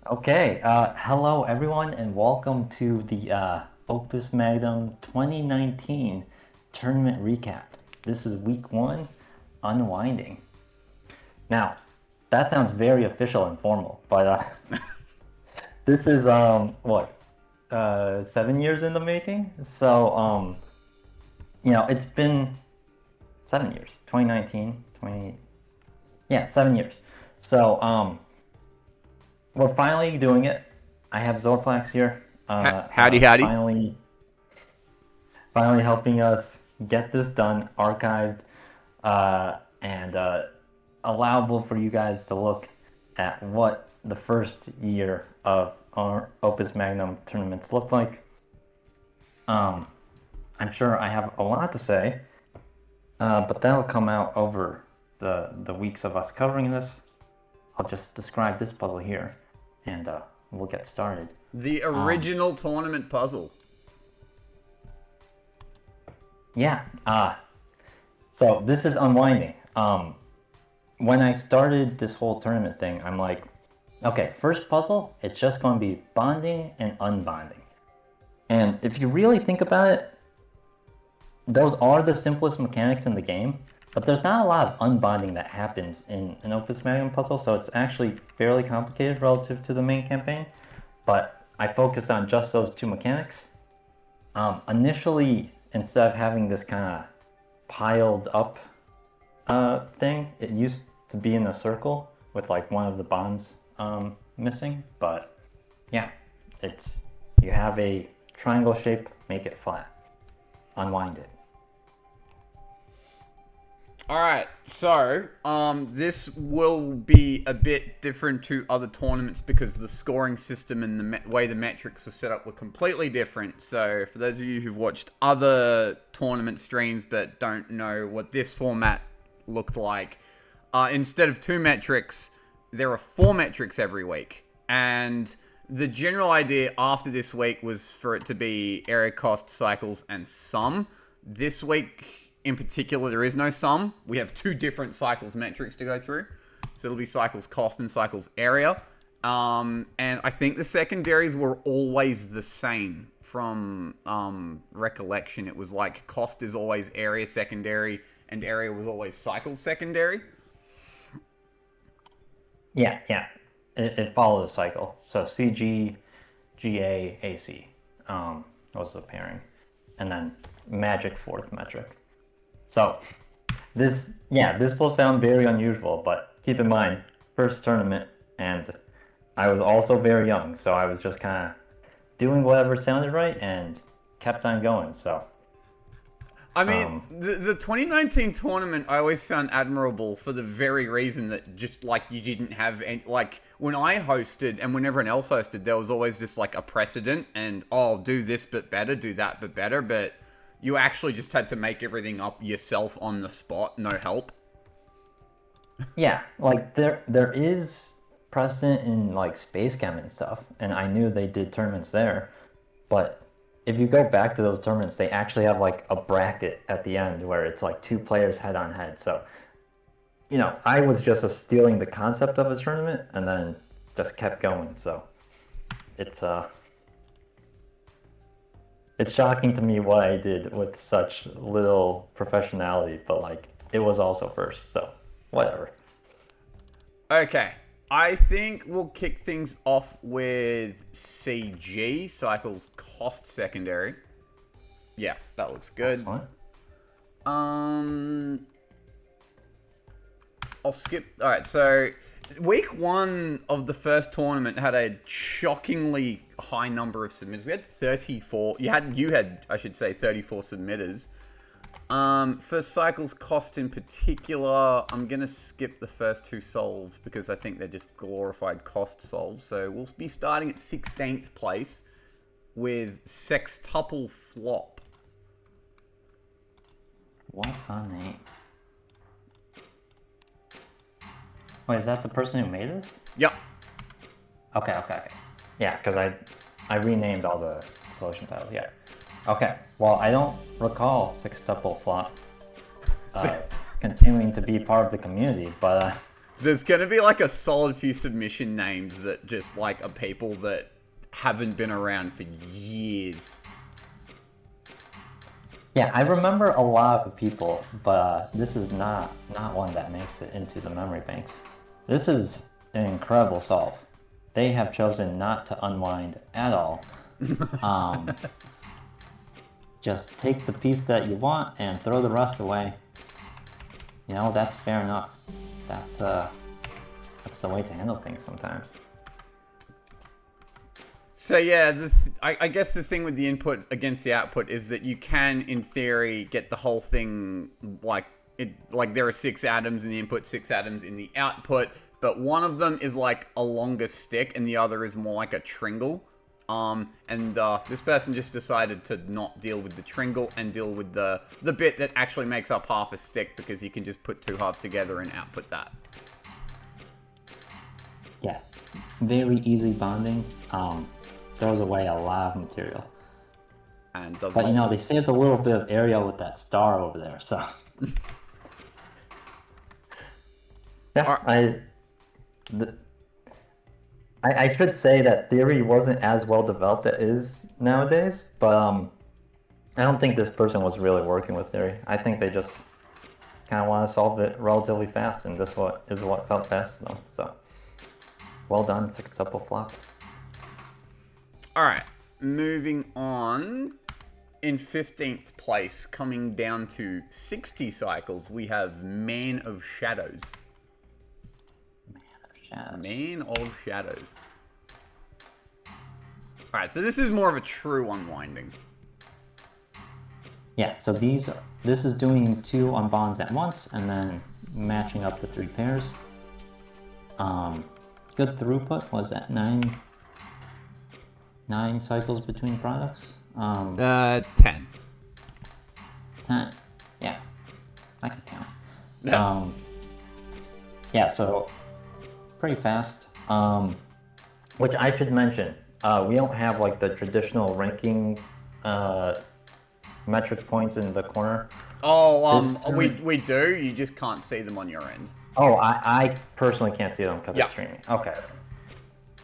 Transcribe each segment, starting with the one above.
Okay, hello everyone, and welcome to the Opus Magnum 2019 tournament recap. This is week one, Unwinding. Now, that sounds very official and formal, but this is 7 years in the making. It's been 7 years. 2019, 20, yeah, 7 years. So we're finally doing it. I have Zorflax here, Howdy, howdy. finally helping us get this done, archived, and allowable for you guys to look at what the first year of our Opus Magnum tournaments looked like. Um, I'm sure I have a lot to say, but that'll come out over the weeks of us covering this. I'll just describe this puzzle here, and we'll get started. The Um, original tournament puzzle. yeah, so this is Unwinding. When I started this whole tournament thing, I'm like, okay, first puzzle, it's just going to be bonding and unbonding. And if you really think about it, those are the simplest mechanics in the game, but there's not a lot of unbonding that happens in an Opus Magnum puzzle, so it's actually fairly complicated relative to the main campaign. But I focused on just those two mechanics. Initially, instead of having this kind of piled up thing, it used to be in a circle with like one of the bonds missing. But yeah, it's you have a triangle shape, make it flat, unwind it. Alright, so, this will be a bit different to other tournaments because the scoring system and the way the metrics were set up were completely different. So, for those of you who've watched other tournament streams but don't know what this format looked like, instead of two metrics, there are four metrics every week. And the general idea after this week was for it to be area cost, cycles, and sum. This week in particular, there is no sum. We have two different cycles metrics to go through. So it'll be cycles cost and cycles area. And I think the secondaries were always the same from recollection. It was like cost is always area secondary and area was always cycle secondary. Yeah. It follows a cycle. So CG, GA, AC was the pairing, and then magic fourth metric. So this will sound very unusual, but keep in mind, first tournament, and I was also very young, so I was just kind of doing whatever sounded right and kept on going. So, I mean, um, the 2019 tournament I always found admirable for the very reason that just like you didn't have any, like when I hosted and when everyone else hosted, there was always just like a precedent and oh, do this but better, do that but better, but you actually just had to make everything up yourself on the spot, no help. yeah, like there is precedent in like space chem and stuff, and I knew they did tournaments there, but if you go back to those tournaments, they actually have like a bracket at the end where it's like two players head on head. So I was just stealing the concept of a tournament and then just kept going. So it's it's shocking to me what I did with such little professionality, but like it was also first, so whatever. Okay, I think we'll kick things off with CG, cycles cost secondary. Yeah, that looks good. Excellent. Um, I'll skip. All right, so week one of the first tournament had a shockingly high number of submitters. We had 34. You had I should say 34 submitters. For cycles cost in particular, I'm gonna skip the first two solves because I think they're just glorified cost solves. So we'll be starting at 16th place with sextuple flop. What a name. Wait, is that the person who made this? Yep. Okay. Yeah, because I renamed all the solution titles. Yeah. Okay. Well, I don't recall sextuple flop uh, continuing to be part of the community, but There's gonna be like a solid few submission names that just like are people that haven't been around for years. Yeah, I remember a lot of people, but this is not one that makes it into the memory banks. This is an incredible solve. They have chosen not to unwind at all. Just take the piece that you want and throw the rest away. You know, that's fair enough. That's the way to handle things sometimes. So yeah, I guess the thing with the input against the output is that you can, in theory, get the whole thing like there are 6 atoms in the input, 6 atoms in the output, but one of them is like a longer stick and the other is more like a tringle. This person just decided to not deal with the tringle and deal with the bit that actually makes up half a stick, because you can just put 2 halves together and output that. Yeah, very easy bonding. Throws away a lot of material. And does but you know, they saved a little bit of area with that star over there, so. Yeah, I should say that theory wasn't as well developed as it is nowadays, but I don't think this person was really working with theory. I think they just kind of want to solve it relatively fast, and this is what felt fast to them. So, well done, successful flop. All right, moving on. In 15th place, coming down to 60 cycles, we have Man of Shadows. Man of Shadows. Alright, so this is more of a true unwinding. Yeah, so this is doing 2 unbonds at once and then matching up the 3 pairs. Good throughput was at 9 cycles between products. 10. 10. Yeah, I can count. Yeah, so pretty fast. Which I should mention, we don't have like the traditional ranking metric points in the corner. Oh, we do. You just can't see them on your end. Oh, I personally can't see them because it's streaming. Okay.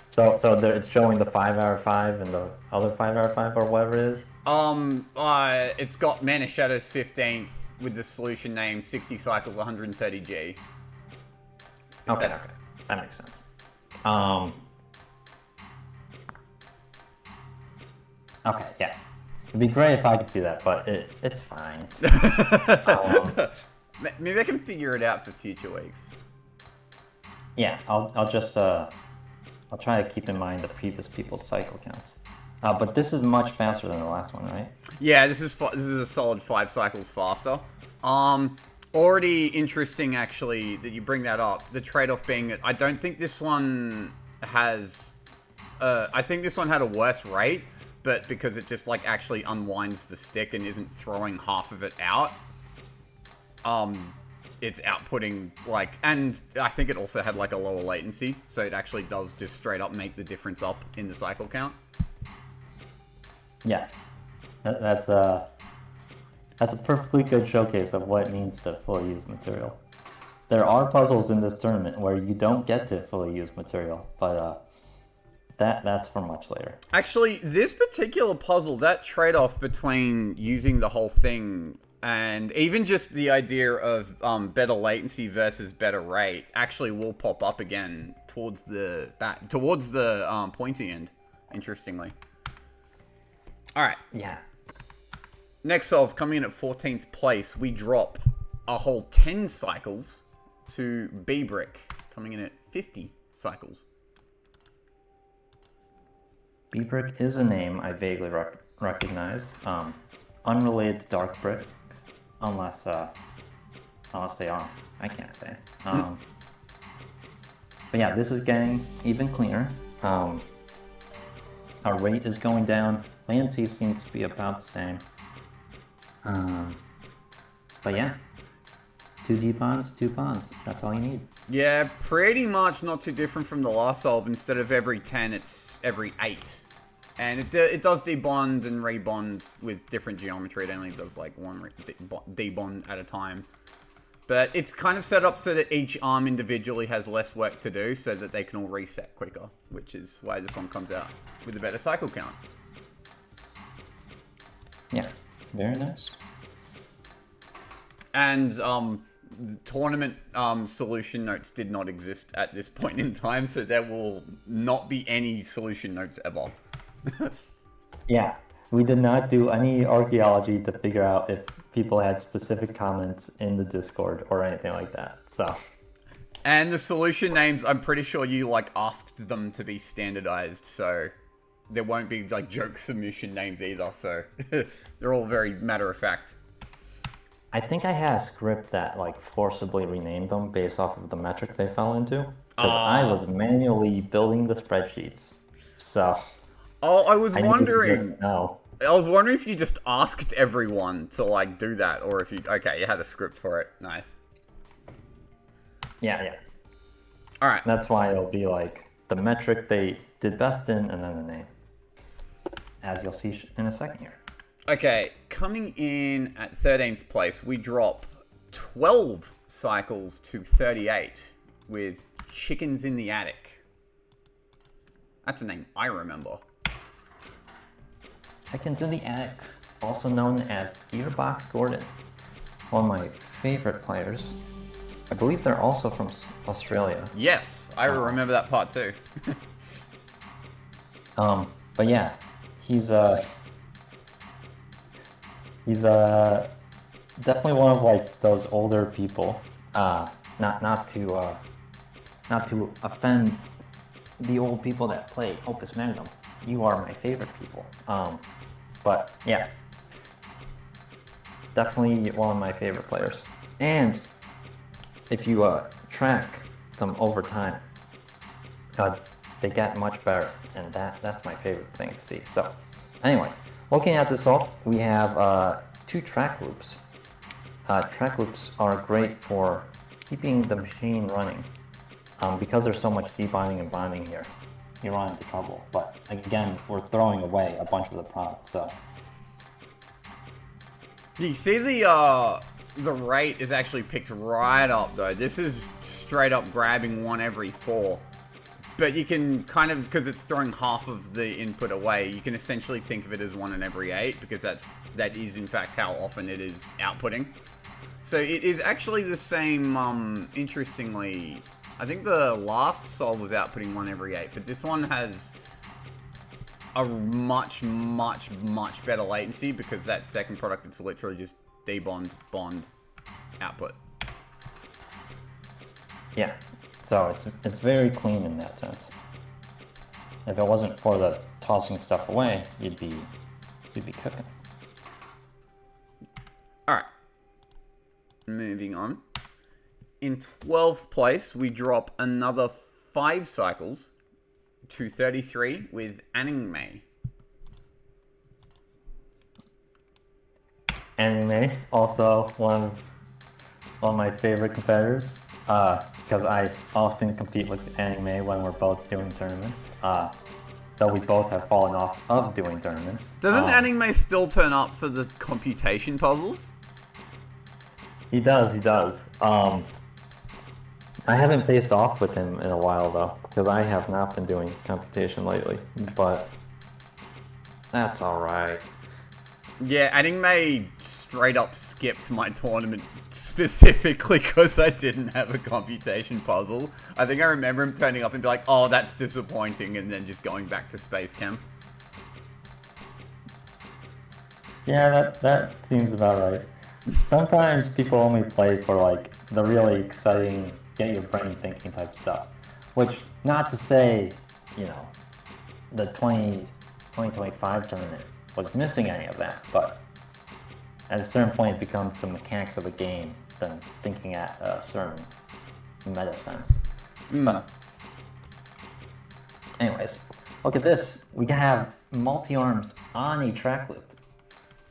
So it's showing the 5 out of 5 and the other 5 out of 5 or whatever it is. It's got Man of Shadows 15th with the solution name 60 cycles 130G. Okay, that makes sense. Okay, yeah. It'd be great if I could see that, but it's fine. Maybe I can figure it out for future weeks. Yeah, I'll just I'll try to keep in mind the previous people's cycle counts. But this is much faster than the last one, right? Yeah, this is a solid 5 cycles faster. Already interesting, actually, that you bring that up. The trade-off being that I don't think this one has... I think this one had a worse rate, but because it just, like, actually unwinds the stick and isn't throwing half of it out, it's outputting, like... And I think it also had, like, a lower latency, so it actually does just straight up make the difference up in the cycle count. Yeah. That's a perfectly good showcase of what it means to fully use material. There are puzzles in this tournament where you don't get to fully use material, but that's for much later. Actually, this particular puzzle, that trade-off between using the whole thing and even just the idea of better latency versus better rate actually will pop up again towards the pointy end, interestingly. All right. Yeah. Next solve, coming in at 14th place, we drop a whole 10 cycles to B-Brick, coming in at 50 cycles. B-Brick is a name I vaguely recognize, unrelated to Dark Brick, unless they are. I can't say. But yeah, this is getting even cleaner. Our rate is going down. Latency seems to be about the same. But yeah, 2 D-bonds, 2 bonds. That's all you need. Yeah, pretty much not too different from the last solve. Instead of every 10, it's every 8. And it does debond and rebond with different geometry. It only does like one debond at a time. But it's kind of set up so that each arm individually has less work to do so that they can all reset quicker, which is why this one comes out with a better cycle count. Yeah, very nice. And the tournament solution notes did not exist at this point in time, so there will not be any solution notes ever. Yeah, we did not do any archaeology to figure out if people had specific comments in the Discord or anything like that. So, and the solution names, I'm pretty sure you like asked them to be standardized, so there won't be like joke submission names either. So they're all very matter of fact. I think I had a script that like forcibly renamed them based off of the metric they fell into, because I was manually building the spreadsheets. So, oh, I was I wondering. No. I was wondering if you just asked everyone to like do that, or if you you had a script for it. Nice. Yeah. All right. That's why it'll be like the metric they did best in, and then the name, as you'll see in a second here. Okay, coming in at 13th place, we drop 12 cycles to 38 with Chickens in the Attic. That's a name I remember. Chickens in the Attic, also known as Gearbox Gordon, one of my favorite players. I believe they're also from Australia. Yes, I remember that part too. But yeah, he's definitely one of like those older people. Not to offend the old people that play Opus Magnum. You are my favorite people. But yeah, definitely one of my favorite players. And if you track them over time, they get much better, and that's my favorite thing to see. So, anyways, looking at this off, we have 2 track loops. Track loops are great for keeping the machine running. Because there's so much debinding and bonding here, you run into trouble. But again, we're throwing away a bunch of the product, so. Do you see the rate is actually picked right up though? This is straight up grabbing 1 every 4. But you can kind of, because it's throwing half of the input away, you can essentially think of it as 1 in every 8, because that is in fact how often it is outputting. So it is actually the same, interestingly, I think the last solve was outputting 1 every 8, but this one has a much better latency, because that second product, it's literally just debond, bond, output. Yeah, so it's very clean in that sense. If it wasn't for the tossing stuff away, you'd be cooking. All right, moving on. In 12th place, we drop another 5 cycles to 33 with Anime. Anime, also one of my favorite competitors, because I often compete with Anime when we're both doing tournaments. Though we both have fallen off of doing tournaments. Doesn't Anime still turn up for the computation puzzles? He does. I haven't faced off with him in a while though, because I have not been doing computation lately, but that's alright. Yeah, Anime straight up skipped my tournament specifically because I didn't have a computation puzzle. I think I remember him turning up and be like, oh, that's disappointing, and then just going back to Space Cam. Yeah, that seems about right. Sometimes people only play for like the really exciting, get your brain thinking type stuff. Which, not to say, the 2025 tournament was missing any of that, but at a certain point it becomes the mechanics of the game than thinking at a certain meta sense. But anyways, look at this. We have multi-arms on a track loop.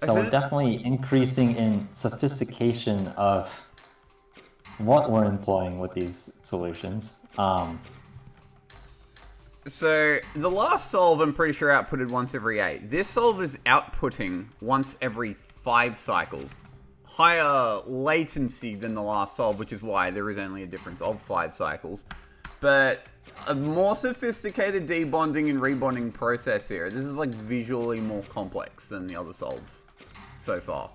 So we're definitely increasing in sophistication of what we're employing with these solutions. So the last solve, I'm pretty sure, outputted once every 8. This solve is outputting once every 5 cycles. higher latency than the last solve, which is why there is only a difference of 5 cycles. But a more sophisticated debonding and rebonding process here. This is like visually more complex than the other solves so far.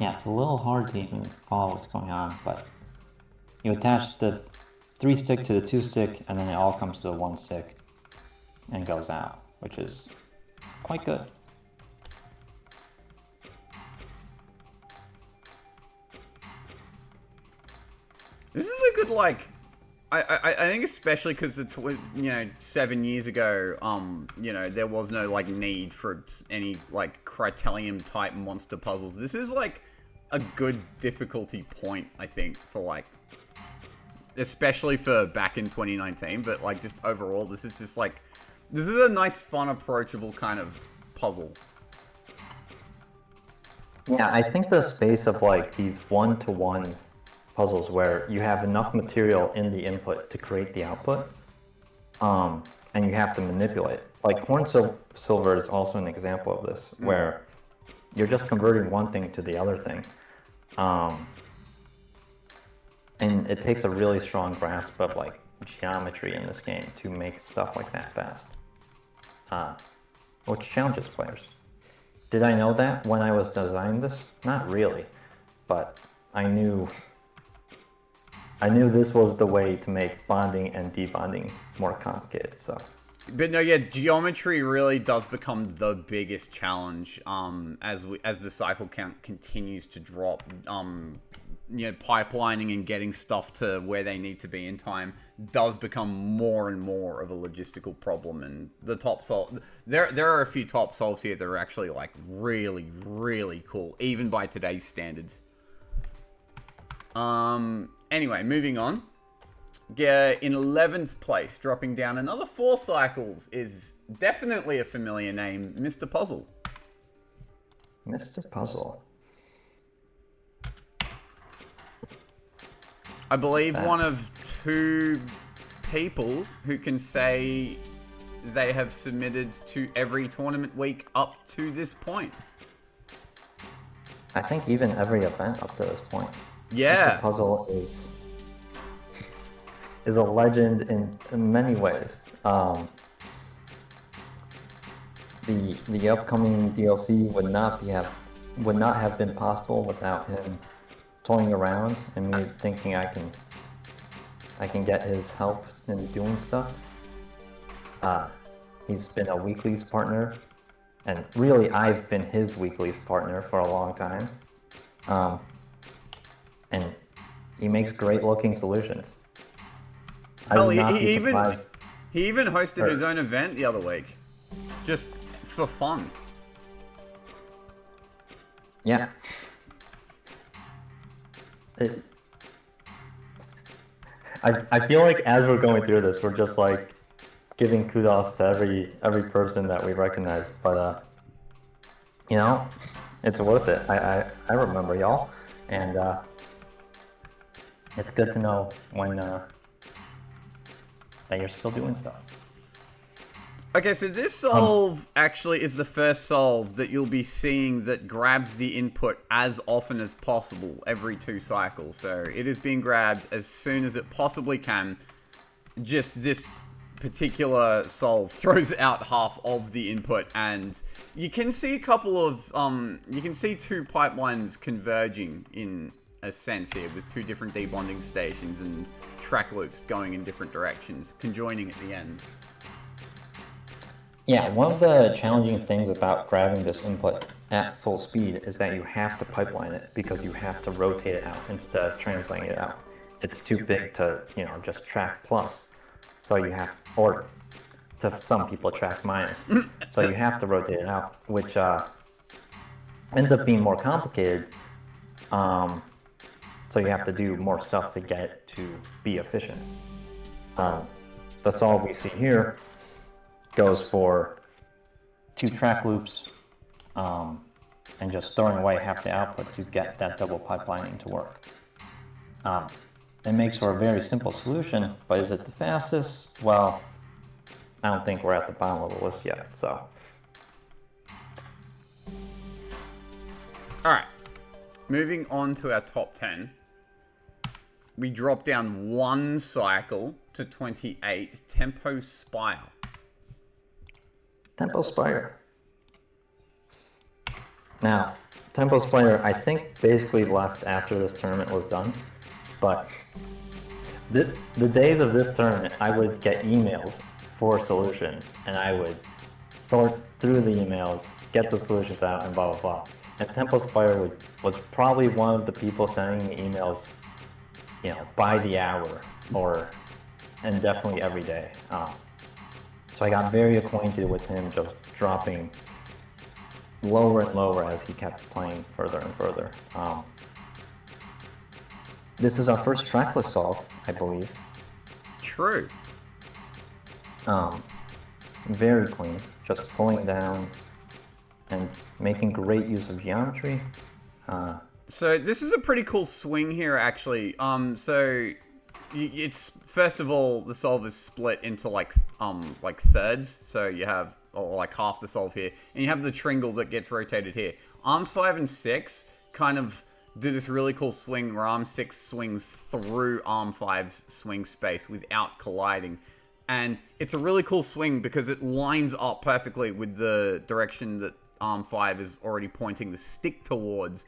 Yeah, it's a little hard to even follow what's going on, but you attach the 3-stick to the 2-stick, and then it all comes to the 1-stick and goes out, which is quite good. This is a good, like, I think especially because 7 years ago, there was no like need for any like Critelium type monster puzzles. This is like a good difficulty point, I think, for like, especially for back in 2019. But like just overall, this is just like, this is a nice, fun, approachable kind of puzzle. Yeah, I think the space of like these one-to-one puzzles where you have enough material in the input to create the output, and you have to manipulate. Like Horn Silver is also an example of this, where you're just converting one thing to the other thing. And it takes a really strong grasp of like geometry in this game to make stuff like that fast, which challenges players. Did I know that when I was designing this? Not really, but I knew this was the way to make bonding and debonding more complicated. So, but no, yeah, geometry really does become the biggest challenge as the cycle count continues to drop. Pipelining and getting stuff to where they need to be in time does become more and more of a logistical problem. And the top solve, there are a few top solves here that are actually like really, really cool, even by today's standards. Anyway, moving on. Yeah, in 11th place, dropping down another 4 cycles, is definitely a familiar name, Mr. Puzzle. Mr. Puzzle. I believe one of 2 people who can say they have submitted to every tournament week up to this point. I think even every event up to this point. Yeah. Mr. Puzzle is a legend in many ways. The upcoming DLC would not have been possible without him toying around and me thinking I can get his help in doing stuff. He's been a weeklies partner, and really I've been his weeklies partner for a long time. And he makes great looking solutions. Hell, he even hosted his own event the other week, just for fun. Yeah. I feel like as we're going through this, we're just like giving kudos to every person that we recognize, but it's worth it. I remember y'all, and it's good to know when that you're still doing stuff. Okay, so this solve actually is the first solve that you'll be seeing that grabs the input as often as possible every 2 cycles. So it is being grabbed as soon as it possibly can. Just this particular solve throws out half of the input, and you can see a couple of, you can see 2 pipelines converging in a sense here with 2 different debonding stations and track loops going in different directions, conjoining at the end. Yeah, one of the challenging things about grabbing this input at full speed is that you have to pipeline it because you have to rotate it out instead of translating it out. It's too big to, just track plus. So you have, or to some people, track minus. So you have to rotate it out, which ends up being more complicated. So you have to do more stuff to get it to be efficient. The solve we see here goes for 2 track loops and just throwing away half the output to get that double pipelining to work. It makes for a very simple solution, but is it the fastest? Well, I don't think we're at the bottom of the list yet, so. Alright, moving on to our top 10. We drop down 1 cycle to 28. Tempo Spire. Tempo Spire. Now, Tempo Spire, I think, basically left after this tournament was done. But the days of this tournament, I would get emails for solutions, and I would sort through the emails, get the solutions out, and blah, blah, blah. And Tempo Spire was probably one of the people sending me emails, by the hour, and definitely every day. So I got very acquainted with him just dropping lower and lower as he kept playing further and further. This is our first trackless solve, I believe. True. Very clean, just pulling down and making great use of geometry. So this is a pretty cool swing here, actually. It's, first of all, the solve is split into like thirds. So you have like half the solve here, and you have the tringle that gets rotated here. Arms 5 and 6 kind of do this really cool swing where arm 6 swings through arm 5's swing space without colliding. And it's a really cool swing because it lines up perfectly with the direction that arm 5 is already pointing the stick towards.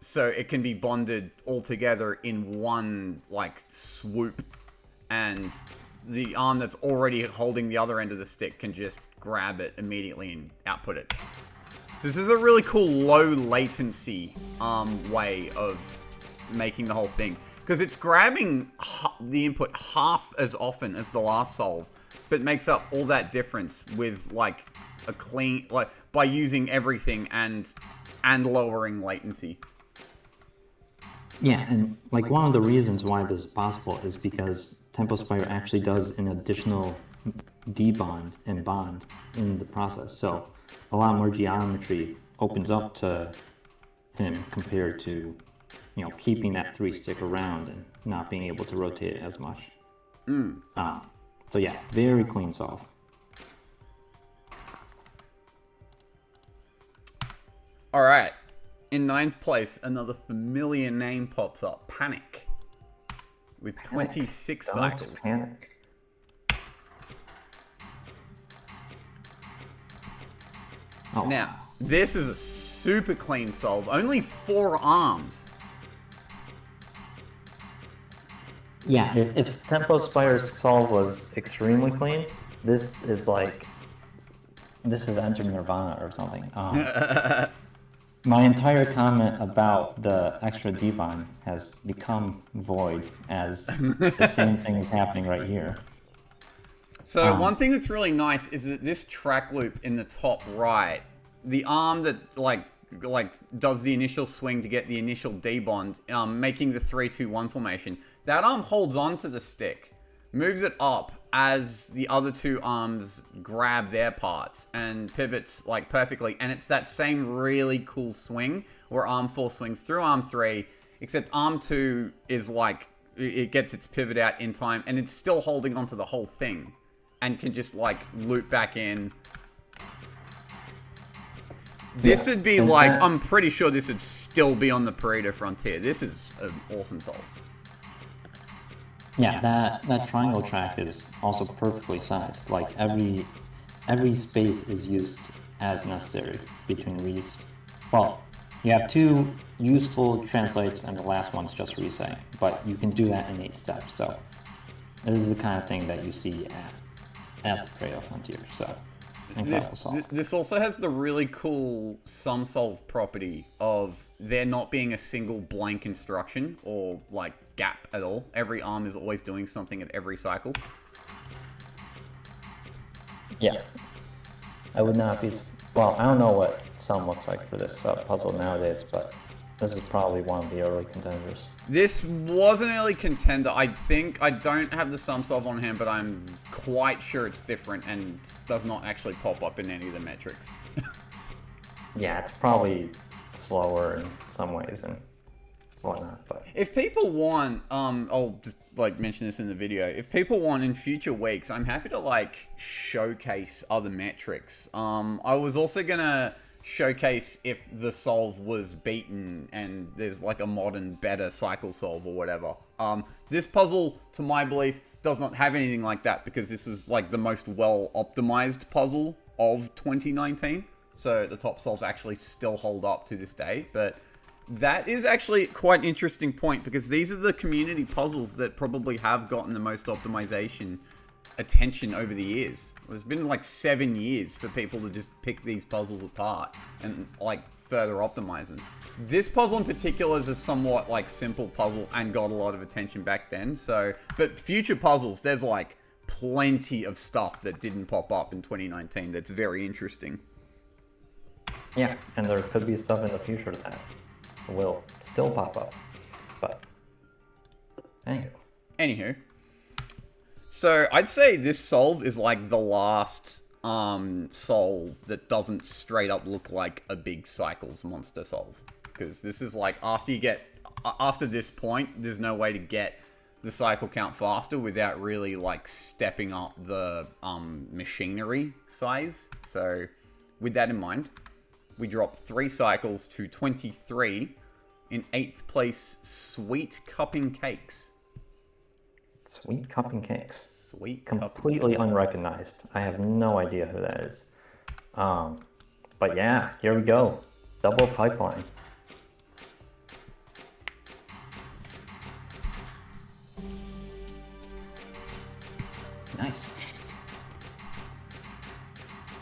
So it can be bonded all together in one, like, swoop. And the arm that's already holding the other end of the stick can just grab it immediately and output it. So this is a really cool low latency way of making the whole thing. Because it's grabbing the input half as often as the last solve, but makes up all that difference with, like, a clean, like, by using everything and lowering latency. Yeah, and like one of the reasons why this is possible is because Tempo Spire actually does an additional debond and bond in the process. So a lot more geometry opens up to him compared to, keeping that 3 stick around and not being able to rotate it as much. So yeah, very clean solve. All right. In 9th place, another familiar name pops up. Panic. With 26 cycles. Panic. Oh. Now, this is a super clean solve. Only 4 arms. Yeah, if Tempo Spire's solve was extremely clean, this is Enter Nirvana or something. My entire comment about the extra debond has become void as the same thing is happening right here. So one thing that's really nice is that this track loop in the top right, the arm that like does the initial swing to get the initial debond, making the 3-2-1 formation, that arm holds on to the stick, moves it up as the other 2 arms grab their parts and pivots like perfectly. And it's that same really cool swing where arm 4 swings through arm 3, except arm 2 is like, it gets its pivot out in time and it's still holding onto the whole thing and can just like loop back in. This would be like, I'm pretty sure this would still be on the Pareto Frontier. This is an awesome solve. Yeah, that triangle track is also perfectly sized. Like every space is used as necessary between reads. Well, you have 2 useful translates and the last one's just resetting, but you can do that in 8 steps. So this is the kind of thing that you see at the Pareto Frontier. So incredible solve. This also has the really cool sum solve property of there not being a single blank instruction or like gap at all. Every arm is always doing something at every cycle. Yeah. I would not be... Well, I don't know what sum looks like for this puzzle nowadays, but this is probably one of the early contenders. This was an early contender. I think, I don't have the sum solve on hand, but I'm quite sure it's different and does not actually pop up in any of the metrics. Yeah, it's probably slower in some ways and whatnot, but... If people want, I'll just like mention this in the video. If people want in future weeks, I'm happy to like showcase other metrics. I was also gonna showcase if the solve was beaten and there's like a modern better cycle solve or whatever. This puzzle, to my belief, does not have anything like that because this was like the most well optimized puzzle of 2019. So the top solves actually still hold up to this day, but that is actually quite an interesting point because these are the community puzzles that probably have gotten the most optimization attention over the years. There's been like 7 years for people to just pick these puzzles apart and like further optimize them. This puzzle in particular is a somewhat like simple puzzle and got a lot of attention back then. So, but future puzzles, there's like plenty of stuff that didn't pop up in 2019 that's very interesting. Yeah, and there could be stuff in the future that will still pop up. But Anywho. So I'd say this solve is like the last solve that doesn't straight up look like a big cycles monster solve. Because this is like after this point, there's no way to get the cycle count faster without really like stepping up the machinery size. So with that in mind, we dropped 3 cycles to 23. In 8th place, Sweet Cupping Cakes. Sweet Cupping Cakes. Sweet completely unrecognized. I have no idea who that is. But yeah, here we go. Double pipeline. Nice.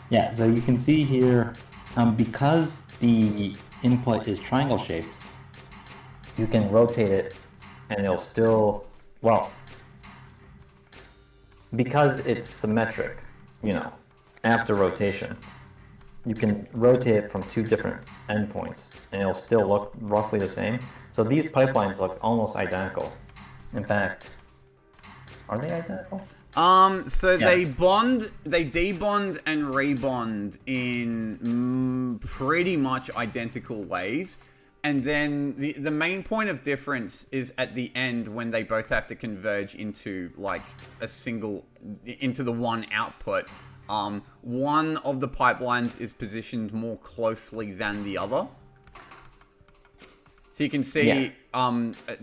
Yeah, so you can see here, because the input is triangle shaped, you can rotate it and it'll still, well, because it's symmetric, you know, after rotation, you can rotate it from 2 different endpoints and it'll still look roughly the same. So these pipelines look almost identical. In fact, are they identical? So yeah. They debond and rebond in pretty much identical ways. And then the main point of difference is at the end when they both have to converge into like into the one output. One of the pipelines is positioned more closely than the other. So you can see,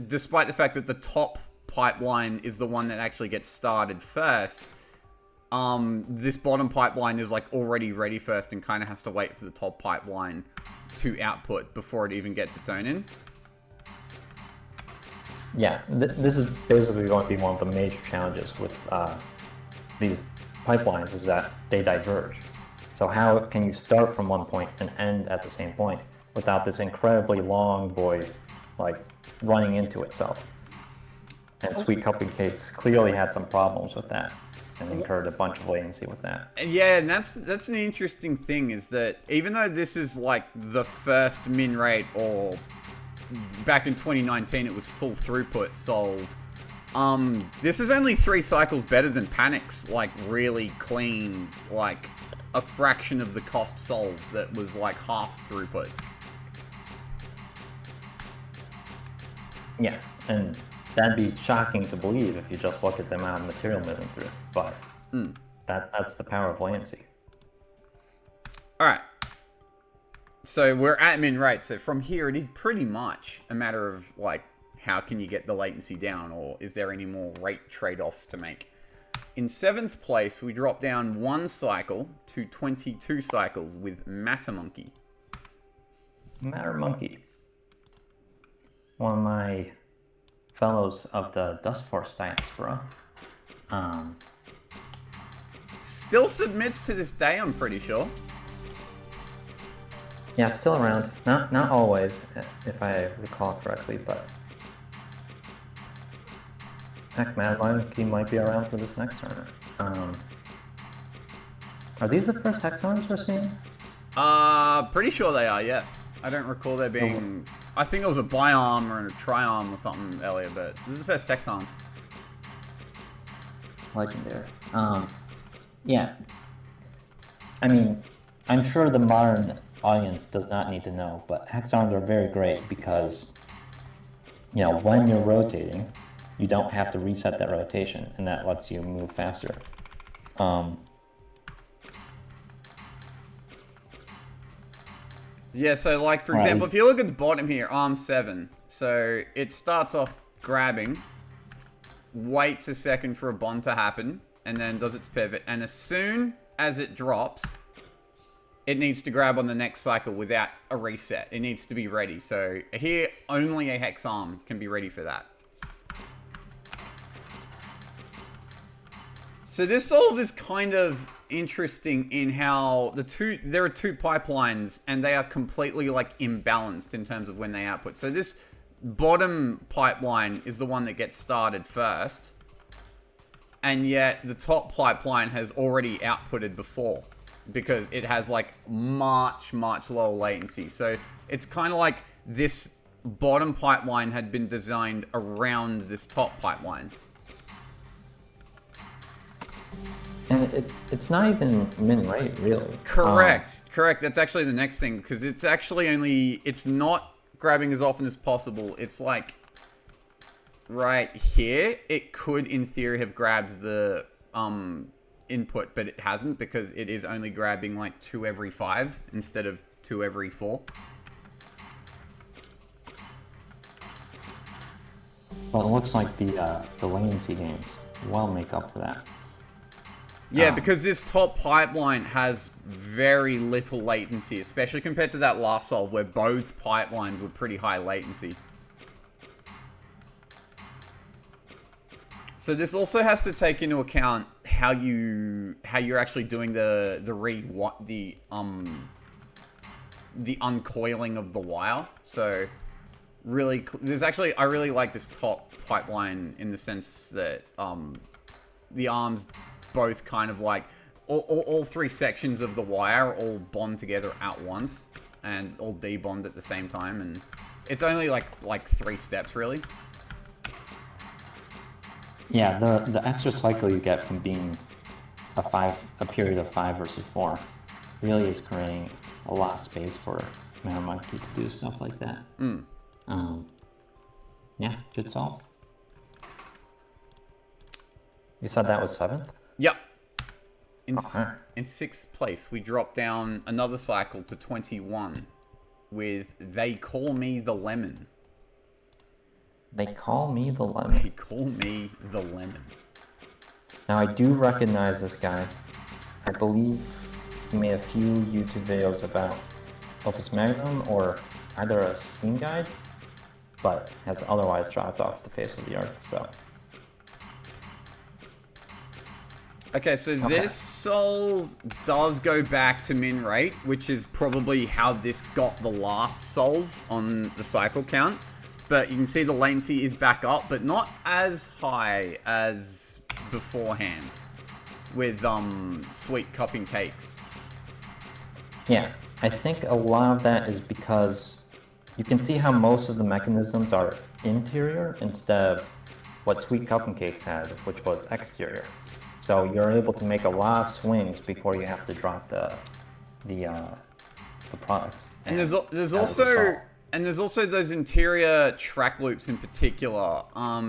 despite the fact that the top pipeline is the one that actually gets started first, this bottom pipeline is like already ready first and kind of has to wait for the top pipeline to output before it even gets its own in. Yeah, this is basically going to be one of the major challenges with these pipelines is that they diverge. So how can you start from one point and end at the same point without this incredibly long void like running into itself? And Sweet Cupping Cakes clearly had some problems with that and incurred a bunch of latency with that. Yeah, and that's an interesting thing is that even though this is like the first min rate, or back in 2019 it was full throughput solve, this is only 3 cycles better than Panic's like really clean, like a fraction of the cost solve that was like half throughput. Yeah, and that'd be shocking to believe if you just look at the amount of material moving through, but that's the power of latency. All right. So we're at min rate. So from here, it is pretty much a matter of like, how can you get the latency down, or is there any more rate trade-offs to make? In 7th place, we drop down 1 cycle to 22 cycles with Matter Monkey. Matter Monkey. One of my fellows of the Dust Force diaspora. Still submits to this day, I'm pretty sure. Yeah, it's still around. Not always, if I recall correctly, but heck, Matter Monkey might be around for this next tournament. Are these the first hexons we're seeing? Pretty sure they are, yes. I don't recall there being... I think it was a bi-arm or a tri-arm or something earlier, but this is the first hexon. Legendary. Yeah. I mean, I'm sure the modern audience does not need to know, but hexons are very great because, you know, when you're rotating, you don't have to reset that rotation, and that lets you move faster. Yeah, so like, for Right. example, if you look at the bottom here, arm 7. So it starts off grabbing, waits a second for a bond to happen, and then does its pivot. And as soon as it drops, it needs to grab on the next cycle without a reset. It needs to be ready. So here, only a hex arm can be ready for that. So this solve is kind of interesting in how there are two pipelines and they are completely like imbalanced in terms of when they output. So this bottom pipeline is the one that gets started first, and yet the top pipeline has already outputted before because it has like much lower latency. So it's kind of like this bottom pipeline had been designed around this top pipeline. And it's not even min rate, really. Correct. That's actually the next thing, because it's actually it's not grabbing as often as possible. It's like right here. It could, in theory, have grabbed the input, but it hasn't, because it is only grabbing like 2 every 5 instead of 2 every 4. Well, it looks like the latency gains well make up for that. Yeah, because this top pipeline has very little latency, especially compared to that last solve where both pipelines were pretty high latency. So this also has to take into account how you're actually doing the uncoiling of the wire. So really, I really like this top pipeline in the sense that the arms both kind of like all 3 sections of the wire all bond together at once and all debond at the same time, and it's only like 3 steps really. Yeah, the extra cycle you get from being a period of 5 versus 4 really is creating a lot of space for Monkey to do stuff like that. Yeah, good solve. You said that was 7th? Yep. In 6th place, we drop down another cycle to 21 with They Call Me the Lemon. They call me the lemon. They Call Me the Lemon. Now I do recognize this guy. I believe he made a few YouTube videos about Opus Magnum or either a Steam guide, but has otherwise dropped off the face of the earth, so. Okay, so this solve does go back to min rate, which is probably how this got the last solve on the cycle count. But you can see the latency is back up, but not as high as beforehand with sweet cupping cakes. Yeah, I think a lot of that is because you can see how most of the mechanisms are interior instead of what Sweet Cup and Cakes had, which was exterior. So you're able to make a lot of swings before you have to drop the product. And there's also those interior track loops in particular.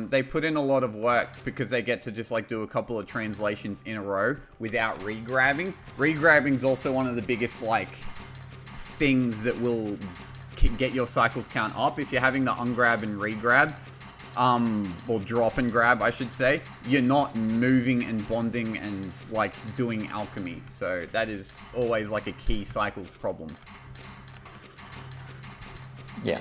They put in a lot of work because they get to just like do a couple of translations in a row without regrabbing. Regrabbing's also one of the biggest like things that will get your cycles count up. If you're having the ungrab and regrab, or drop and grab, I should say, you're not moving and bonding and like doing alchemy. So that is always like a key cycles problem. Yeah,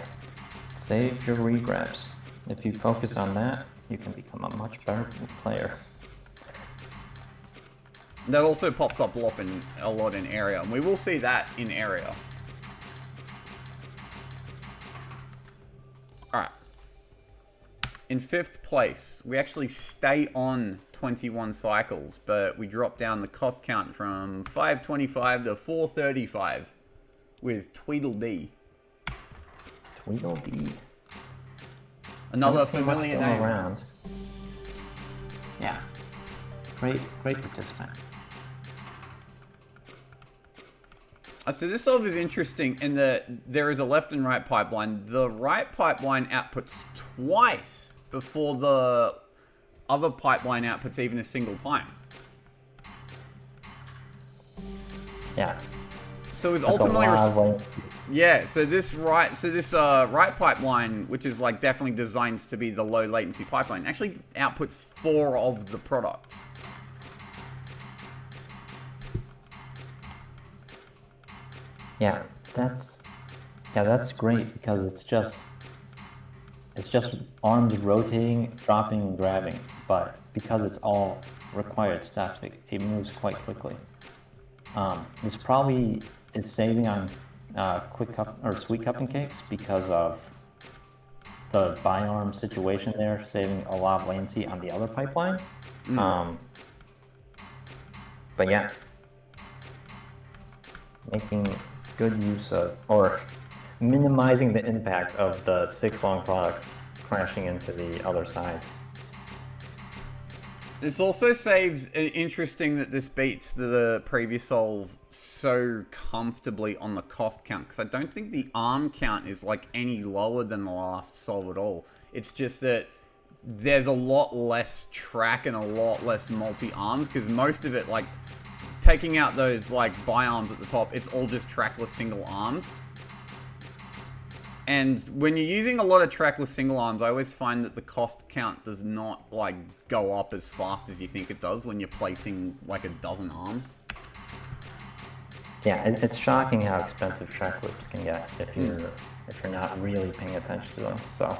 save your regrabs. If you focus on that, you can become a much better player. That also pops up a lot in area, and we will see that in area. Alright. In 5th place, we actually stay on 21 cycles, but we drop down the cost count from 525 to 435 with Tweedledee. Tweedledee. Another familiar name. Around. Yeah. Great participant. So this solve is interesting in that there is a left and right pipeline. The right pipeline outputs twice before the other pipeline outputs even a single time. Yeah. So it's That's ultimately a lot of latency. yeah. So this write pipeline, which is like definitely designed to be the low latency pipeline, actually outputs 4 of the products. Yeah, that's great because it's just arms rotating, dropping, and grabbing. But because it's all required steps, it moves quite quickly. This probably is saving on quick cup or sweet cupping cakes because of the bi-arm situation there, saving a lot of latency on the other pipeline. But yeah, making good use of, or minimizing the impact of the 6-long product crashing into the other side. This also saves, interesting that this beats the previous solve so comfortably on the cost count, because I don't think the arm count is like any lower than the last solve at all. It's just that there's a lot less track and a lot less multi-arms, because most of it, like, taking out those like bi-arms at the top, it's all just trackless single arms. And when you're using a lot of trackless single arms, I always find that the cost count does not like go up as fast as you think it does when you're placing like a dozen arms. Yeah, it's shocking how expensive track loops can get if you're not really paying attention to them. So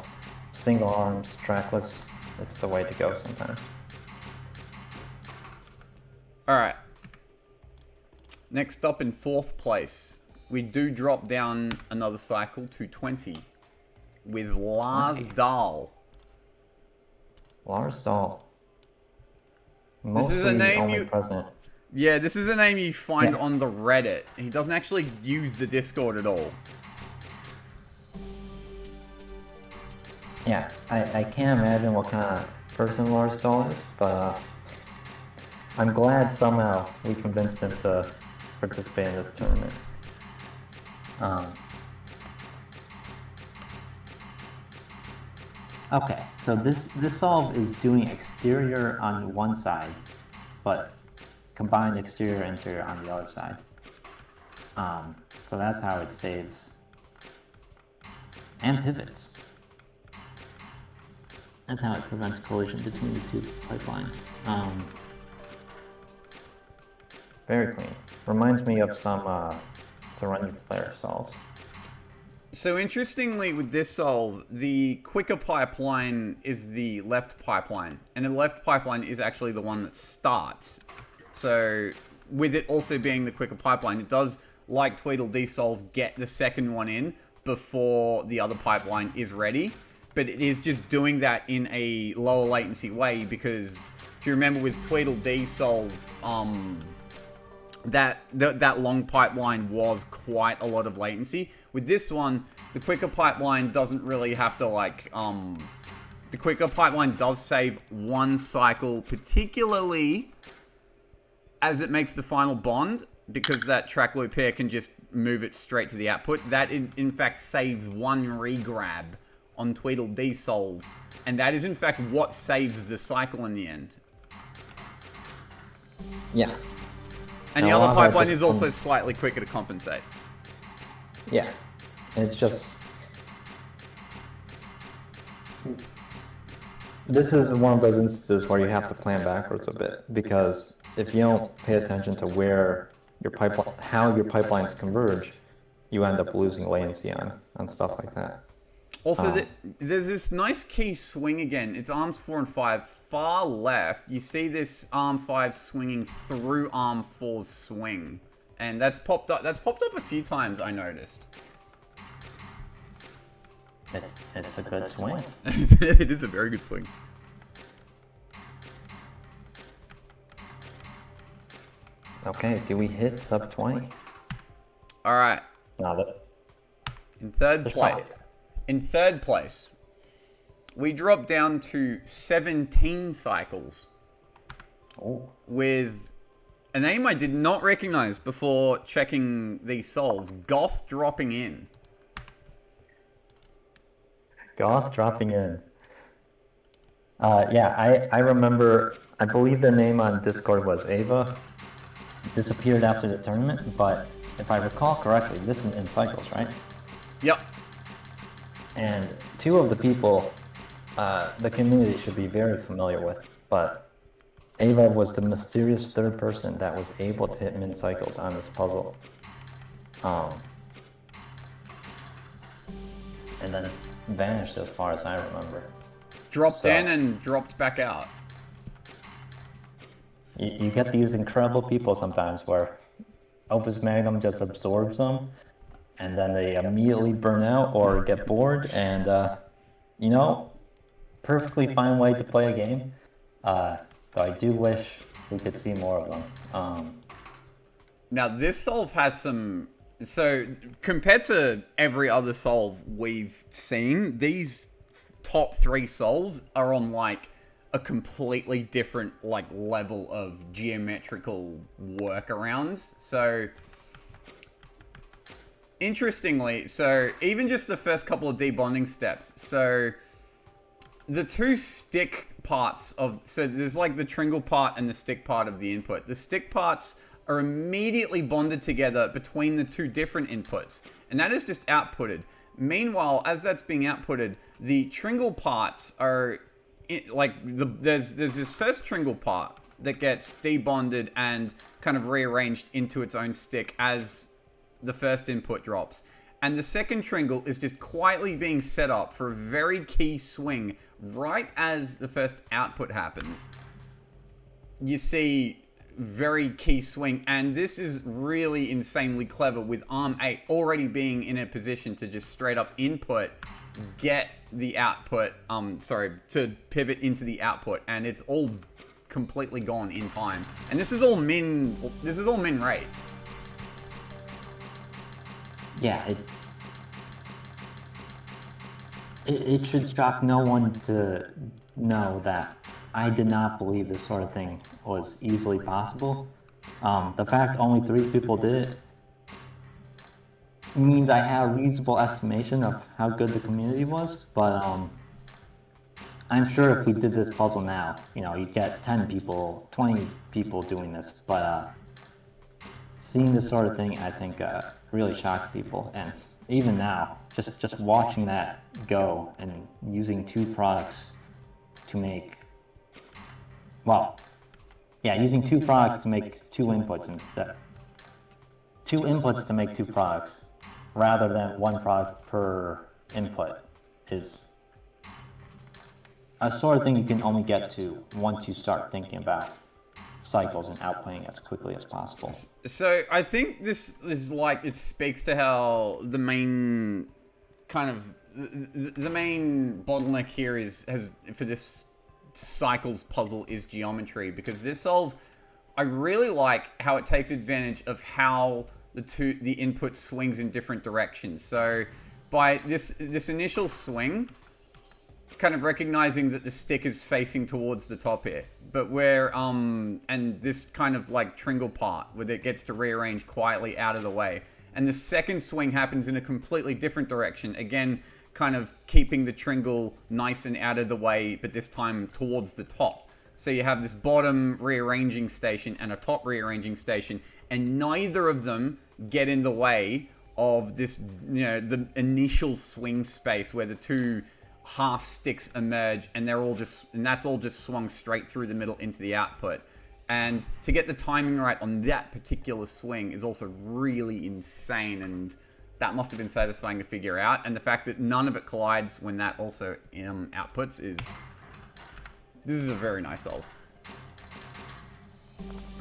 single arms, trackless, it's the way to go sometimes. Alright. Next up in 4th place, we do drop down another cycle to 20 with Lars Dahl. Lars Dahl. This is a name only present. Yeah, this is a name you find on the Reddit. He doesn't actually use the Discord at all. Yeah, I can't imagine what kind of person Lars Dahl is, but I'm glad somehow we convinced him to participate in this tournament. Okay, so this solve is doing exterior on one side, but combined exterior interior on the other side. So that's how it saves and pivots. That's how it prevents collision between the two pipelines. Very clean. Reminds me of some Serenity Flare solves. So interestingly, with this solve, the quicker pipeline is the left pipeline, and the left pipeline is actually the one that starts. So with it also being the quicker pipeline, it does, like Tweedledee solve, get the second one in before the other pipeline is ready. But it is just doing that in a lower latency way, because if you remember with Tweedledee solve, that long pipeline was quite a lot of latency. With this one, the quicker pipeline doesn't really have to like, the quicker pipeline does save one cycle, particularly as it makes the final bond, because that track loop here can just move it straight to the output. That in fact saves one regrab on Tweedledee solve, and that is in fact what saves the cycle in the end. Yeah. And the other pipeline is also slightly quicker to compensate. Yeah. It's just... This is one of those instances where you have to plan backwards a bit, because if you don't pay attention to where your pipeline, how your pipelines converge, you end up losing latency on stuff like that. Also, there's this nice key swing again. It's arms 4 and 5. Far left, you see this arm 5 swinging through arm 4's swing. And that's popped up a few times, I noticed. It's a good swing. It is a very good swing. Okay, do we hit sub 20? Alright. Now In third place, we drop down to 17 cycles. Oh. With a name I did not recognize before checking these solves. Goth dropping in. Goth dropping in. Yeah, I remember, I believe the name on Discord was Ava. Disappeared after the tournament, but if I recall correctly, this is in cycles, right? Yep. And two of the people the community should be very familiar with, but Ava was the mysterious third person that was able to hit min cycles on this puzzle. And then vanished as far as I remember. Dropped in and dropped back out. You get these incredible people sometimes where Opus Magnum just absorbs them, and then they immediately burn out or get bored, and you know, perfectly fine way to play a game. But I do wish we could see more of them. Now this solve has some. So compared to every other solve we've seen, these top 3 solves are on like a completely different like level of geometrical workarounds. So interestingly, so even just the first couple of debonding steps, so the 2 stick parts of, so there's like the tringle part and the stick part of the input. The stick parts are immediately bonded together between the 2 different inputs, and that is just outputted. Meanwhile, as that's being outputted, the tringle parts are there's this first tringle part that gets debonded and kind of rearranged into its own stick as the first input drops. And the second tringle is just quietly being set up for a very key swing right as the first output happens. You see very key swing, and this is really insanely clever with Arm 8 already being in a position to just straight up input, get the output, to pivot into the output, and it's all completely gone in time. And this is all min rate. Yeah, it should shock no one to know that I did not believe this sort of thing was easily possible. The fact only 3 people did it means I have a reasonable estimation of how good the community was, but I'm sure if we did this puzzle now, you know, you'd get 10 people, 20 people doing this, but seeing this sort of thing, I think really shocked people. And even now, just watching that go and using 2 products to make, well, yeah, using 2 products to make 2 inputs instead. 2 inputs to make 2 products rather than 1 product per input is a sort of thing you can only get to once you start thinking about cycles and outplaying as quickly as possible. So I think this is like, it speaks to how the main kind of the main bottleneck here has for this cycles puzzle is geometry, because this solve, I really like how it takes advantage of how the input swings in different directions. So by this initial swing, kind of recognizing that the stick is facing towards the top here, but where and this kind of like tringle part where it gets to rearrange quietly out of the way, and the second swing happens in a completely different direction, again kind of keeping the tringle nice and out of the way, but this time towards the top. So you have this bottom rearranging station and a top rearranging station, and neither of them get in the way of this, you know, the initial swing space where the 2 half sticks emerge, and that's all just swung straight through the middle into the output. And to get the timing right on that particular swing is also really insane, and that must have been satisfying to figure out. And the fact that none of it collides when that also outputs this is a very nice solve.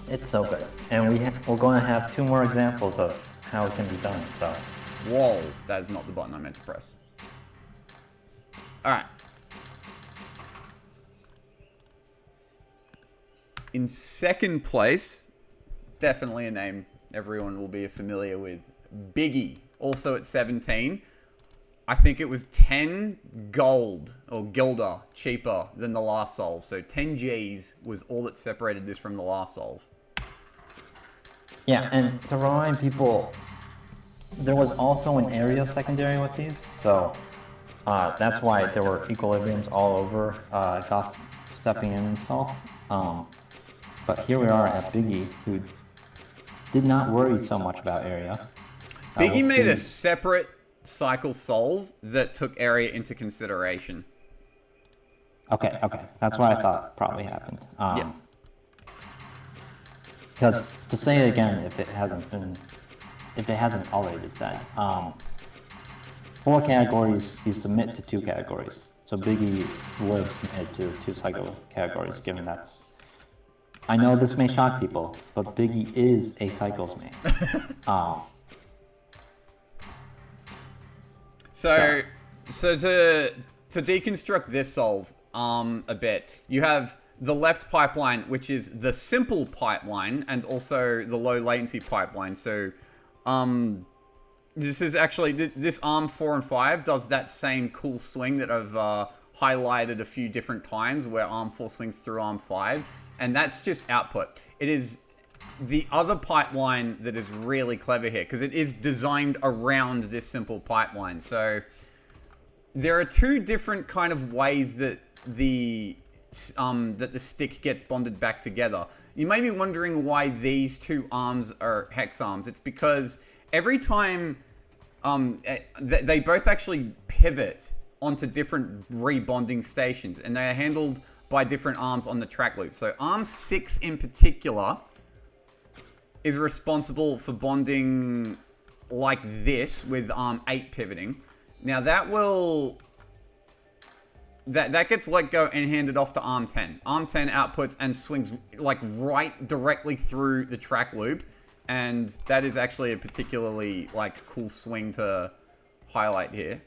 It's so good, and we're going to have 2 more examples of how it can be done. So, whoa, that is not the button I meant to press. All right. In second place, definitely a name everyone will be familiar with, Biggie, also at 17. I think it was 10 gold or gilda cheaper than the last solve. So 10 G's was all that separated this from the last solve. Yeah, and to remind people, there was also an area secondary with these, so that's why there were equilibriums all over Goth stepping in himself. But here we are at Biggie, who did not worry so much about area. Biggie We'll made a see. separate cycle solve that took area into consideration. Okay, that's what I thought probably happened. Yeah. Because to say it again, if it hasn't already been said, 4 categories you submit to 2 categories. So Biggie would have submitted to 2 cycle categories, given that's. I know this may shock people, but Biggie is a cycles man. So to deconstruct this solve a bit, you have the left pipeline, which is the simple pipeline, and also the low latency pipeline. So this is actually this arm 4 and 5 does that same cool swing that I've highlighted a few different times, where arm 4 swings through arm 5, and that's just output. It is the other pipeline that is really clever here, because it is designed around this simple pipeline. So there are 2 different kind of ways that the stick gets bonded back together. You may be wondering why these 2 arms are hex arms. It's because every time they both actually pivot onto different rebonding stations, and they are handled by different arms on the track loop. So arm 6 in particular is responsible for bonding like this with arm 8 pivoting. Now that will... That gets let go and handed off to arm 10. Arm 10 outputs and swings like right directly through the track loop. And that is actually a particularly like cool swing to highlight here.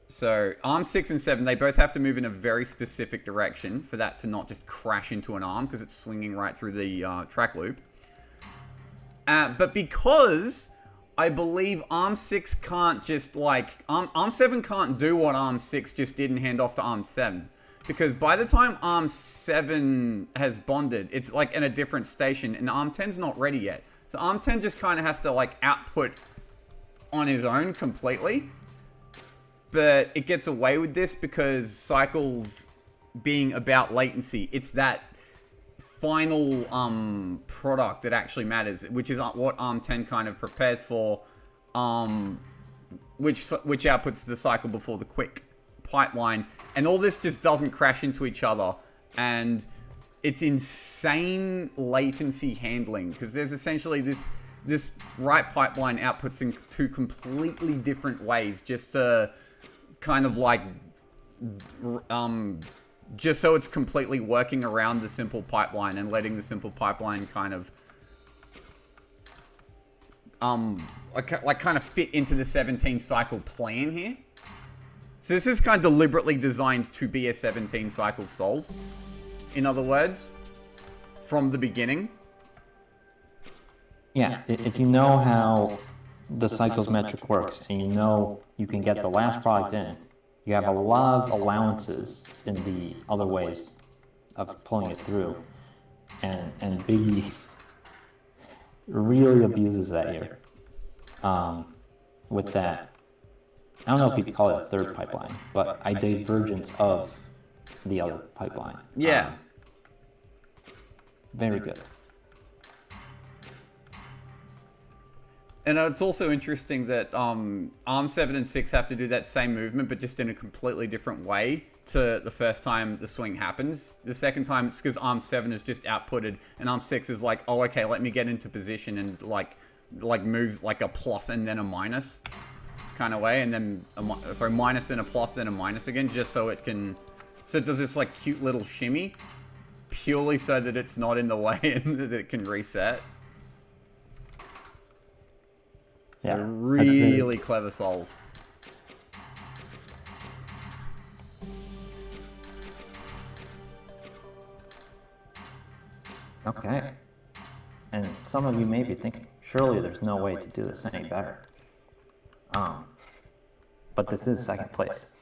So arm 6 and 7, they both have to move in a very specific direction for that to not just crash into an arm, because it's swinging right through the track loop. But because I believe arm 6 can't just like... Arm 7 can't do what arm 6 just did and hand off to arm 7. Because by the time arm 7 has bonded, it's like in a different station, and arm 10's not ready yet. So arm 10 just kind of has to like output on his own completely. But it gets away with this because cycles being about latency, it's that final product that actually matters, which is what arm 10 kind of prepares for, which outputs the cycle before the quick pipeline. And all this just doesn't crash into each other, and it's insane latency handling, because there's essentially this right pipeline outputs in 2 completely different ways, just to kind of like just so it's completely working around the simple pipeline and letting the simple pipeline kind of like kind of fit into the 17 cycle plan here. So this is kind of deliberately designed to be a 17 cycle solve, in other words, from the beginning. Yeah, if you know how the cycles metric works, and you know you can get the last product in, you have a lot of allowances in the other ways of pulling it through, and Biggie really abuses that here with that. I don't know if you'd call it a third pipeline, but a divergence of the other pipeline. Yeah. Very good. And it's also interesting that arm 7 and 6 have to do that same movement, but just in a completely different way to the first time the swing happens. The second time, it's because arm 7 is just outputted, and arm 6 is like, oh, okay, let me get into position, and like moves like a plus and then a minus kind of way, and then sorry, minus then a plus then a minus again, just so it can... So it does this like cute little shimmy, purely so that it's not in the way and that it can reset. So Yeah, really clever solve. Okay. And some of you may be thinking, surely there's no way to do this any better. But this is second place.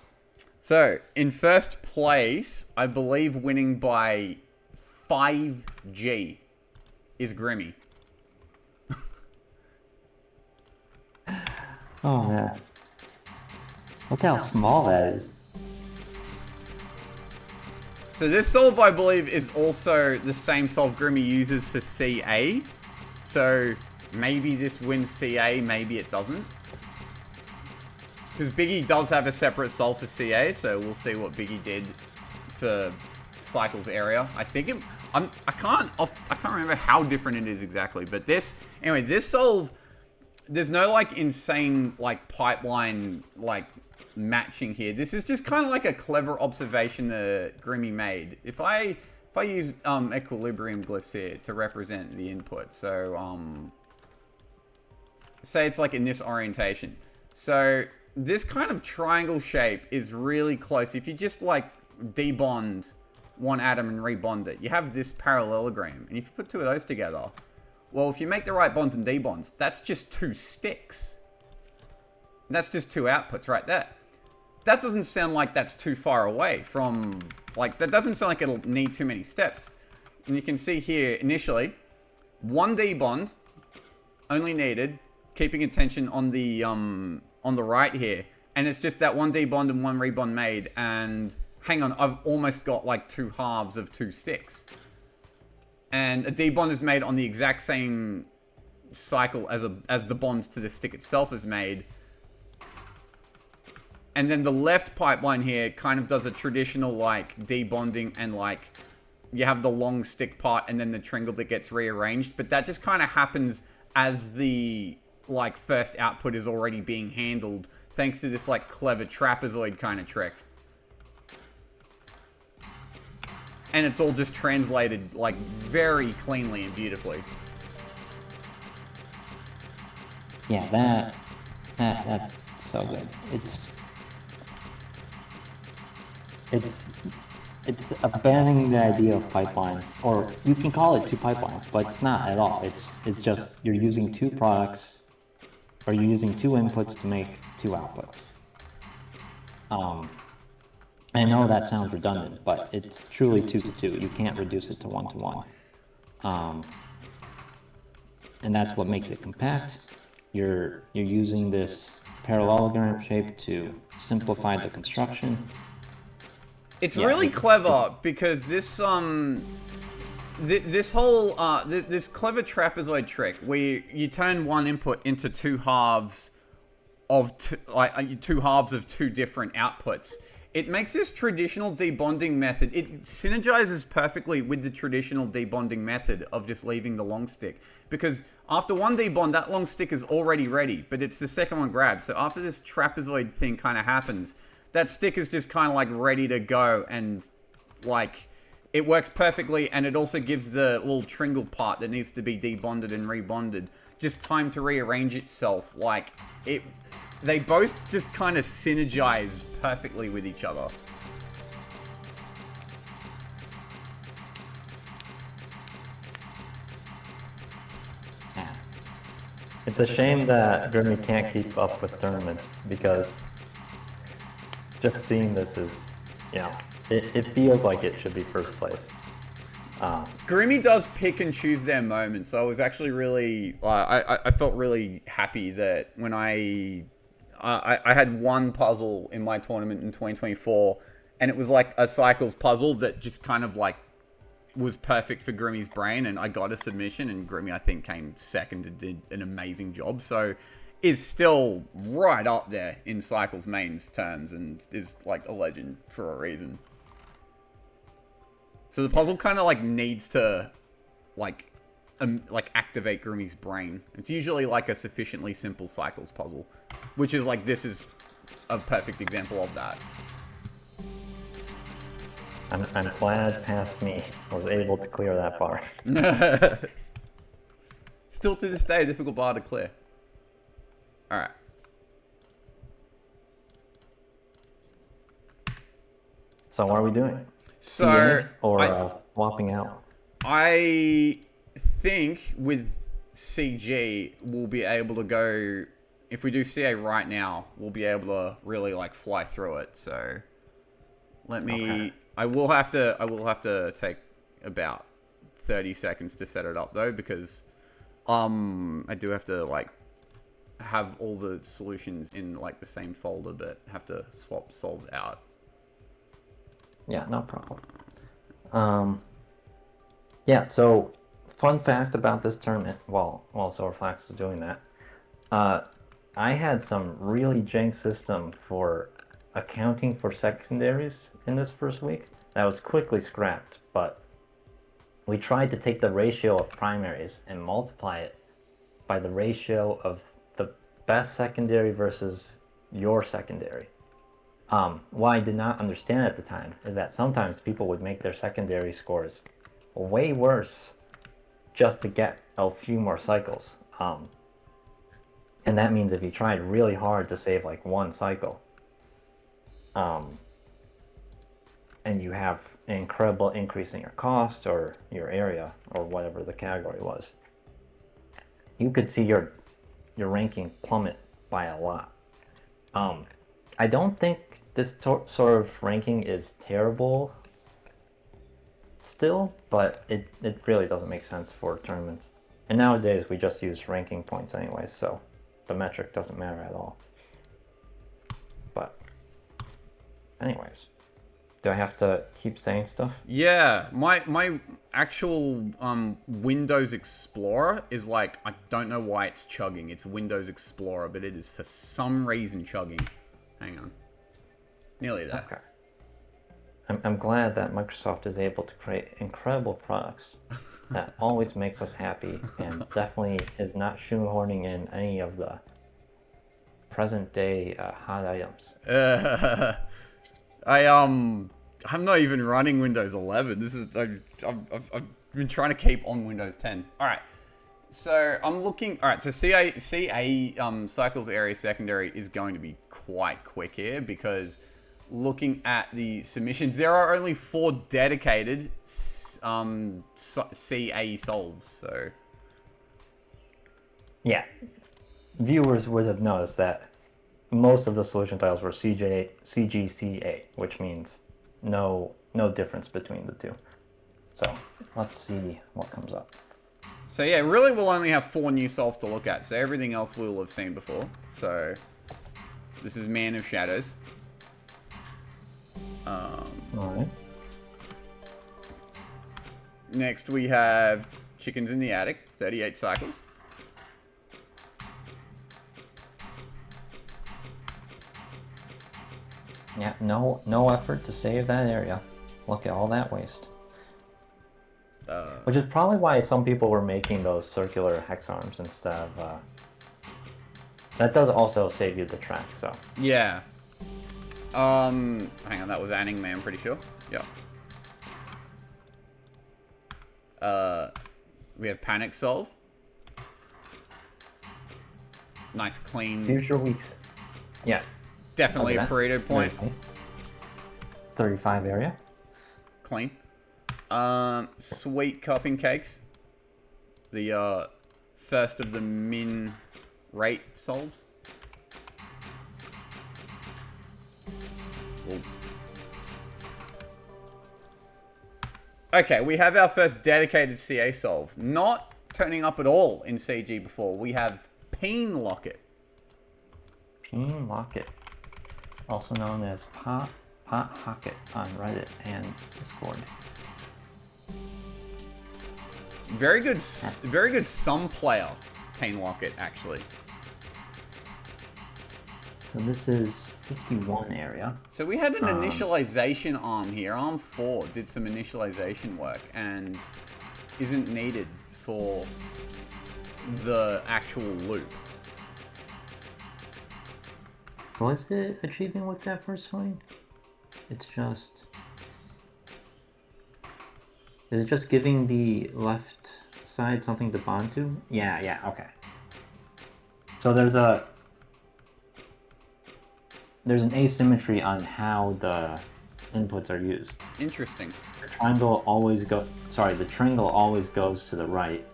So, in first place, I believe winning by 5G is Grimmy. Oh man. Look how small that is. So this solve, I believe, is also the same solve Grimmy uses for CA. So maybe this wins CA, maybe it doesn't. Because Biggie does have a separate solve for CA, so we'll see what Biggie did for Cycles area. I think it, I can't remember how different it is exactly, but this solve, there's no like insane like pipeline like matching here. This is just kind of like a clever observation that Grimmy made. If I use equilibrium glyphs here to represent the input, so say it's like in this orientation. So this kind of triangle shape is really close. If you just like debond one atom and rebond it, you have this parallelogram. And if you put two of those together, well, if you make the right bonds and debonds, that's just two sticks. That's just two outputs right there. That doesn't sound like that's too far away from, like, that doesn't sound like it'll need too many steps. And you can see here, initially, one debond only needed, keeping attention on the right here. And it's just that one debond and one rebond made, and hang on, I've almost got like two halves of two sticks. And a debond is made on the exact same cycle as the bonds to the stick itself is made. And then the left pipeline here kind of does a traditional like debonding, and like you have the long stick part and then the triangle that gets rearranged. But that just kind of happens as the like first output is already being handled, thanks to this like clever trapezoid kind of trick. And it's all just translated like very cleanly and beautifully. Yeah, that's so good. It's abandoning the idea of pipelines, or you can call it two pipelines, but it's not at all. It's just you're using two products, or you're using two inputs to make two outputs. I know that sounds redundant, but it's truly 2 to 2. You can't reduce it to 1 to 1. And that's what makes it compact. You're using this parallelogram shape to simplify the construction. It's really clever because this this whole this clever trapezoid trick where you turn one input into two halves of two different outputs. It makes this traditional debonding method, it synergizes perfectly with the traditional debonding method of just leaving the long stick. Because after one debond, that long stick is already ready, but it's the second one grabbed. So after this trapezoid thing kind of happens, that stick is just kind of like ready to go, and like it works perfectly. And it also gives the little tringle part that needs to be debonded and rebonded just time to rearrange itself. Like they both just kind of synergize perfectly with each other. Yeah. It's a shame that Grimmy can't keep up with tournaments, because just seeing this is, you know, it feels like it should be first place. Grimmy does pick and choose their moments. I was actually really, I felt really happy that when I had one puzzle in my tournament in 2024, and it was like a Cycles puzzle that just kind of like was perfect for Grimmy's brain, and I got a submission, and Grimmy, I think, came second and did an amazing job. So is still right up there in Cycles mains terms, and is like a legend for a reason. So the puzzle kind of like needs to like activate Grimmy's brain. It's usually like a sufficiently simple Cycles puzzle, which is like, this is a perfect example of that. I'm glad past me was able to clear that bar. Still to this day, a difficult bar to clear. Alright. So what are we doing? So, CA or swapping out? I think with CG, we'll be able to go, if we do CA right now, we'll be able to really like fly through it. So let me, okay. I will have to take about 30 seconds to set it up though, because I do have to like have all the solutions in like the same folder, but have to swap solves out. Yeah, no problem. Yeah, so fun fact about this tournament, while Silverflax is doing that, uh, I had some really jank system for accounting for secondaries in this first week that was quickly scrapped, but we tried to take the ratio of primaries and multiply it by the ratio of the best secondary versus your secondary. What I did not understand at the time is that sometimes people would make their secondary scores way worse just to get a few more cycles. And that means if you tried really hard to save like one cycle, and you have an incredible increase in your cost or your area or whatever the category was, you could see your ranking plummet by a lot. I don't think this sort of ranking is terrible still, but it really doesn't make sense for tournaments. And nowadays we just use ranking points anyway, so the metric doesn't matter at all. But anyways, do I have to keep saying stuff? Yeah, my actual Windows Explorer is like, I don't know why it's chugging. It's Windows Explorer, but it is for some reason chugging. Hang on. Nearly there. Okay. I'm glad that Microsoft is able to create incredible products that always makes us happy and definitely is not shoehorning in any of the present day hot items. I'm not even running Windows 11. This is I've been trying to keep on Windows 10. All right. So I'm looking. All right. So CA cycles area secondary is going to be quite quick here because looking at the submissions, there are only 4 dedicated CA solves. So yeah, viewers would have noticed that most of the solution tiles were CGCA, which means no difference between the two. So let's see what comes up. So yeah, really we'll only have 4 new solves to look at. So everything else we will have seen before. So this is Man of Shadows. Alright. Next we have Chickens in the Attic, 38 cycles. Yeah, no effort to save that area. Look at all that waste. Which is probably why some people were making those circular hex arms instead of... That does also save you the track, so... Yeah. Hang on, that was Anning Man, I'm pretty sure. Yeah. We have Panic Solve. Nice, clean... Future weeks. Yeah. Definitely a Pareto point. 35 area. Clean. Sweet Cupping Cakes. The, first of the min rate solves. Ooh. Okay, we have our first dedicated CA solve. Not turning up at all in CG before. We have Peen Locket. Peen Locket. Also known as Pot Hocket on Reddit and Discord. Very good sum player, Peen Locket, actually. So this is 51 area. So we had an initialization arm here. Arm 4 did some initialization work and isn't needed for the actual loop. Was it achieving with that first find? It's just... Is it just giving the left side something to bond to? Yeah, okay. So there's an asymmetry on how the inputs are used. Interesting. The triangle always goes to the right.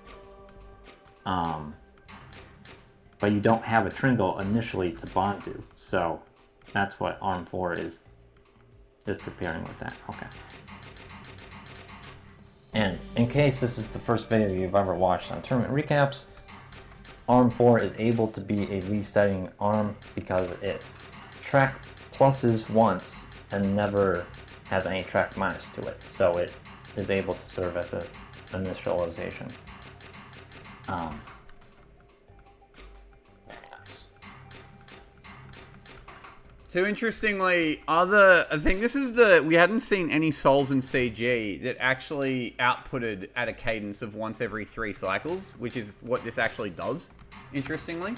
But you don't have a triangle initially to bond to, so that's what Arm 4 is preparing with that. Okay. And in case this is the first video you've ever watched on tournament recaps, Arm 4 is able to be a resetting arm because it track pluses once and never has any track minus to it. So it is able to serve as an initialization. Very nice. So interestingly, I think this is we hadn't seen any solves in CG that actually outputted at a cadence of once every 3 cycles, which is what this actually does, interestingly.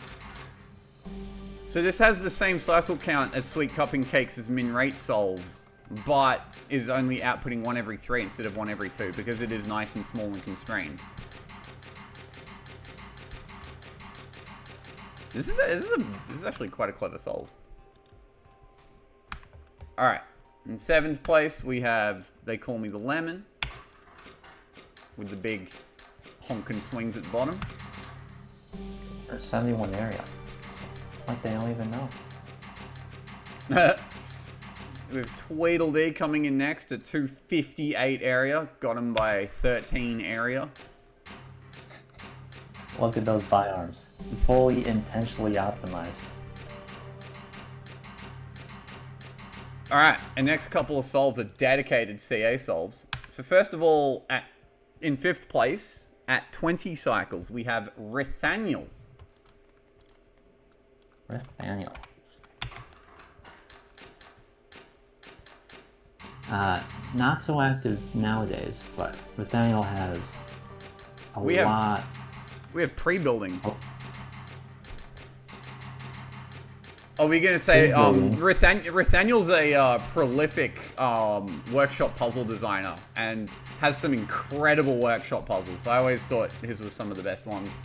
So this has the same cycle count as Sweet Cupping Cakes' min rate solve, but is only outputting 1 every 3 instead of 1 every 2, because it is nice and small and constrained. This is actually quite a clever solve. Alright, in 7th place we have They Call Me the Lemon, with the big honkin' swings at the bottom. There's 71 area. It's like they don't even know. We have Tweedledee coming in next at 258 area. Got him by 13 area. Look at those bi-arms. Fully intentionally optimized. Alright, and next couple of solves are dedicated CA solves. So first of all, in 5th place, at 20 cycles, we have Rithaniel. Rithaniel. Not so active nowadays, but Rithaniel has a lot. We have pre-building. Oh. Are we going to say Rithaniel's a prolific workshop puzzle designer and has some incredible workshop puzzles. I always thought his was some of the best ones.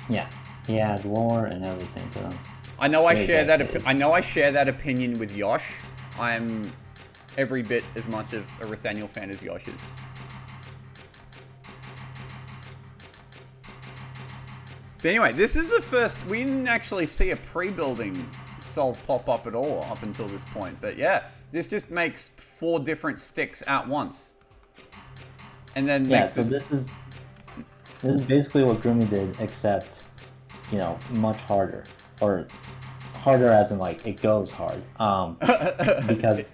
Yeah, he had lore and everything to them. I know I share that opinion with Yosh. I'm every bit as much of a Rithaniel fan as Yosh is. But anyway, this is the first. We didn't actually see a pre-building solve pop up at all up until this point. But yeah, this just makes 4 different sticks at once, and then this is basically what Groomy did, except much harder, or harder as in like it goes hard. Because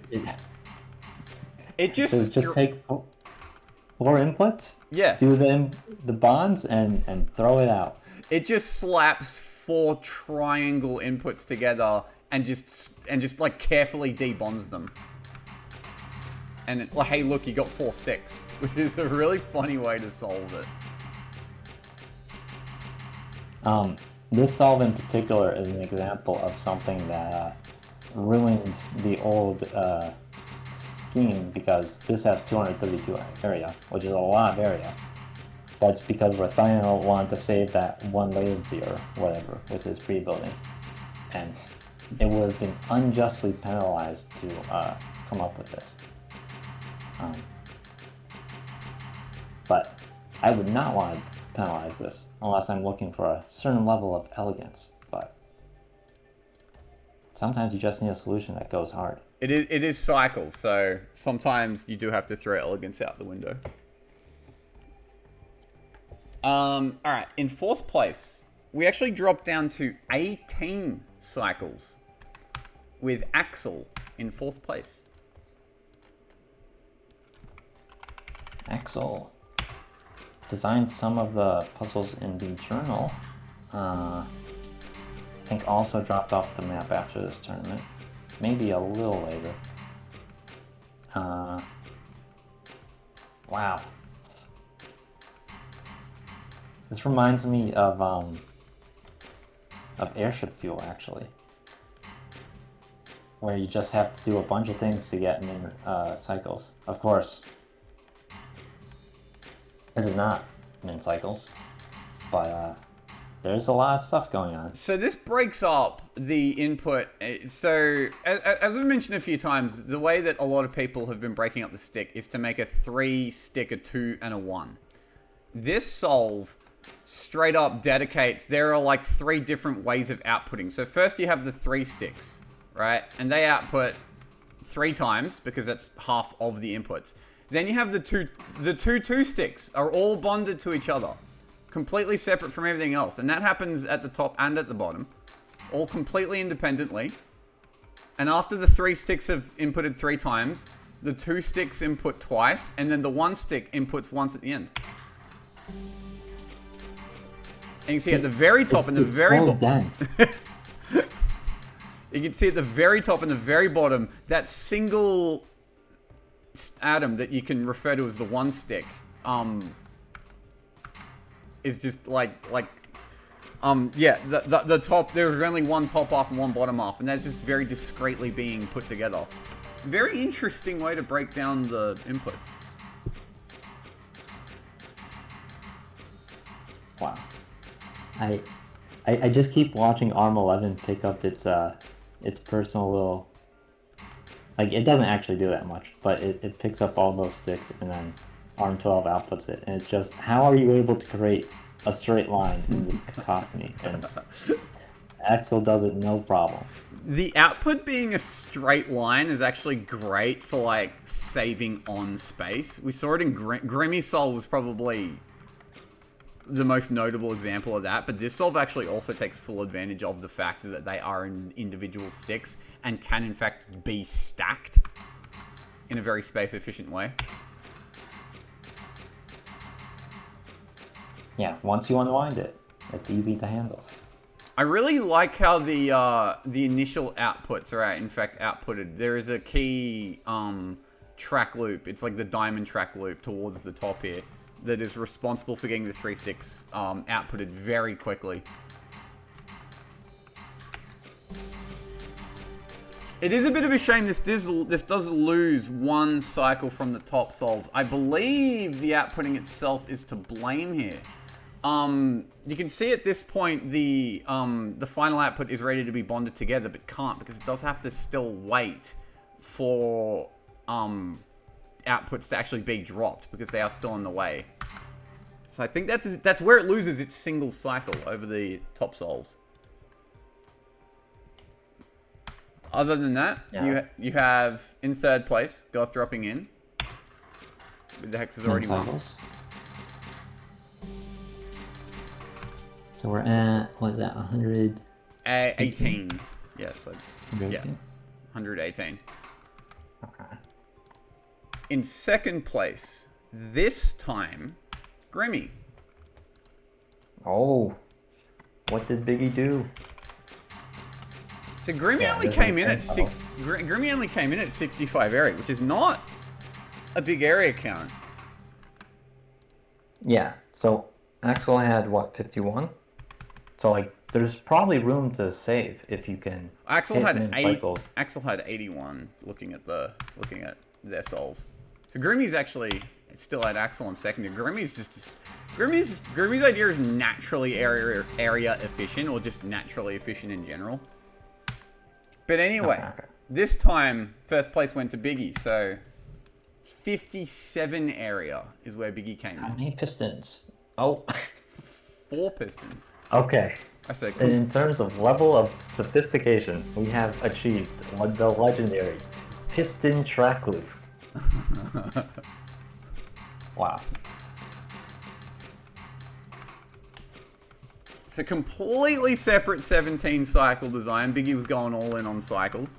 it just take 4 inputs. Yeah. Do the bonds and throw it out. It just slaps 4 triangle inputs together and just like carefully debonds them. And like, hey, look, you got 4 sticks, which is a really funny way to solve it. This solve in particular is an example of something that ruined the old scheme, because this has 232 area, which is a lot of area. That's because Rithaniel wanted to save that 1 latency or whatever with his pre-building, and it would have been unjustly penalized to come up with this. But I would not want to penalize this unless I'm looking for a certain level of elegance. But sometimes you just need a solution that goes hard. It is cycles, so sometimes you do have to throw elegance out the window. Alright, in 4th place, we actually dropped down to 18 cycles with Axel in 4th place. Axel designed some of the puzzles in the journal. I think also dropped off the map after this tournament. Maybe a little later. Wow. This reminds me of airship fuel, actually, where you just have to do a bunch of things to get min cycles. Of course, this is not min cycles, but there's a lot of stuff going on. So this breaks up the input. So as we mentioned a few times, the way that a lot of people have been breaking up the stick is to make a 3 stick, a 2, and a 1. This solve straight up dedicates, there are like 3 different ways of outputting. So first you have the 3 sticks, right? And they output 3 times because that's half of the inputs. Then you have the two sticks are all bonded to each other, completely separate from everything else. And that happens at the top and at the bottom, all completely independently. And after the 3 sticks have inputted 3 times, The 2 sticks input twice, and then the 1 stick inputs once at the end. And you can see at the very top and the very bottom. You can see at the very top and the very bottom that single atom that you can refer to as the 1 stick is just yeah, the top, there's only 1 top half and 1 bottom half, and that's just very discreetly being put together. Very interesting way to break down the inputs. Wow. I just keep watching ARM 11 pick up its personal little, like, it doesn't actually do that much, but it picks up all those sticks, and then ARM 12 outputs it, and it's just, how are you able to create a straight line in this cacophony? And Axel does it no problem. The output being a straight line is actually great for, like, saving on space. We saw it in Grimmy Solve was probably the most notable example of that, but this solve actually also takes full advantage of the fact that they are in individual sticks and can, in fact, be stacked in a very space-efficient way. Yeah, once you unwind it, it's easy to handle. I really like how the initial outputs are, in fact, outputted. There is a key track loop. It's like the diamond track loop towards the top here that is responsible for getting the 3 sticks outputted very quickly. It is a bit of a shame this does lose 1 cycle from the top solves. I believe the outputting itself is to blame here. You can see at this point the final output is ready to be bonded together, but can't because it does have to still wait for outputs to actually be dropped because they are still in the way. So I think that's where it loses its single cycle over the top solves. Other than that, yeah, you have in 3rd place Goth dropping in with the hexes already marked. So we're at, what is that, 100? 18. Yes. Yeah. 118. Okay. In 2nd place, this time, Grimmy. Oh. What did Biggie do? So Grimmy only came in at Grimmy only came in at 65 area, which is not a big area count. Yeah. So Axel had what, 51? So, like, there's probably room to save if you can. Axel had 81. Looking at their solve. So Grimmy's actually still at Axel in 2nd. Grimmy's idea is naturally area efficient, or just naturally efficient in general. But anyway, This time 1st place went to Biggie. So 57 area is where Biggie came in. How many pistons? Oh. 4 pistons. Okay. I said, and in terms of level of sophistication, we have achieved the legendary piston track loop. Wow. It's a completely separate 17 cycle design. Biggie was going all in on cycles.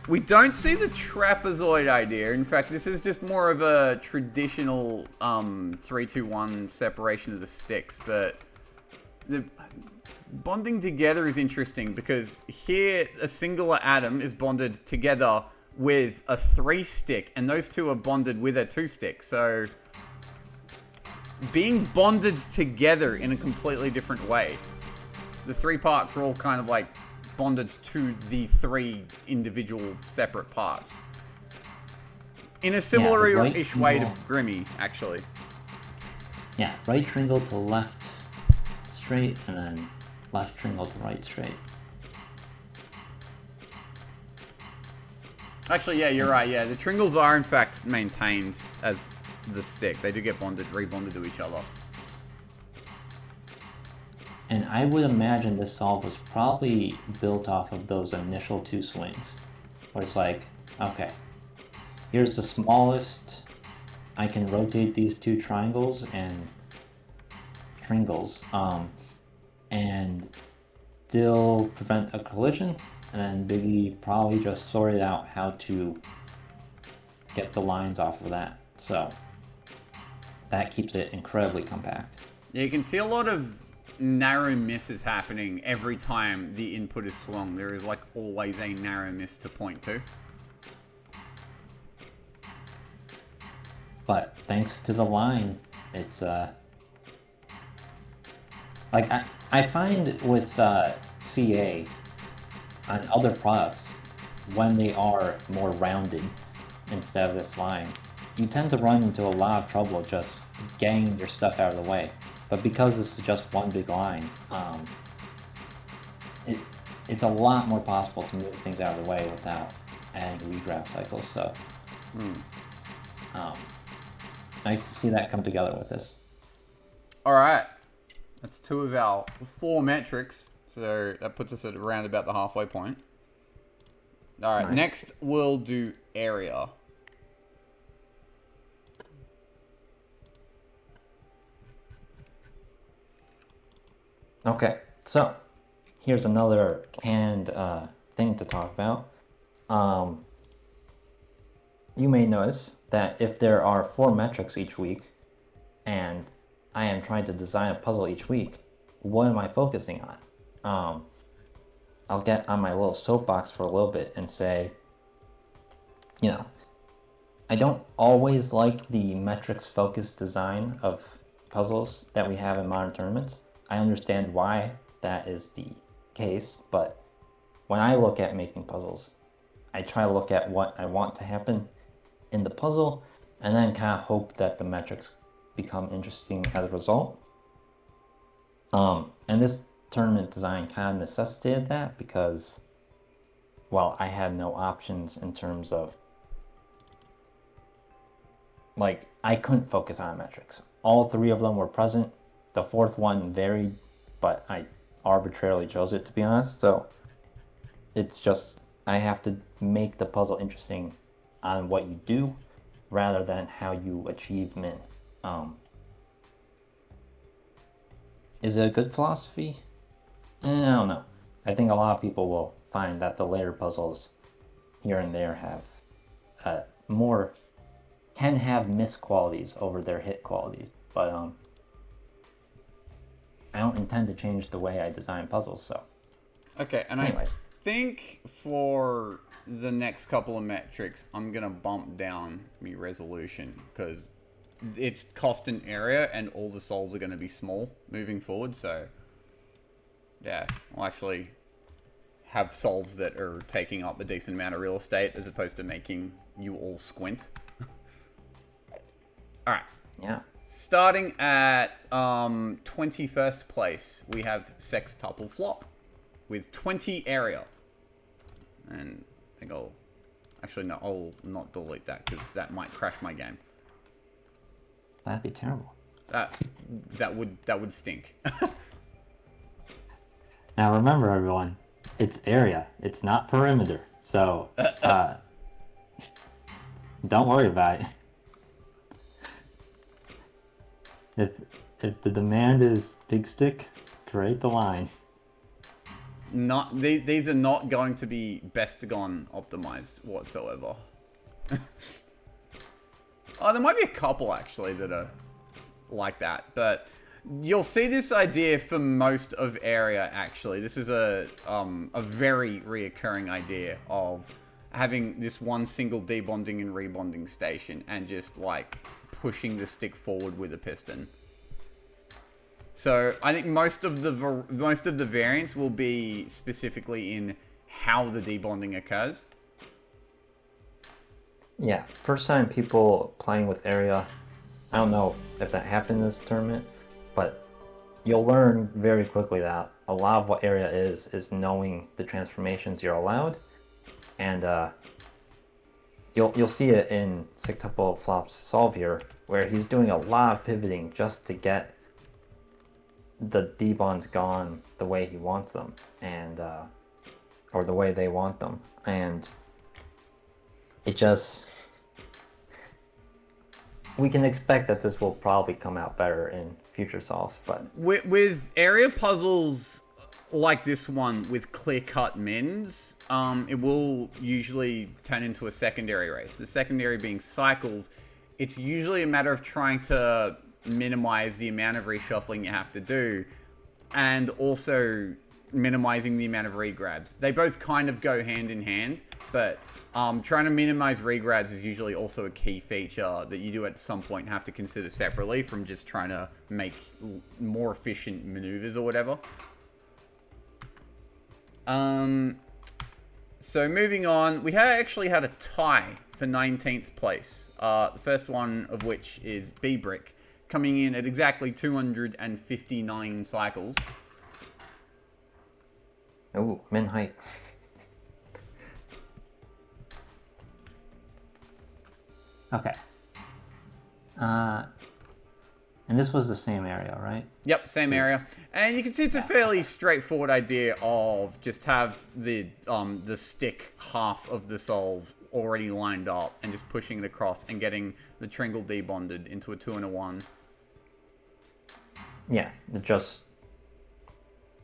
We don't see the trapezoid idea. In fact, this is just more of a traditional 3-2-1 separation of the sticks, but the bonding together is interesting because here a singular atom is bonded together with a 3 stick, and those 2 are bonded with a 2 stick. So being bonded together in a completely different way. The 3 parts are all kind of like bonded to the 3 individual separate parts. In a similar-ish way to Grimmy, actually. Yeah, right triangle to left straight, and then left triangle to right straight. Actually, yeah, you're right. Yeah, the tringles are in fact maintained as the stick. They do get rebonded to each other. And I would imagine this solve was probably built off of those initial 2 swings, where it's like, okay, here's the smallest. I can rotate these 2 triangles and and still prevent a collision. And then Biggie probably just sorted out how to get the lines off of that. So that keeps it incredibly compact. Yeah, you can see a lot of narrow misses happening every time the input is swung. There is like always a narrow miss to point to. But thanks to the line, it's like I find with CA on other products, when they are more rounded instead of this line, you tend to run into a lot of trouble just getting your stuff out of the way. But because this is just one big line, it's a lot more possible to move things out of the way without adding regrab cycles. So nice to see that come together with this. All right, that's 2 of our 4 metrics. So that puts us at around about the halfway point. All right, Nice. Next we'll do area. Okay, so here's another canned thing to talk about. You may notice that if there are 4 metrics each week, and I am trying to design a puzzle each week, what am I focusing on? I'll get on my little soapbox for a little bit and say, I don't always like the metrics focused design of puzzles that we have in modern tournaments. I understand why that is the case, but when I look at making puzzles, I try to look at what I want to happen in the puzzle and then kind of hope that the metrics become interesting as a result. And this tournament design kind of necessitated that because, well, I had no options in terms of, like, I couldn't focus on metrics. All 3 of them were present. The 4th one varied, but I arbitrarily chose it, to be honest. So it's just, I have to make the puzzle interesting on what you do rather than how you achieve min. Is it a good philosophy? I don't know. I think a lot of people will find that the later puzzles here and there have can have miss qualities over their hit qualities, but I don't intend to change the way I design puzzles, so. Okay, and Anyways. I think for the next couple of metrics, I'm going to bump down my resolution because it's cost and area and all the solves are going to be small moving forward. So, yeah, I'll actually have solves that are taking up a decent amount of real estate as opposed to making you all squint. All right. Yeah. Starting at 21st place, we have Sextuple Flop with 20 area. And I think I'll... Actually, no, I'll not delete that because that might crash my game. That'd be terrible. That would stink. Now remember, everyone, it's area. It's not perimeter. So, don't worry about it. If the demand is big stick, create the line. These are not going to be bestagon optimized whatsoever. Oh, there might be a couple actually that are like that, but you'll see this idea for most of area actually. This is a very reoccurring idea of having this one single debonding and rebonding station and just like pushing the stick forward with a piston. So I think most of the variants will be specifically in how the debonding occurs. Yeah, first time people playing with area, I don't know if that happened in this tournament, but you'll learn very quickly that a lot of what area is knowing the transformations you're allowed, and you'll see it in Sextuple Flop's solve here, where he's doing a lot of pivoting just to get the debonds gone the way he wants them, and or the way they want them, and it just, we can expect that this will probably come out better in future solves, but With area puzzles, like this one with clear-cut mins, it will usually turn into a secondary race. The secondary being cycles. It's usually a matter of trying to minimize the amount of reshuffling you have to do, and also minimizing the amount of regrabs. They both kind of go hand in hand, but trying to minimize regrabs is usually also a key feature that you do at some point have to consider separately from just trying to make more efficient maneuvers or whatever. So moving on, we actually had a tie for 19th place. The first one of which is B-Brick, coming in at exactly 259 cycles. Oh, min height. Okay. And this was the same area, right? Yep, same area. And you can see it's a fairly straightforward idea of just have the stick half of the solve already lined up and just pushing it across and getting the Tringle debonded into a 2 and a 1. Yeah,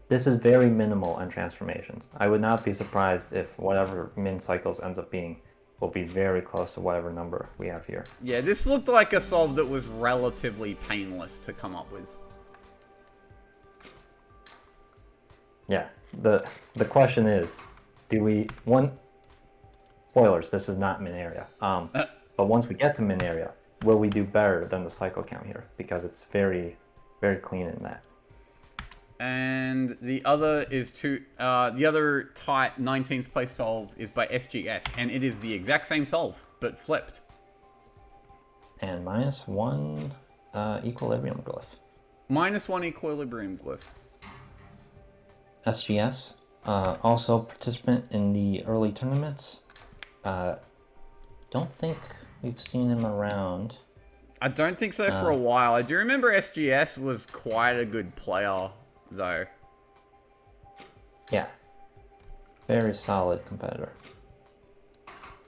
this is very minimal on transformations. I would not be surprised if whatever min cycles ends up being will be very close to whatever number we have here. Yeah, this looked like a solve that was relatively painless to come up with. Yeah, the question is, do we spoilers, this is not min area. But once we get to min area, will we do better than the cycle count here? Because it's very, very clean in that. And the other is the other tight 19th place solve is by SGS, and it is the exact same solve, but flipped. And -1 equilibrium glyph. -1 equilibrium glyph. SGS, also participant in the early tournaments. Don't think we've seen him around. I don't think so for a while. I do remember SGS was quite a good player, though. Yeah. Very solid competitor.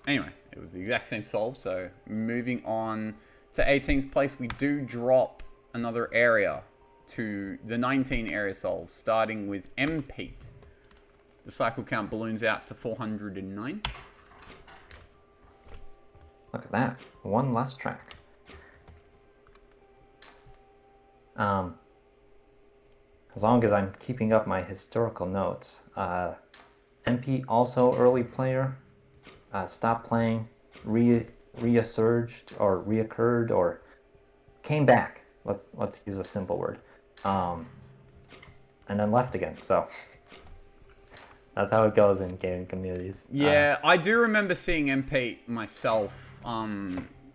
Anyway, it was the exact same solve, so moving on to 18th place, we do drop another area to the 19 area solves, starting with M-Pete. The cycle count balloons out to 409. Look at that. One less track. As long as I'm keeping up my historical notes. MP also early player. Stopped playing, resurged or reoccurred or came back. Let's use a simple word. And then left again. So that's how it goes in gaming communities. Yeah, I do remember seeing MP myself.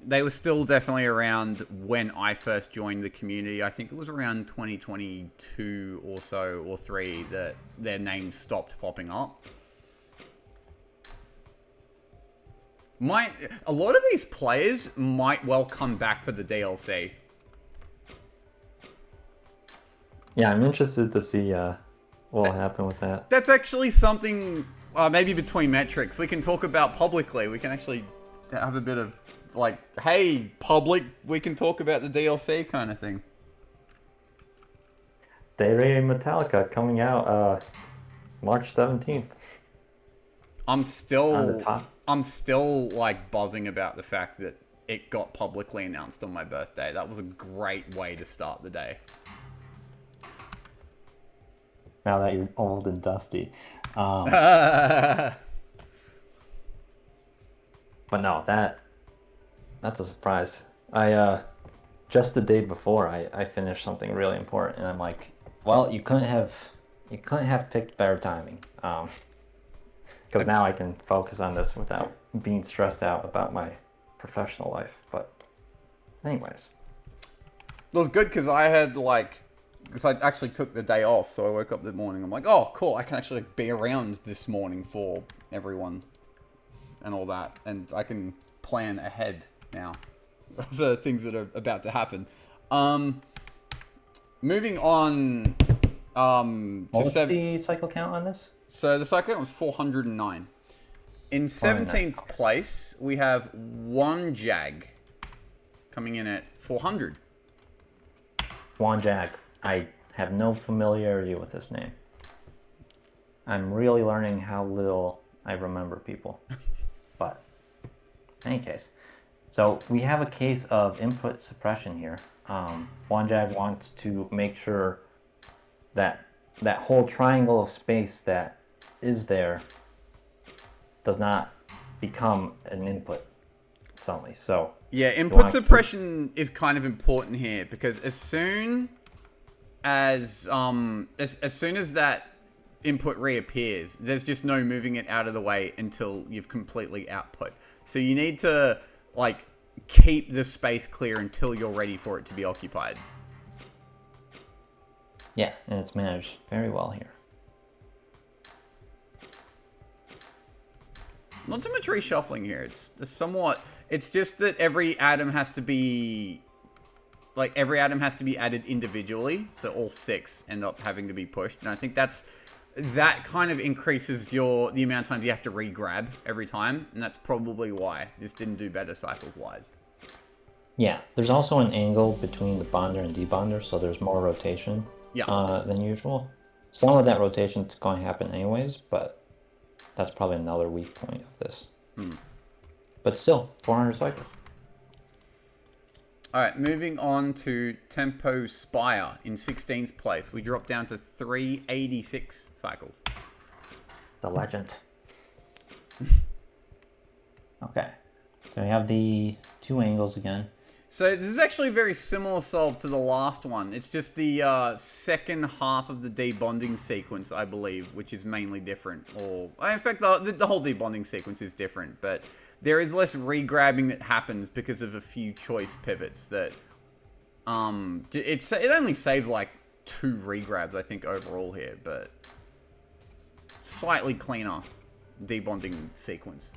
They were still definitely around when I first joined the community. I think it was around 2022 or so, or 3, that their names stopped popping up. A lot of these players might well come back for the DLC. Yeah, I'm interested to see what will happen with that. That's actually something, maybe between metrics, we can talk about publicly. We can actually have a bit of, like, hey, public, we can talk about the DLC kind of thing. Day Metallica coming out March 17th. I'm still like buzzing about the fact that it got publicly announced on my birthday. That was a great way to start the day. Now that you're old and dusty. But no, that's a surprise. I just the day before I finished something really important, and I'm like, well, you couldn't have picked better timing. Because now I can focus on this without being stressed out about my professional life. But anyways. It was good because I actually took the day off, so I woke up that morning. I'm like, oh, cool, I can actually be around this morning for everyone and all that. And I can plan ahead now for things that are about to happen. Moving on What's the cycle count on this? So the cycle count was 409. In 17th place, we have one Jag coming in at 400. Juan Jag. I have no familiarity with this name. I'm really learning how little I remember people. But in any case, so we have a case of input suppression here. Wanjag wants to make sure that that whole triangle of space that is there does not become an input suddenly. So Yeah, you input want to keep. suppression is kind of important here because as soon as soon as that input reappears, there's just no moving it out of the way until you've completely output. So you need to like keep the space clear until you're ready for it to be occupied. Yeah, and it's managed very well here. Not too much reshuffling here. It's somewhat. It's just that every atom has to be every atom has to be added individually, so all 6 end up having to be pushed. And I think that kind of increases the amount of times you have to re-grab every time, and that's probably why this didn't do better cycles-wise. Yeah, there's also an angle between the bonder and debonder, so there's more rotation than usual. Some of that rotation is going to happen anyways, but that's probably another weak point of this. But still, 400 cycles. Alright, moving on to Tempo Spire in 16th place. We drop down to 386 cycles. The legend. Okay, so we have the 2 angles again. So this is actually a very similar solve to the last one. It's just the second half of the debonding sequence, I believe, which is mainly different. Or in fact, the whole debonding sequence is different, but there is less re-grabbing that happens because of a few choice pivots that it only saves like 2 re-grabs, I think, overall here, but slightly cleaner debonding sequence.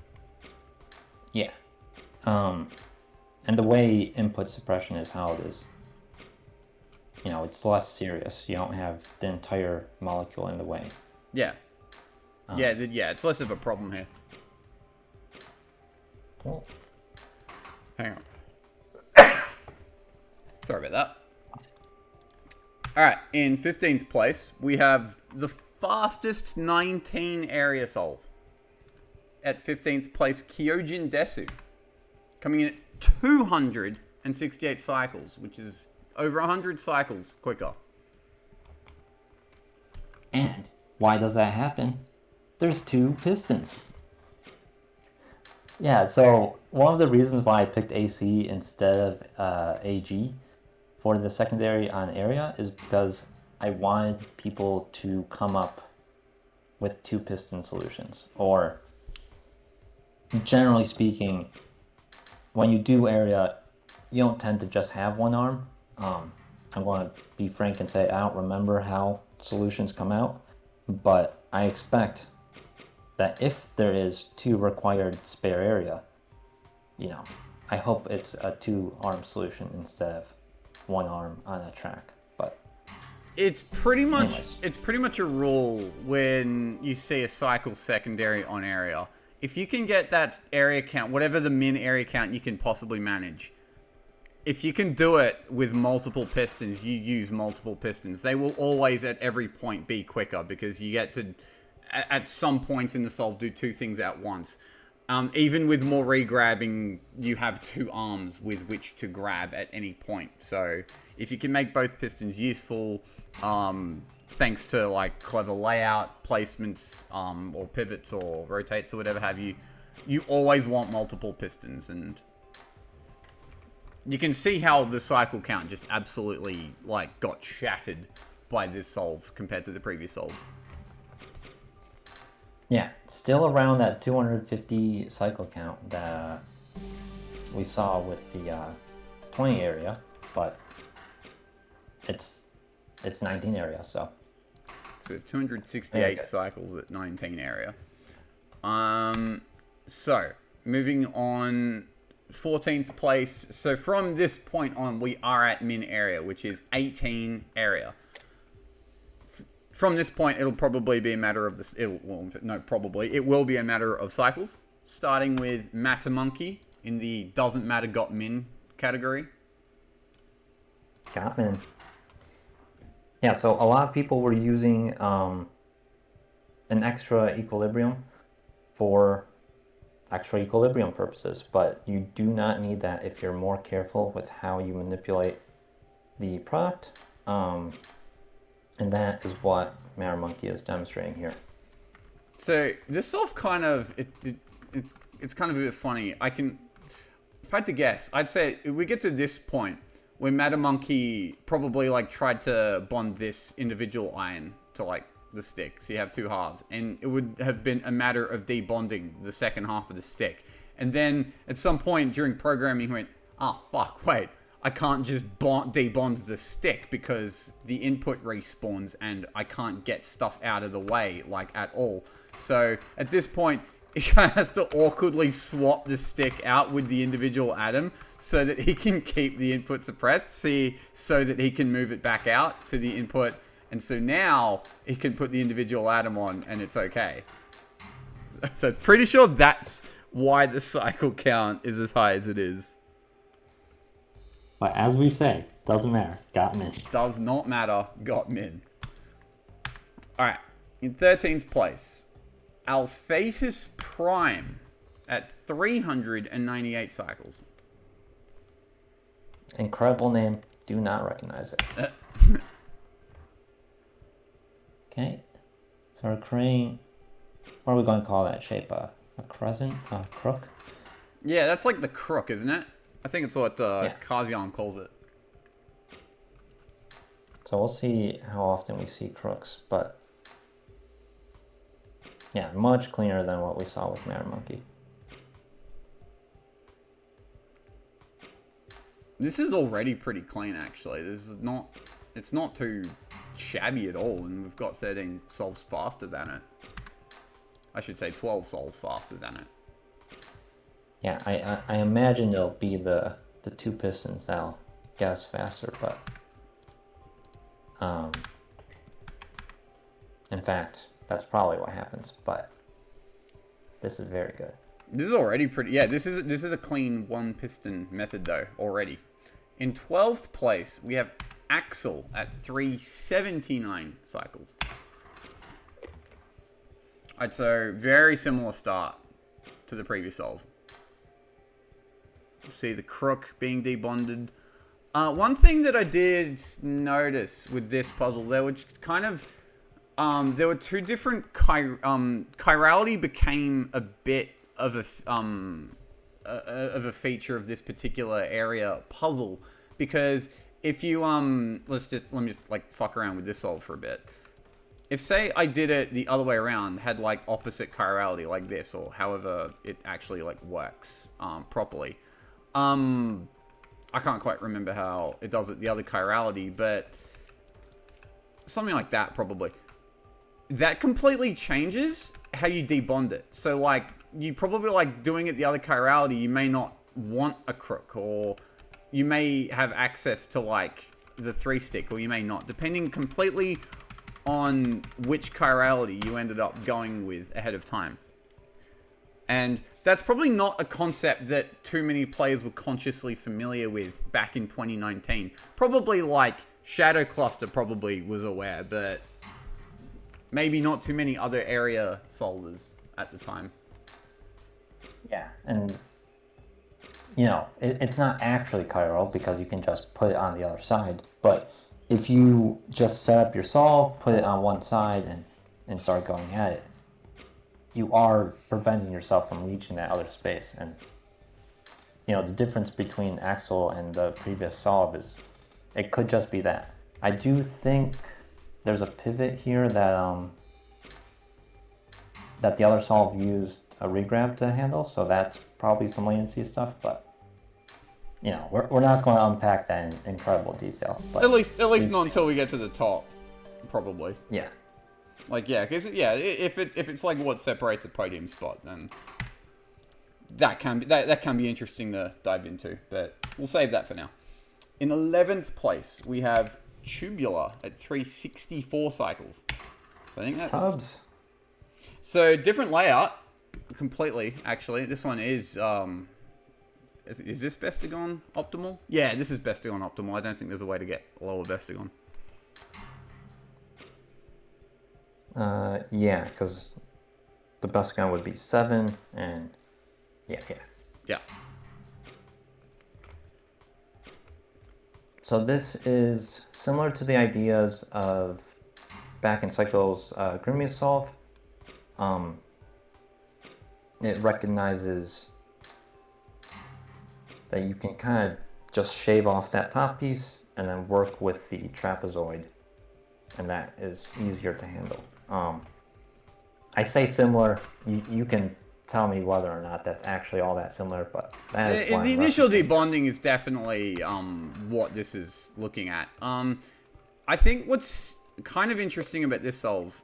Yeah. And the way input suppression is how it is, it's less serious. You don't have the entire molecule in the way. Yeah. Yeah, it's less of a problem here. Cool. Hang on. Sorry about that. Alright, in 15th place, we have the fastest 19 area solve. At 15th place, Kyojin Desu. Coming in at 268 cycles, which is over 100 cycles quicker. And why does that happen? There's 2 pistons. Yeah, so one of the reasons why I picked AC instead of AG for the secondary on area is because I wanted people to come up with 2 piston solutions. Or generally speaking, when you do area, you don't tend to just have 1 arm. I'm going to be frank and say I don't remember how solutions come out, but I expect that if there is 2 required spare area, I hope it's a 2-arm solution instead of 1 arm on a track. But it's pretty much anyways. a rule when you see a cycle secondary on area. If you can get that area count, whatever the min area count you can possibly manage, if you can do it with multiple pistons, you use multiple pistons. They will always at every point be quicker because you get to, at some points in the solve, do 2 things at once. Even with more re-grabbing, you have 2 arms with which to grab at any point. So if you can make both pistons useful, thanks to like clever layout, placements, or pivots or rotates or whatever have you, you always want multiple pistons. And you can see how the cycle count just absolutely like got shattered by this solve compared to the previous solves. Yeah, still around that 250 cycle count that we saw with the 20 area, but it's 19 area, so. So we have 268 cycles at 19 area. So moving on, 14th place. So from this point on, we are at min area, which is 18 area. From this point, it'll probably be a matter of this. It will be a matter of cycles, starting with Matamonkey in the doesn't matter got min category. Got min. Yeah, so a lot of people were using an extra equilibrium for extra equilibrium purposes, but you do not need that if you're more careful with how you manipulate the product. And that is what Matter Monkey is demonstrating here. So this solve kind of it's kind of a bit funny. If I had to guess, I'd say if we get to this point where Matter Monkey probably like tried to bond this individual iron to like the stick, so you have two halves, and it would have been a matter of debonding the second half of the stick. And then at some point during programming, he went, "Ah, fuck, wait, I can't just debond the stick because the input respawns and I can't get stuff out of the way like at all." So at this point, he has to awkwardly swap the stick out with the individual atom so that he can keep the input suppressed, so that he can move it back out to the input. And so now he can put the individual atom on and it's okay. So pretty sure that's why the cycle count is as high as it is. But as we say, doesn't matter. Got min. Does not matter. Got min. Alright. In 13th place, Alphatus Prime at 398 cycles. Incredible name. Do not recognize it. Okay. So we're creating... What are we going to call that shape? A crescent? A crook? Yeah, that's like the crook, isn't it? I think it's what Kazian calls it. So we'll see how often we see crooks, but... Yeah, much cleaner than what we saw with Matter Monkey. This is already pretty clean, actually. It's not too shabby at all, and we've got 13 solves faster than it. I should say 12 solves faster than it. Yeah, I imagine it'll be the two pistons that'll get us faster, but... in fact, that's probably what happens, but this is very good. This is already pretty... Yeah, this is a clean one piston method, though, already. In 12th place, we have Axel at 379 cycles. Alright, so very similar start to the previous solve. See the crook being debonded. One thing that I did notice with this puzzle, there were kind of... there were two different... chirality became a bit of a feature of this particular area puzzle, because if you let me just like fuck around with this solve for a bit. If say I did it the other way around, had like opposite chirality like this, or however it actually like works properly. I can't quite remember how it does it the other chirality, but something like that probably. That completely changes how you debond it. So like you probably like doing it the other chirality, you may not want a crook, or you may have access to like the 3-stick, or you may not, depending completely on which chirality you ended up going with ahead of time. And that's probably not a concept that too many players were consciously familiar with back in 2019. Probably like Shadow Cluster probably was aware, but maybe not too many other area solvers at the time. Yeah, and you know, it's not actually chiral because you can just put it on the other side, but if you just set up your solve, put it on one side, and start going at it, you are preventing yourself from reaching that other space. And you know, the difference between Axel and the previous solve is it could just be that. I do think there's a pivot here that that the other solve used a regrab to handle, so that's probably some latency stuff, but you know, we're not going to unpack that in incredible detail. But at least not until we get to the top, probably. Yeah. Like, yeah, because if it's like what separates a podium spot, then that can be interesting to dive into. But we'll save that for now. In 11th place, we have Tubular at 364 cycles. So I think that's Tubs. So different layout, completely. Actually, this one is this Bestigon optimal? Yeah, this is Bestigon optimal. I don't think there's a way to get lower Bestigon. Yeah, because the best gun would be 7, and yeah. Yeah. So this is similar to the ideas of back in Cycle's Grimius Solve. It recognizes that you can kind of just shave off that top piece and then work with the trapezoid, and that is easier to handle. I say similar, you can tell me whether or not that's actually all that similar, but that is what The I'm initial referencing. debonding is definitely what this is looking at. I think what's kind of interesting about this solve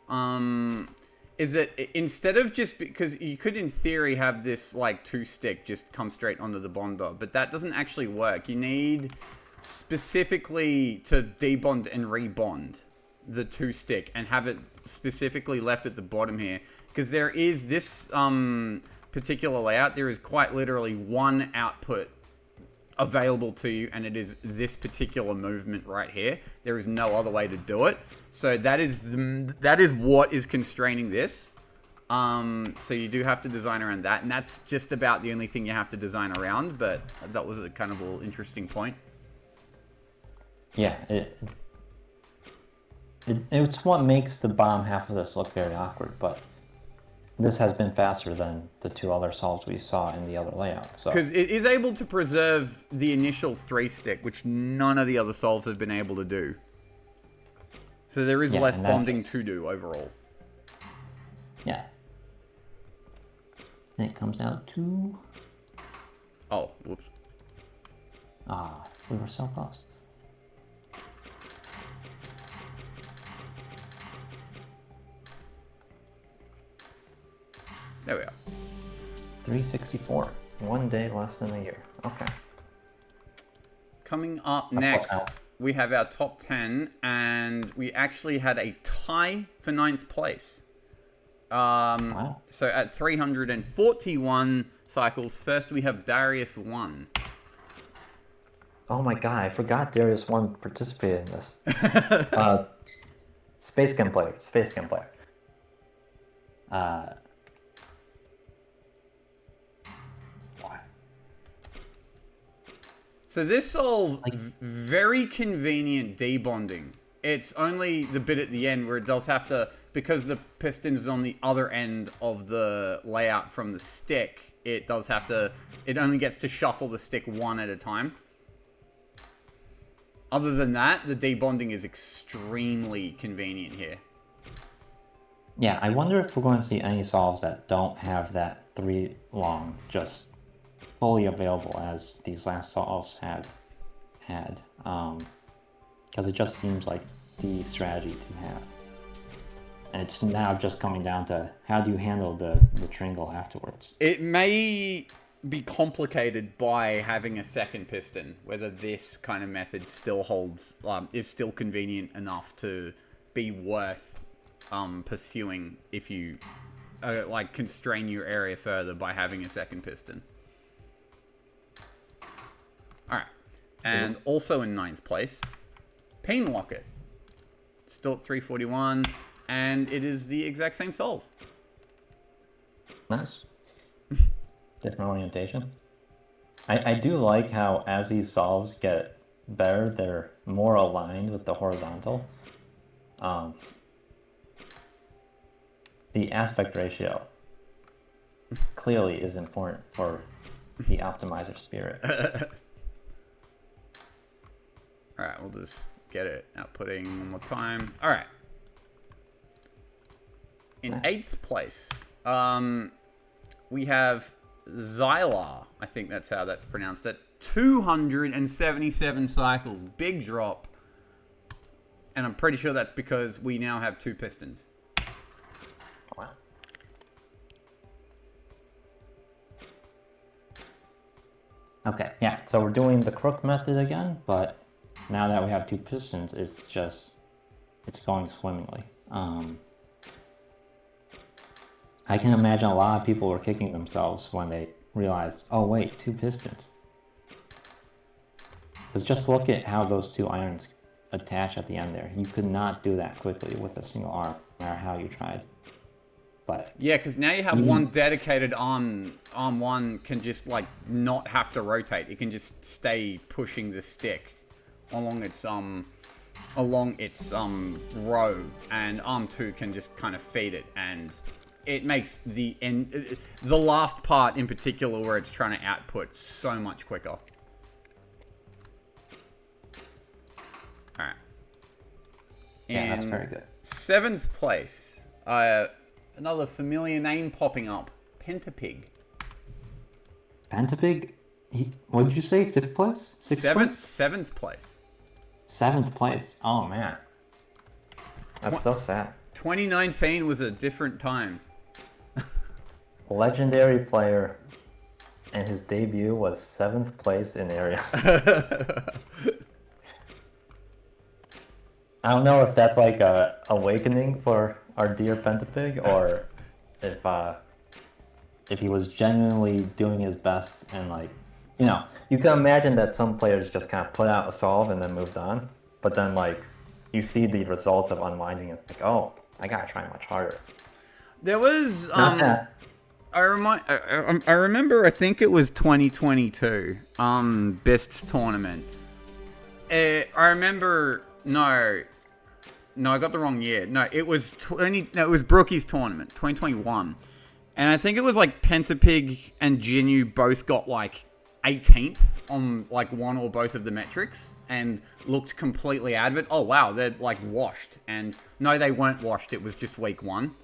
is that instead of just because you could in theory have this like 2-stick just come straight onto the bonder, but that doesn't actually work. You need specifically to debond and rebond the 2-stick and have it specifically left at the bottom here, because there is this particular layout, there is quite literally one output available to you, and it is this particular movement right here. There is no other way to do it. So that is what is constraining this. So you do have to design around that, and that's just about the only thing you have to design around. But that was a kind of a little interesting point. Yeah, it's what makes the bottom half of this look very awkward, but this has been faster than the 2 other solves we saw in the other layout. So because it is able to preserve the initial 3-stick, which none of the other solves have been able to do. So there is less bonding to do overall. Yeah. And it comes out to... Oh, whoops. We were so close. There we are. 364. 1 day less than a year. Okay. Coming up next, we have our top 10, and we actually had a tie for 9th place. Wow. So at 341 cycles, first we have Darius 1. Oh my god, I forgot Darius 1 participated in this. Space Gun player. So this solve, very convenient debonding. It's only the bit at the end where it does have to, because the piston is on the other end of the layout from the stick, it does have to, it only gets to shuffle the stick one at a time. Other than that, the debonding is extremely convenient here. Yeah, I wonder if we're going to see any solves that don't have that 3 long just fully available as these last solves have had. Because it just seems like the strategy to have. And it's now just coming down to how do you handle the triangle afterwards. It may be complicated by having a second piston, whether this kind of method still holds, is still convenient enough to be worth pursuing if you like constrain your area further by having a second piston. Alright, and also in 9th place, Pain Locket. Still at 341, and it is the exact same solve. Nice. Different orientation. I do like how as these solves get better, they're more aligned with the horizontal. The aspect ratio clearly is important for the optimizer spirit. Alright, we'll just get it outputting one more time. Alright. In 8th place, we have Xylar. I think that's how that's pronounced. At 277 cycles. Big drop. And I'm pretty sure that's because we now have 2 pistons. Wow. Okay, yeah, so we're doing the crook method again, but now that we have 2 pistons, it's going swimmingly. I can imagine a lot of people were kicking themselves when they realized, oh wait, 2 pistons. Because just look at how those 2 irons attach at the end there. You could not do that quickly with a single arm. no matter how you tried. But Yeah, because now you have one dedicated arm. Arm one can just like not have to rotate. It can just stay pushing the stick along its row, and arm two can just kind of feed it, and it makes the last part in particular where it's trying to output so much quicker. All right. Yeah, that's very good. 7th place, another familiar name popping up, Pentapig. Pentapig? What did you say? 5th place? 6th place? 7th place. 7th place. Oh man, that's so sad. 2019 was a different time. Legendary player, and his debut was 7th place in area. I don't know if that's like a awakening for our dear Pentapig, or if he was genuinely doing his best, and like, you can imagine that some players just kind of put out a solve and then moved on, but then like you see the results of Unwinding, it's like, oh, I gotta try much harder. There was Not that. I remember, I think it was 2022 best tournament. I remember no, I got the wrong year. No, it was it was Brookie's tournament, 2021. And I think it was like Pentapig and Jinyu both got like 18th on like one or both of the metrics and looked completely out of it. Oh wow, they're like washed. And no, they weren't washed. It was just week 1.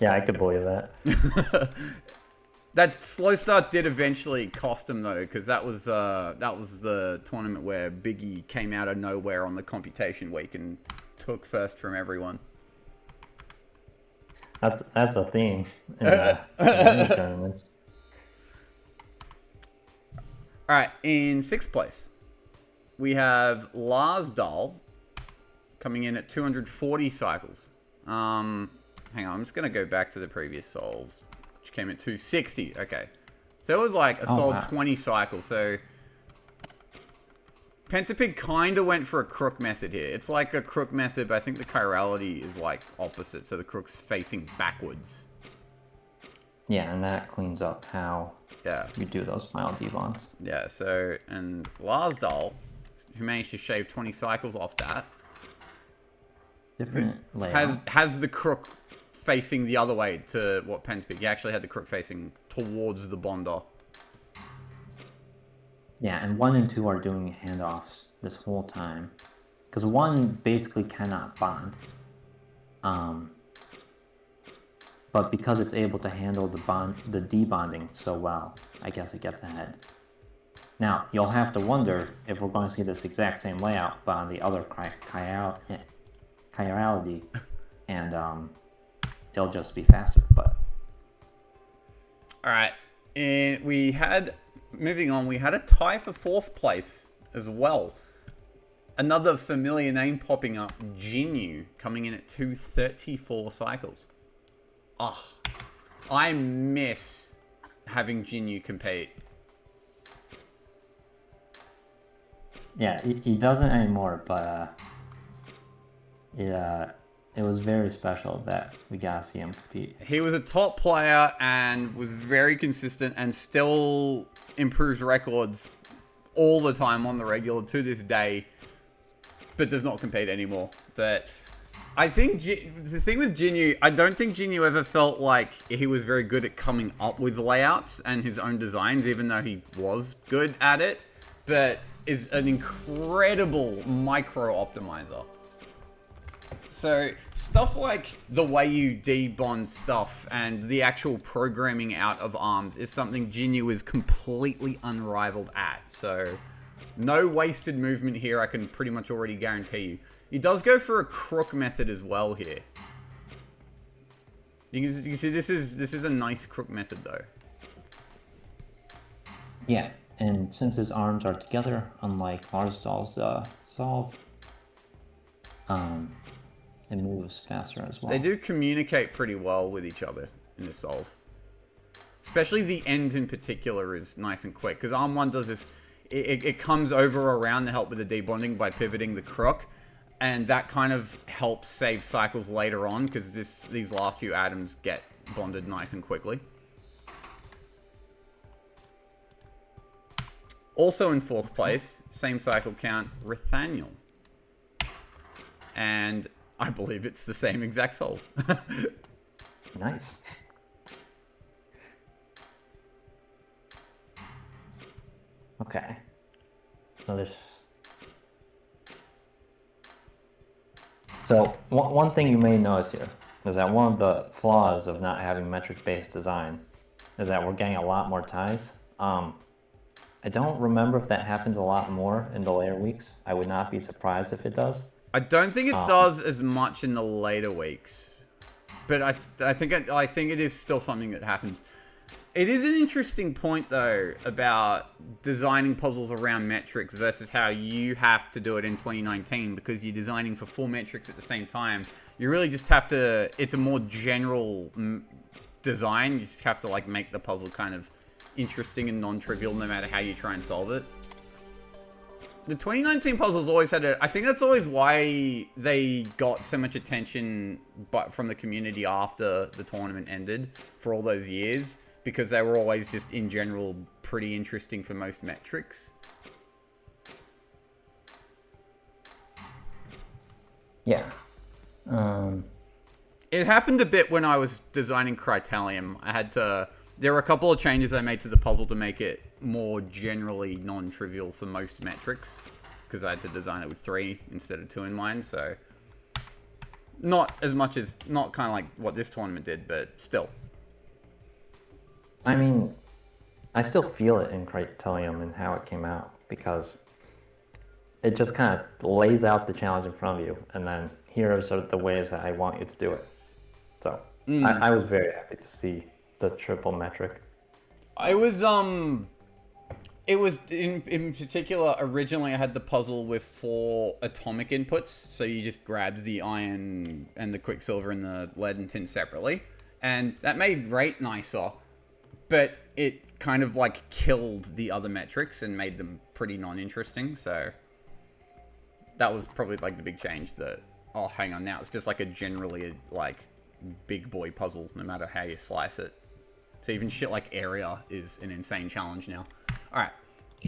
Yeah, I could believe that. That slow start did eventually cost him though, because that was the tournament where Biggie came out of nowhere on the computation week and took first from everyone. That's a theme in many tournaments. All right, in 6th place, we have Lars Dahl coming in at 240 cycles. Hang on, I'm just gonna go back to the previous solve, which came at 260. Okay, so it was like a solid 20 cycles. So Pentapig kind of went for a crook method here. It's like a crook method, but I think the chirality is like opposite, so the crook's facing backwards. Yeah, and that cleans up how you do those final debonds. Yeah, so, and Lars Dahl, who managed to shave 20 cycles off that, different layout. Has the crook facing the other way to what Pentapig. He actually had the crook facing towards the bonder. Yeah, and 1 and 2 are doing handoffs this whole time, because 1 basically cannot bond. But because it's able to handle the debonding so well, I guess it gets ahead. Now, you'll have to wonder if we're going to see this exact same layout, but on the other chirality, and it'll just be faster. But all right, and moving on, we had a tie for 4th place as well. Another familiar name popping up, Jinyu, coming in at 234 cycles. Oh, I miss having Jinyu compete. yeah, he doesn't anymore, but it was very special that we got to see him compete. He was a top player and was very consistent and still improves records all the time on the regular to this day, but does not compete anymore. But I think the thing with Jinyu, I don't think Jinyu ever felt like he was very good at coming up with layouts and his own designs, even though he was good at it, but is an incredible micro optimizer. So stuff like the way you debond stuff and the actual programming out of arms is something Jinyu is completely unrivaled at. So no wasted movement here, I can pretty much already guarantee you. He does go for a crook method as well here. You can see this is a nice crook method though. Yeah, and since his arms are together, unlike Lars Dahl's solve, it moves faster as well. They do communicate pretty well with each other in this solve. Especially the end in particular is nice and quick, because arm 1 does this, it comes over around to help with the debonding by pivoting the crook. and that kind of helps save cycles later on because these last few atoms get bonded nice and quickly. Also in 4th place, same cycle count, Rithaniel. And I believe it's the same exact solve. Nice. Okay. So one thing you may notice here is that one of the flaws of not having metric-based design is that we're getting a lot more ties. I don't remember if that happens a lot more in the later weeks. I would not be surprised if it does. I don't think it does as much in the later weeks, but I think it is still something that happens. It is an interesting point though about designing puzzles around metrics versus how you have to do it in 2019 because you're designing for 4 metrics at the same time. You really just have to. It's a more general design. You just have to like make the puzzle kind of interesting and non-trivial no matter how you try and solve it. The 2019 puzzles always had I think that's always why they got so much attention from the community after the tournament ended for all those years, because they were always just in general pretty interesting for most metrics. Yeah. It happened a bit when I was designing Critalium. There were a couple of changes I made to the puzzle to make it more generally non-trivial for most metrics, because I had to design it with 3 instead of 2 in mind, so not kind of like what this tournament did, but still. I mean, I still feel it in Critalium and how it came out, because it just kind of lays out the challenge in front of you, and then here are sort of the ways that I want you to do it. So I was very happy to see the triple metric. It was in particular, originally I had the puzzle with 4 atomic inputs, so you just grabbed the iron and the quicksilver and the lead and tin separately, and that made rate nicer, but it kind of like killed the other metrics and made them pretty non-interesting, so that was probably like the big change. That, oh, hang on, now it's just like a generally like big boy puzzle no matter how you slice it. So even shit like area is an insane challenge now. Alright,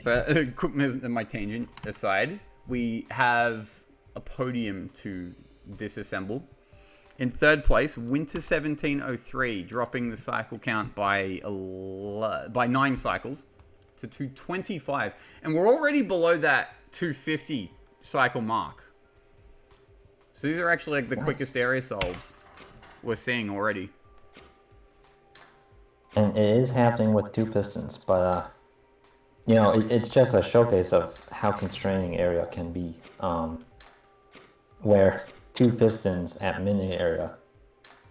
so quick my tangent aside, we have a podium to disassemble. In 3rd place, Winter 1703, dropping the cycle count by 9 cycles to 225. And we're already below that 250 cycle mark. So these are actually like the quickest area solves we're seeing already. And it is happening with 2 pistons, but you know, it's just a showcase of how constraining area can be, where 2 pistons at min area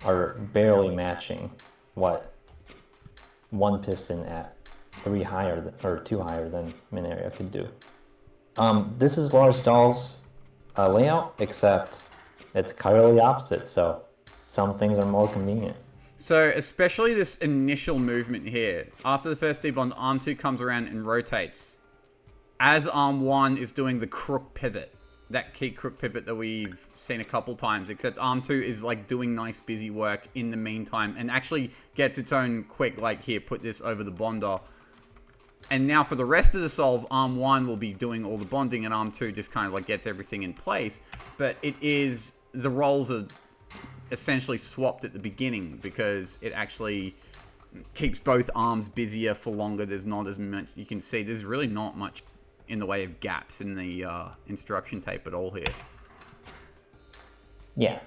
are barely matching what 1 piston at 2 higher than min area could do. This is Lars Dahl's layout, except it's clearly opposite, so some things are more convenient. So, especially this initial movement here. After the first debond, arm 2 comes around and rotates. As arm 1 is doing the crook pivot. That key crook pivot that we've seen a couple times. Except arm 2 is like doing nice busy work in the meantime. And actually gets its own quick, like here, put this over the bonder. And now for the rest of the solve, arm 1 will be doing all the bonding. And arm 2 just kind of like gets everything in place. But it is, the roles are essentially swapped at the beginning, because it actually keeps both arms busier for longer. There's not as much, you can see there's really not much in the way of gaps in the instruction tape at all here. Yeah,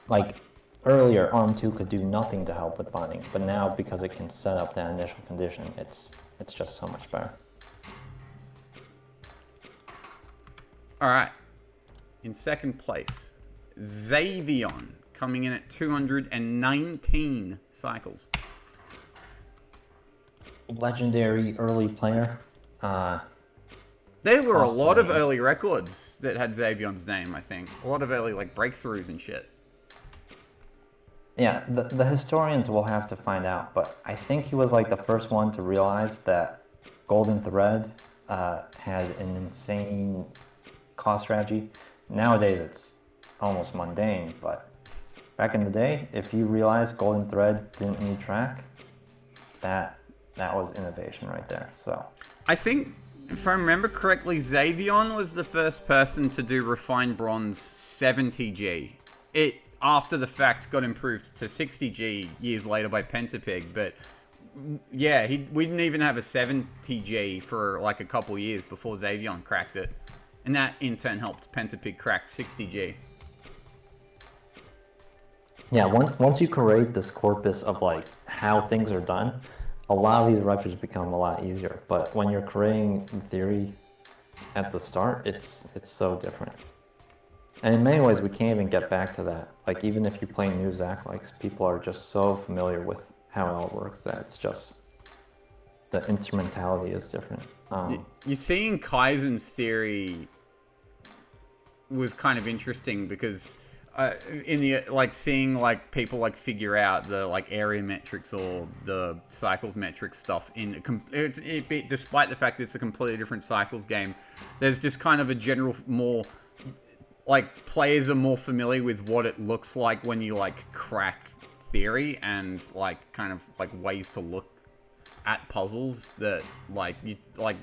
like earlier arm 2 could do nothing to help with bonding, but now because it can set up that initial condition, it's just so much better. Alright. In 2nd place, Xavion, coming in at 219 cycles. Legendary early player. There were a lot of early records that had Xavion's name, I think. A lot of early like breakthroughs and shit. Yeah, the historians will have to find out, but I think he was like the first one to realize that golden thread had an insane cost strategy. Nowadays, it's almost mundane, but back in the day, if you realize golden thread didn't need track, that was innovation right there. So I think, if I remember correctly, Xavion was the first person to do refined bronze 70G. It, after the fact, got improved to 60G years later by Pentapig, but yeah, we didn't even have a 70G for like a couple years before Xavion cracked it. And that in turn helped Pentapig crack 60G. yeah, once you create this corpus of like how things are done, a lot of these ruptures become a lot easier. But when you're creating theory at the start, it's so different. And in many ways, we can't even get back to that. Like even if you play new Zack-likes, people are just so familiar with how it all works that it's just the instrumentality is different. You're seeing Kaizen's theory was kind of interesting because in the like seeing like people like figure out the like area metrics or the cycles metrics stuff in despite the fact it's a completely different cycles game, there's just kind of a general more like players are more familiar with what it looks like when you like crack theory and like kind of like ways to look at puzzles that like you like.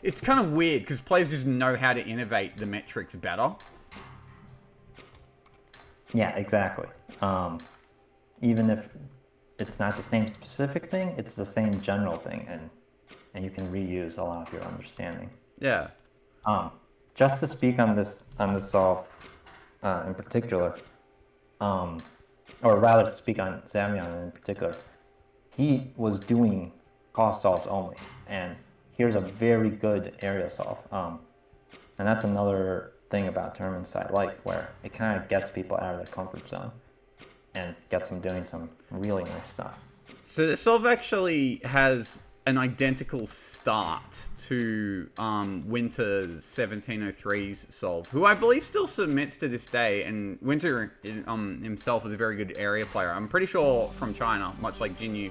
It's kind of weird because players just know how to innovate the metrics better. Yeah, exactly. Even if it's not the same specific thing, it's the same general thing, and you can reuse a lot of your understanding. Yeah. Just to speak on this solve in particular, or rather to speak on Zamion in particular, he was doing cost solves only, and here's a very good area solve. And that's another thing about tournaments I like, where it kind of gets people out of their comfort zone and gets them doing some really nice stuff. So the solve actually has an identical start to Winter's 1703's solve, who I believe still submits to this day, and Winter himself is a very good area player. I'm pretty sure from China, much like Jinyu.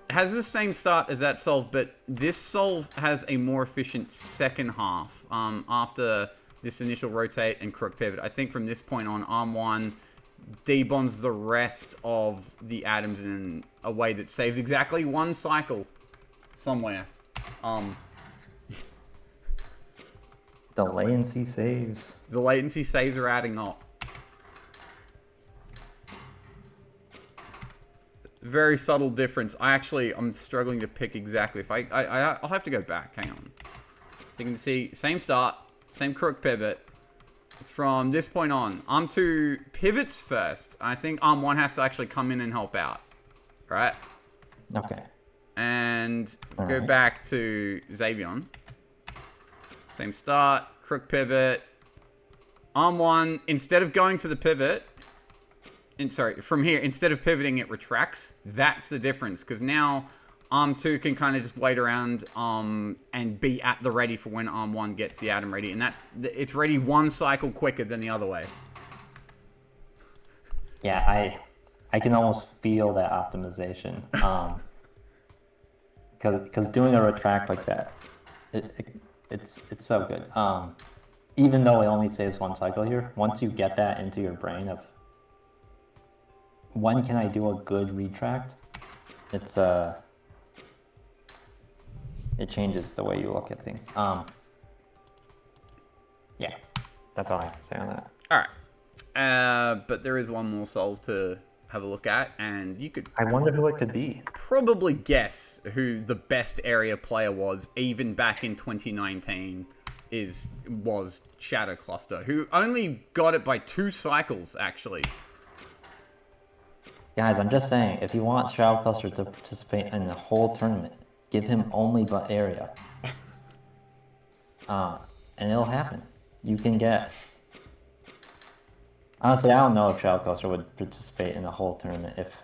Has the same start as that solve, but this solve has a more efficient second half after this initial rotate and crook pivot. I think from this point on, Arm 1 debonds the rest of the atoms in a way that saves exactly one cycle somewhere. The latency saves. The latency saves are adding up. Very subtle difference. I'm struggling to pick exactly. If I'll have to go back. Hang on. So you can see, same start, same crook pivot. It's from this point on. Arm 2 pivots first. I think Arm 1 has to actually come in and help out. Right? Okay. And go back to Xavion. Same start, crook pivot. Arm 1, instead of going to the pivot, from here, instead of pivoting, it retracts. That's the difference, because now Arm 2 can kind of just wait around and be at the ready for when Arm 1 gets the atom ready, and it's ready one cycle quicker than the other way. Yeah, I can almost feel that optimization, because doing a retract like that, it's so good. Even though it only saves one cycle here, once you get that into your brain of when can I do a good retract, it changes the way you look at things. Yeah, that's all I have to say on that. All right, but there is one more solve to have a look at, and you could. I wonder who it could be. Probably guess who the best area player was, even back in 2019. Was Shadow Cluster, who only got it by 2 cycles, actually. Guys, I'm just saying, if you want Shadow Cluster to participate in the whole tournament, give him only but area. And it'll happen. You can get... Honestly, I don't know if Shadow Cluster would participate in the whole tournament if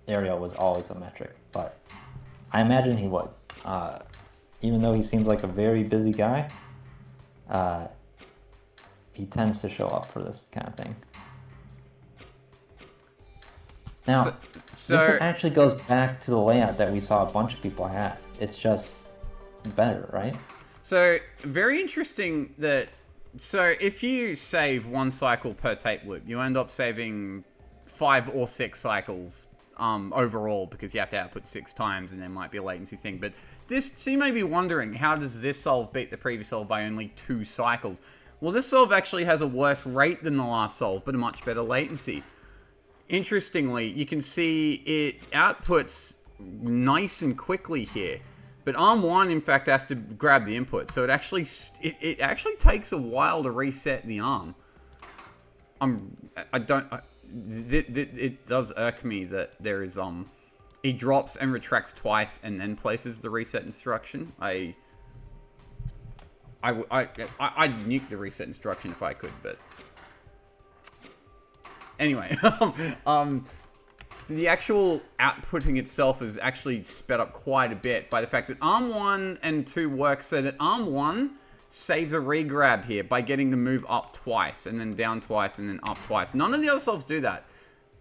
area was always a metric, but I imagine he would. Even though he seems like a very busy guy, he tends to show up for this kind of thing. Now, so this actually goes back to the layout that we saw a bunch of people have. It's just better, right? So, very interesting that... So, if you save 1 cycle per tape loop, you end up saving 5 or 6 cycles overall, because you have to output 6 times, and there might be a latency thing. But this, so you may be wondering, how does this solve beat the previous solve by only 2 cycles? Well, this solve actually has a worse rate than the last solve, but a much better latency. Interestingly, you can see it outputs nice and quickly here. But ARM1, in fact, has to grab the input, so it actually takes a while to reset the ARM. It does irk me that there is he drops and retracts twice and then places the reset instruction. I'd nuke the reset instruction if I could, but anyway, the actual outputting itself is actually sped up quite a bit by the fact that ARM1 and 2 work so that ARM1 saves a regrab here by getting to move up twice, and then down twice, and then up twice. None of the other solves do that.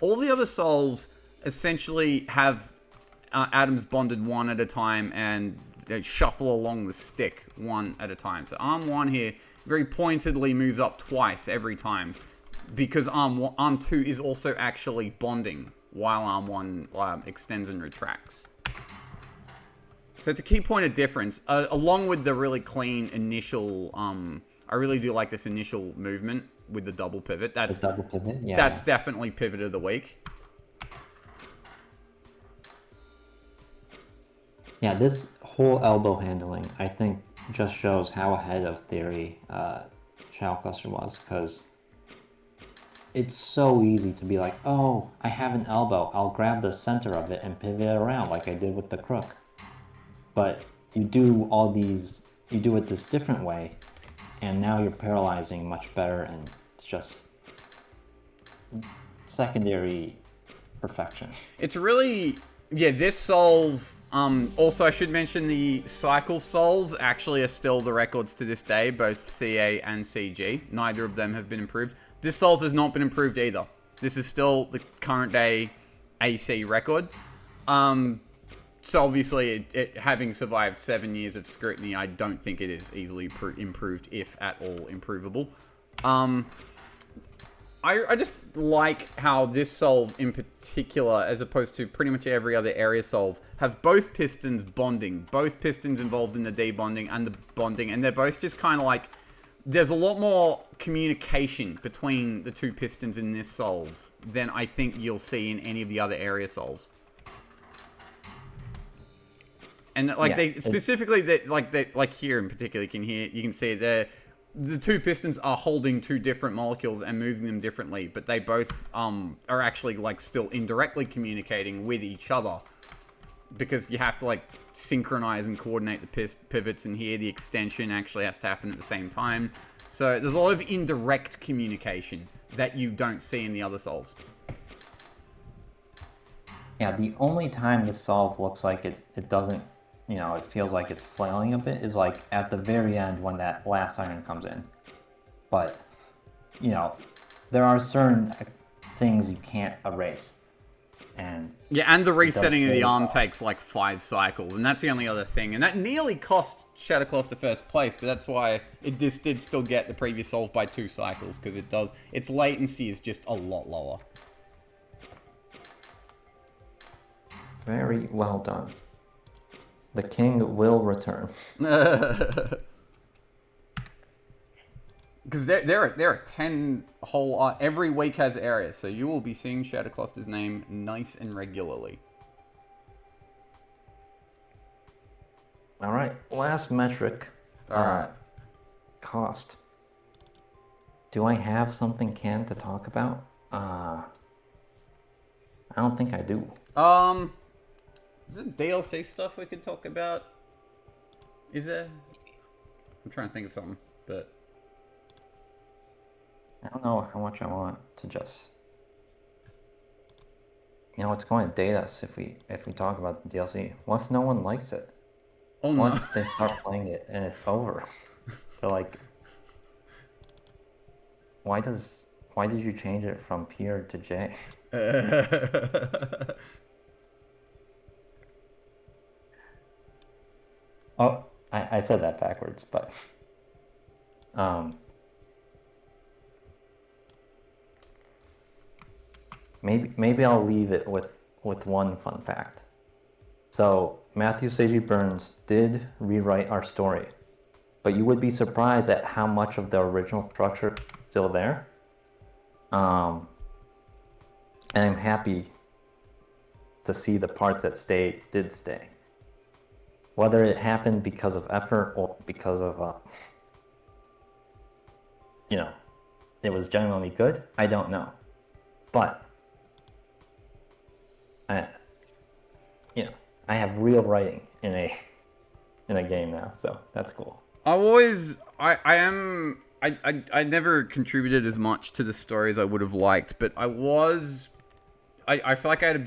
All the other solves essentially have atoms bonded one at a time, and they shuffle along the stick one at a time. So ARM1 here very pointedly moves up twice every time, because ARM2 is also actually bonding while ARM1 extends and retracts. So it's a key point of difference, along with the really clean initial, I really do like this initial movement with the double pivot. That's definitely pivot of the week. Yeah, this whole elbow handling, I think, just shows how ahead of theory Shadow Cluster was, because it's so easy to be like, oh, I have an elbow, I'll grab the center of it and pivot it around like I did with the crook. But you do it this different way, and now you're parallelizing much better, and it's just secondary perfection. It's really... Yeah, this solve, also I should mention the cycle solves actually are still the records to this day, both CA and CG. Neither of them have been improved. This solve has not been improved either. This is still the current day AC record. So obviously, it having survived 7 years of scrutiny, I don't think it is easily improved, if at all improvable. I just like how this solve in particular, as opposed to pretty much every other area solve, have both pistons bonding. Both pistons involved in the debonding and the bonding, and they're both just kind of like... There's a lot more communication between the 2 pistons in this solve than I think you'll see in any of the other area solves. And like they specifically, like here in particular, you can see the 2 pistons are holding 2 different molecules and moving them differently, but they both are actually like still indirectly communicating with each other, because you have to like synchronize and coordinate the pivots, and here the extension actually has to happen at the same time. So there's a lot of indirect communication that you don't see in the other solves. Yeah, the only time this solve looks like it doesn't, it feels like it's flailing a bit is like at the very end when that last iron comes in. But, there are certain things you can't erase. And the resetting of the ARM takes like 5 cycles, and that's the only other thing. And that nearly cost Shadow Cluster first place, but that's why this did still get the previous solve by 2 cycles, because its latency is just a lot lower. Very well done. The king will return. Because there are 10 whole... every week has areas, so you will be seeing Shadow Cluster's name nice and regularly. Alright, last metric. Alright. Cost. Do I have something canned to talk about? I don't think I do. Is it DLC stuff we could talk about? Is there? I'm trying to think of something, but... I don't know how much I want to just... it's going to date us if we talk about the DLC. What if no one likes it? Oh no. What if they start playing it and it's over? They're like... Why did you change it from Pierre to J? Oh, I said that backwards, but um, maybe I'll leave it with one fun fact. So Matthew Sagey Burns did rewrite our story, but you would be surprised at how much of the original structure is still there. And I'm happy to see the parts that did stay. Whether it happened because of effort or because of, it was genuinely good, I don't know. But, I, I have real writing in a game now, so that's cool. I never contributed as much to the story as I would have liked, but I feel like I had a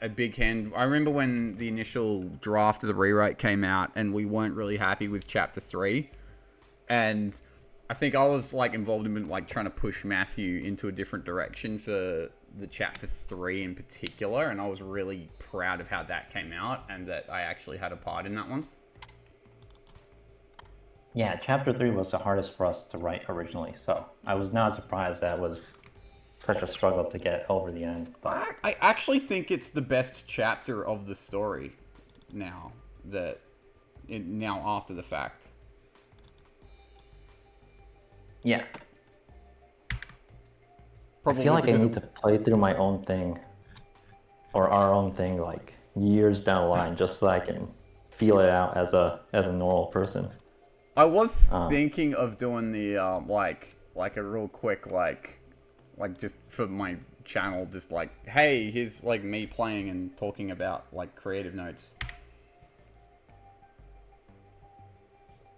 big hand. I remember when the initial draft of the rewrite came out and we weren't really happy with chapter 3. And I think I was like involved in like trying to push Matthew into a different direction for the chapter 3 in particular, and I was really proud of how that came out and that I actually had a part in that one. Yeah, chapter 3 was the hardest for us to write originally, so I was not surprised that was such a struggle to get over the end. But I actually think it's the best chapter of the story now after the fact. Yeah. Probably I feel like I need to play through my own thing or our own thing like years down the line just so I can feel it out as a normal person. I was thinking of doing the like a real quick like just for my channel, just like, hey, here's like me playing and talking about like creative notes.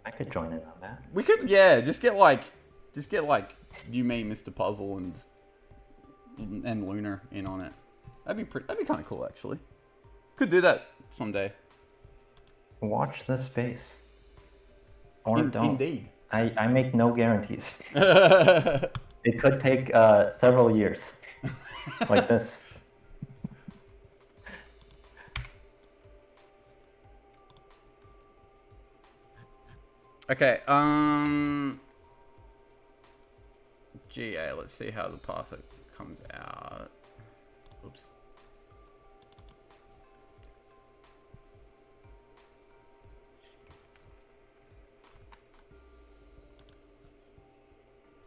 I could join in on that. We could, yeah, just get like you, me, Mr. Puzzle, and Lunar in on it. That'd be kind of cool, actually. Could do that someday. Watch this space. Or don't. Indeed. I make no guarantees. It could take several years, like this. Okay, GA, let's see how the parser comes out. Oops.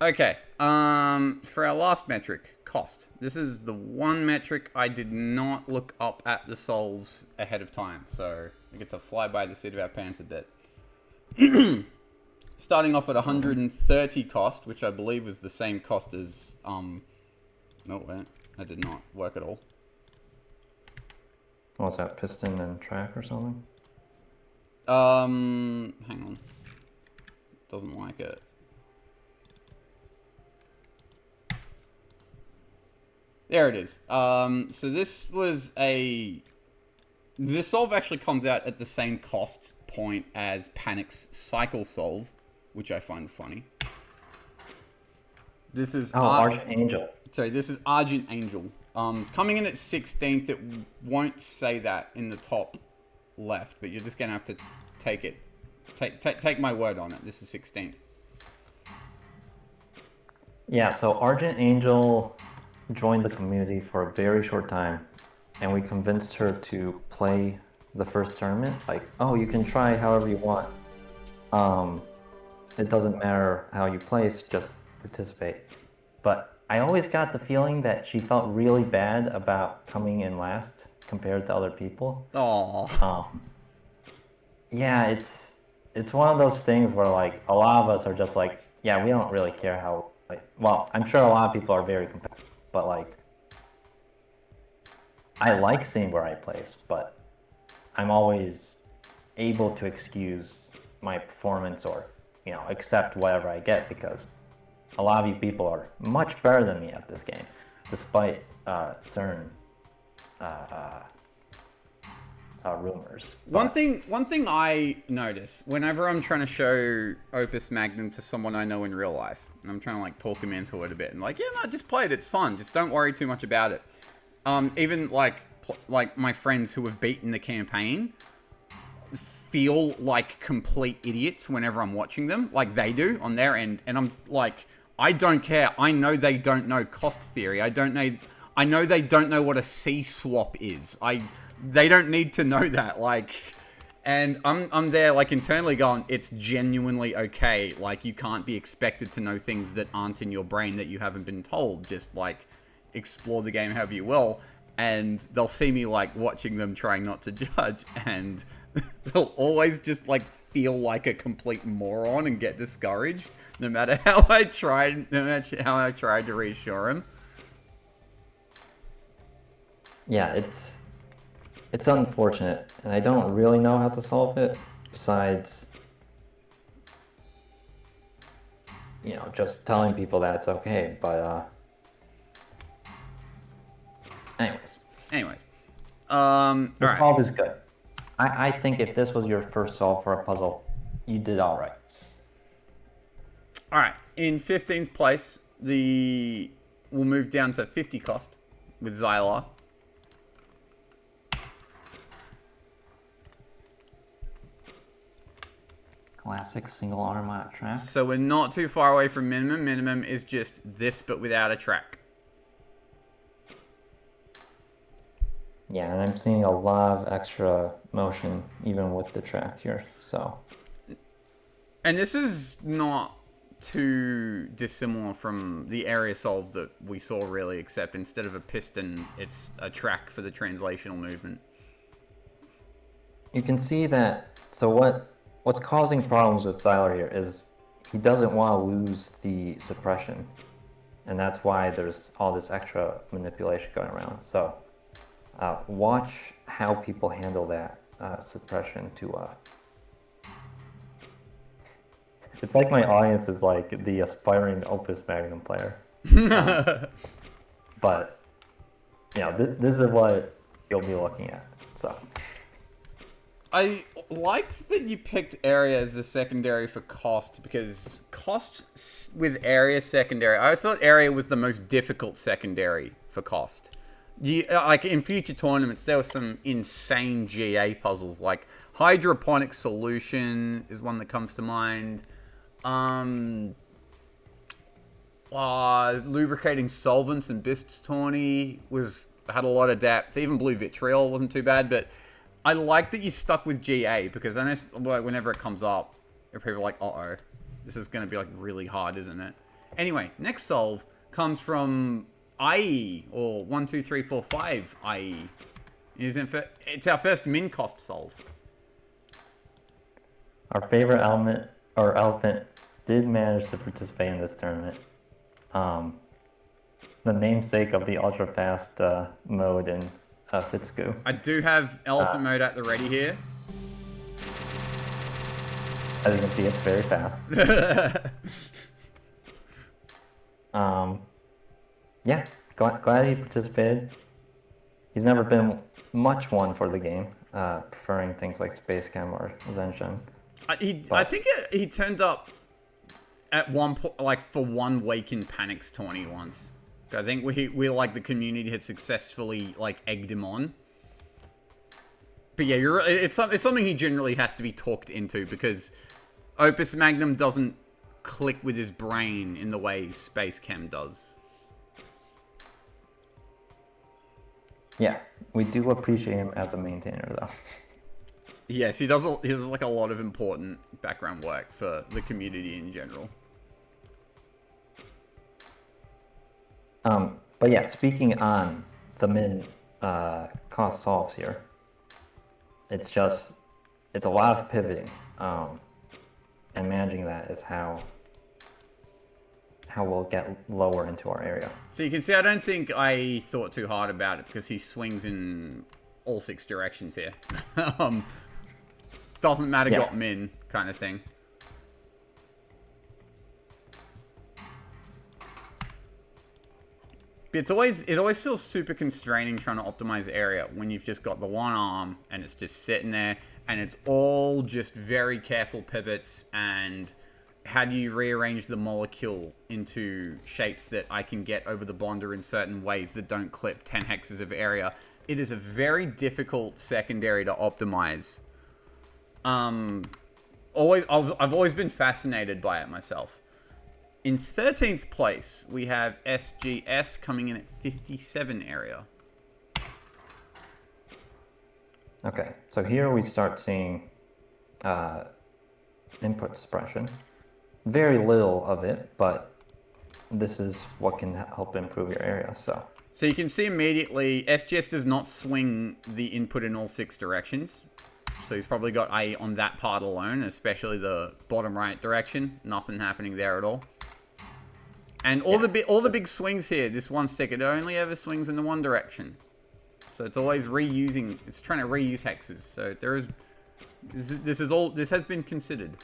Okay, for our last metric, cost. This is the one metric I did not look up at the solves ahead of time, so we get to fly by the seat of our pants a bit. Starting off at 130 cost, which I believe was the same cost as, no, wait, that did not work at all. What was that, piston and track or something? Hang on. Doesn't like it. There it is. So this was this solve actually comes out at the same cost point as Panic's cycle solve, which I find funny. This is Argent Angel. Sorry, this is Argent Angel. Coming in at 16th, it won't say that in the top left, but you're just gonna have to take it. Take my word on it. This is 16th. Yeah, so Argent Angel joined the community for a very short time, and we convinced her to play the first tournament. Like, oh, you can try however you want. It doesn't matter how you place, just participate. But I always got the feeling that she felt really bad about coming in last compared to other people. Aww. Yeah, it's one of those things where like a lot of us are just like, yeah, we don't really care how. Well, I'm sure a lot of people are very competitive. But like, I like seeing where I place, but I'm always able to excuse my performance or, accept whatever I get because a lot of you people are much better than me at this game, despite certain rumors. One thing I notice whenever I'm trying to show Opus Magnum to someone I know in real life, and I'm trying to like talk him into it a bit, and like, yeah, no, just play it. It's fun. Just don't worry too much about it. Even like my friends who have beaten the campaign, feel like complete idiots whenever I'm watching them, like they do on their end, and I'm like, I don't care. I know they don't know cost theory. I know they don't know what a C swap is. They don't need to know that. Like, and I'm there like internally going, it's genuinely okay. Like, you can't be expected to know things that aren't in your brain that you haven't been told. Just like explore the game however you will. And they'll see me like watching them trying not to judge, and they'll always just like feel like a complete moron and get discouraged, no matter how I tried to reassure them. Yeah, it's unfortunate, and I don't really know how to solve it besides, just telling people that it's okay. But Anyways, the alright. solve is good. I think if this was your first solve for a puzzle, you did all right. Alright, in 15th place, we'll move down to 50 cost with Xylar. Classic single arm on a track. So we're not too far away from minimum. Minimum is just this, but without a track. Yeah, and I'm seeing a lot of extra motion even with the track here, so. And this is not too dissimilar from the area solves that we saw, really, except instead of a piston, it's a track for the translational movement. You can see that, so what's causing problems with Xylar here is he doesn't want to lose the suppression, and that's why there's all this extra manipulation going around. So watch how people handle that suppression to it's like my audience is like the aspiring Opus Magnum player. But this is what you'll be looking at. So I liked that you picked area as the secondary for cost, because cost with area secondary, I thought area was the most difficult secondary for cost. Like in future tournaments, there were some insane GA puzzles, like hydroponic solution is one that comes to mind. Lubricating solvents and Bist's tourney had a lot of depth. Even blue vitriol wasn't too bad, but I like that you stuck with GA, because I know whenever it comes up, people are like, uh-oh, this is going to be like really hard, isn't it? Anyway, next solve comes from IE, or 1, 2, 3, 4, 5 IE. It's our first min cost solve. Our favorite elephant did manage to participate in this tournament. The namesake of the ultra fast mode in Fitzku. I do have elephant mode at the ready here. As you can see, it's very fast. Yeah, glad he participated. He's never been much one for the game, preferring things like Space Chem or Zenshin. I think he turned up at one point, like for 1 week in Panic's tourney once. I think we like the community had successfully like egged him on. But yeah, it's something he generally has to be talked into, because Opus Magnum doesn't click with his brain in the way Space Chem does. Yeah, we do appreciate him as a maintainer, though. Yes, he does like a lot of important background work for the community in general. But yeah, speaking on the min cost solves here, it's a lot of pivoting, and managing that is how we'll get lower into our area. So you can see I don't think I thought too hard about it, because he swings in all 6 directions here. Doesn't matter, got min kind of thing. But it always feels super constraining trying to optimize area when you've just got the one arm and it's just sitting there, and it's all just very careful pivots, and how do you rearrange the molecule into shapes that I can get over the bonder in certain ways that don't clip 10 hexes of area. It is a very difficult secondary to optimize. I've always been fascinated by it myself. In 13th place, we have SGS coming in at 57 area. Okay, so here we start seeing input suppression. Very little of it, but this is what can help improve your area. So you can see immediately, SGS does not swing the input in all 6 directions. So he's probably got A on that part alone, especially the bottom right direction. Nothing happening there at all. And all the big swings here, this one stick, it only ever swings in the one direction. So it's always reusing, it's trying to reuse hexes. So there is, this has been considered.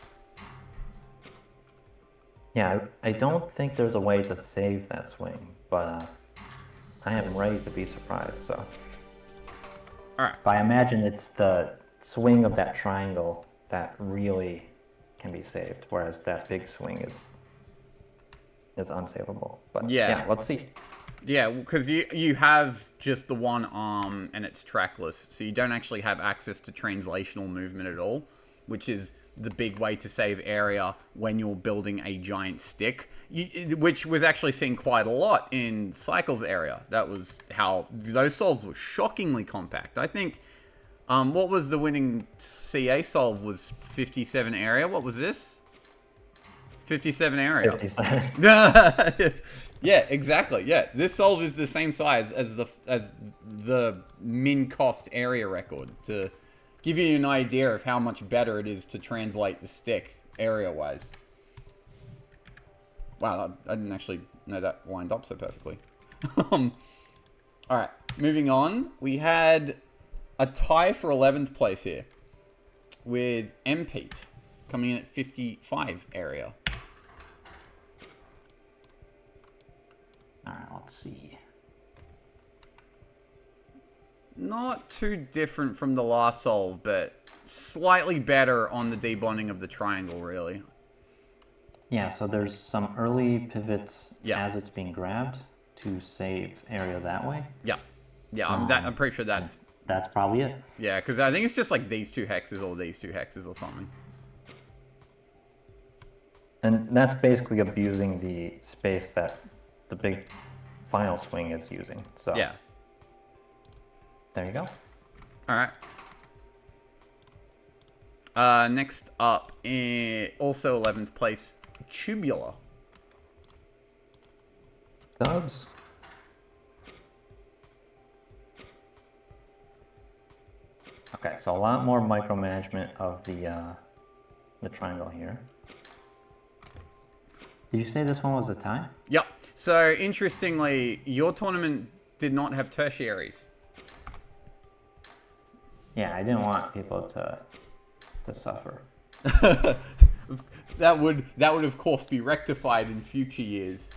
Yeah, I don't think there's a way to save that swing, but I am ready to be surprised, so. Alright. But I imagine it's the swing of that triangle that really can be saved, whereas that big swing is unsavable. But yeah, let's see. Yeah, because you have just the one arm and it's trackless, so you don't actually have access to translational movement at all, which is the big way to save area when you're building a giant stick, which was actually seen quite a lot in Cycle's area. That was how those solves were shockingly compact. I think, what was the winning CA solve was 57 area. What was this? 57 area. 57. Yeah, exactly. Yeah, this solve is the same size as the min cost area record, to give you an idea of how much better it is to translate the stick area wise. Wow, I didn't actually know that lined up so perfectly. All right, moving on. We had a tie for 11th place here with MPete coming in at 55 area. All right, let's see. Not too different from the last solve, but slightly better on the debonding of the triangle, really. Yeah, so there's some early pivots Yeah. as it's being grabbed to save area that way. Yeah. Yeah, I'm pretty sure that's probably it. Yeah, because I think it's just like these 2 hexes or these 2 hexes or something. And that's basically abusing the space that the big final swing is using. So yeah. There you go. All right. Next up, also 11th place, Tubular. Dubs. Okay, so a lot more micromanagement of the triangle here. Did you say this one was a tie? Yep. So, interestingly, your tournament did not have tertiaries. Yeah, I didn't want people to suffer. That would of course be rectified in future years.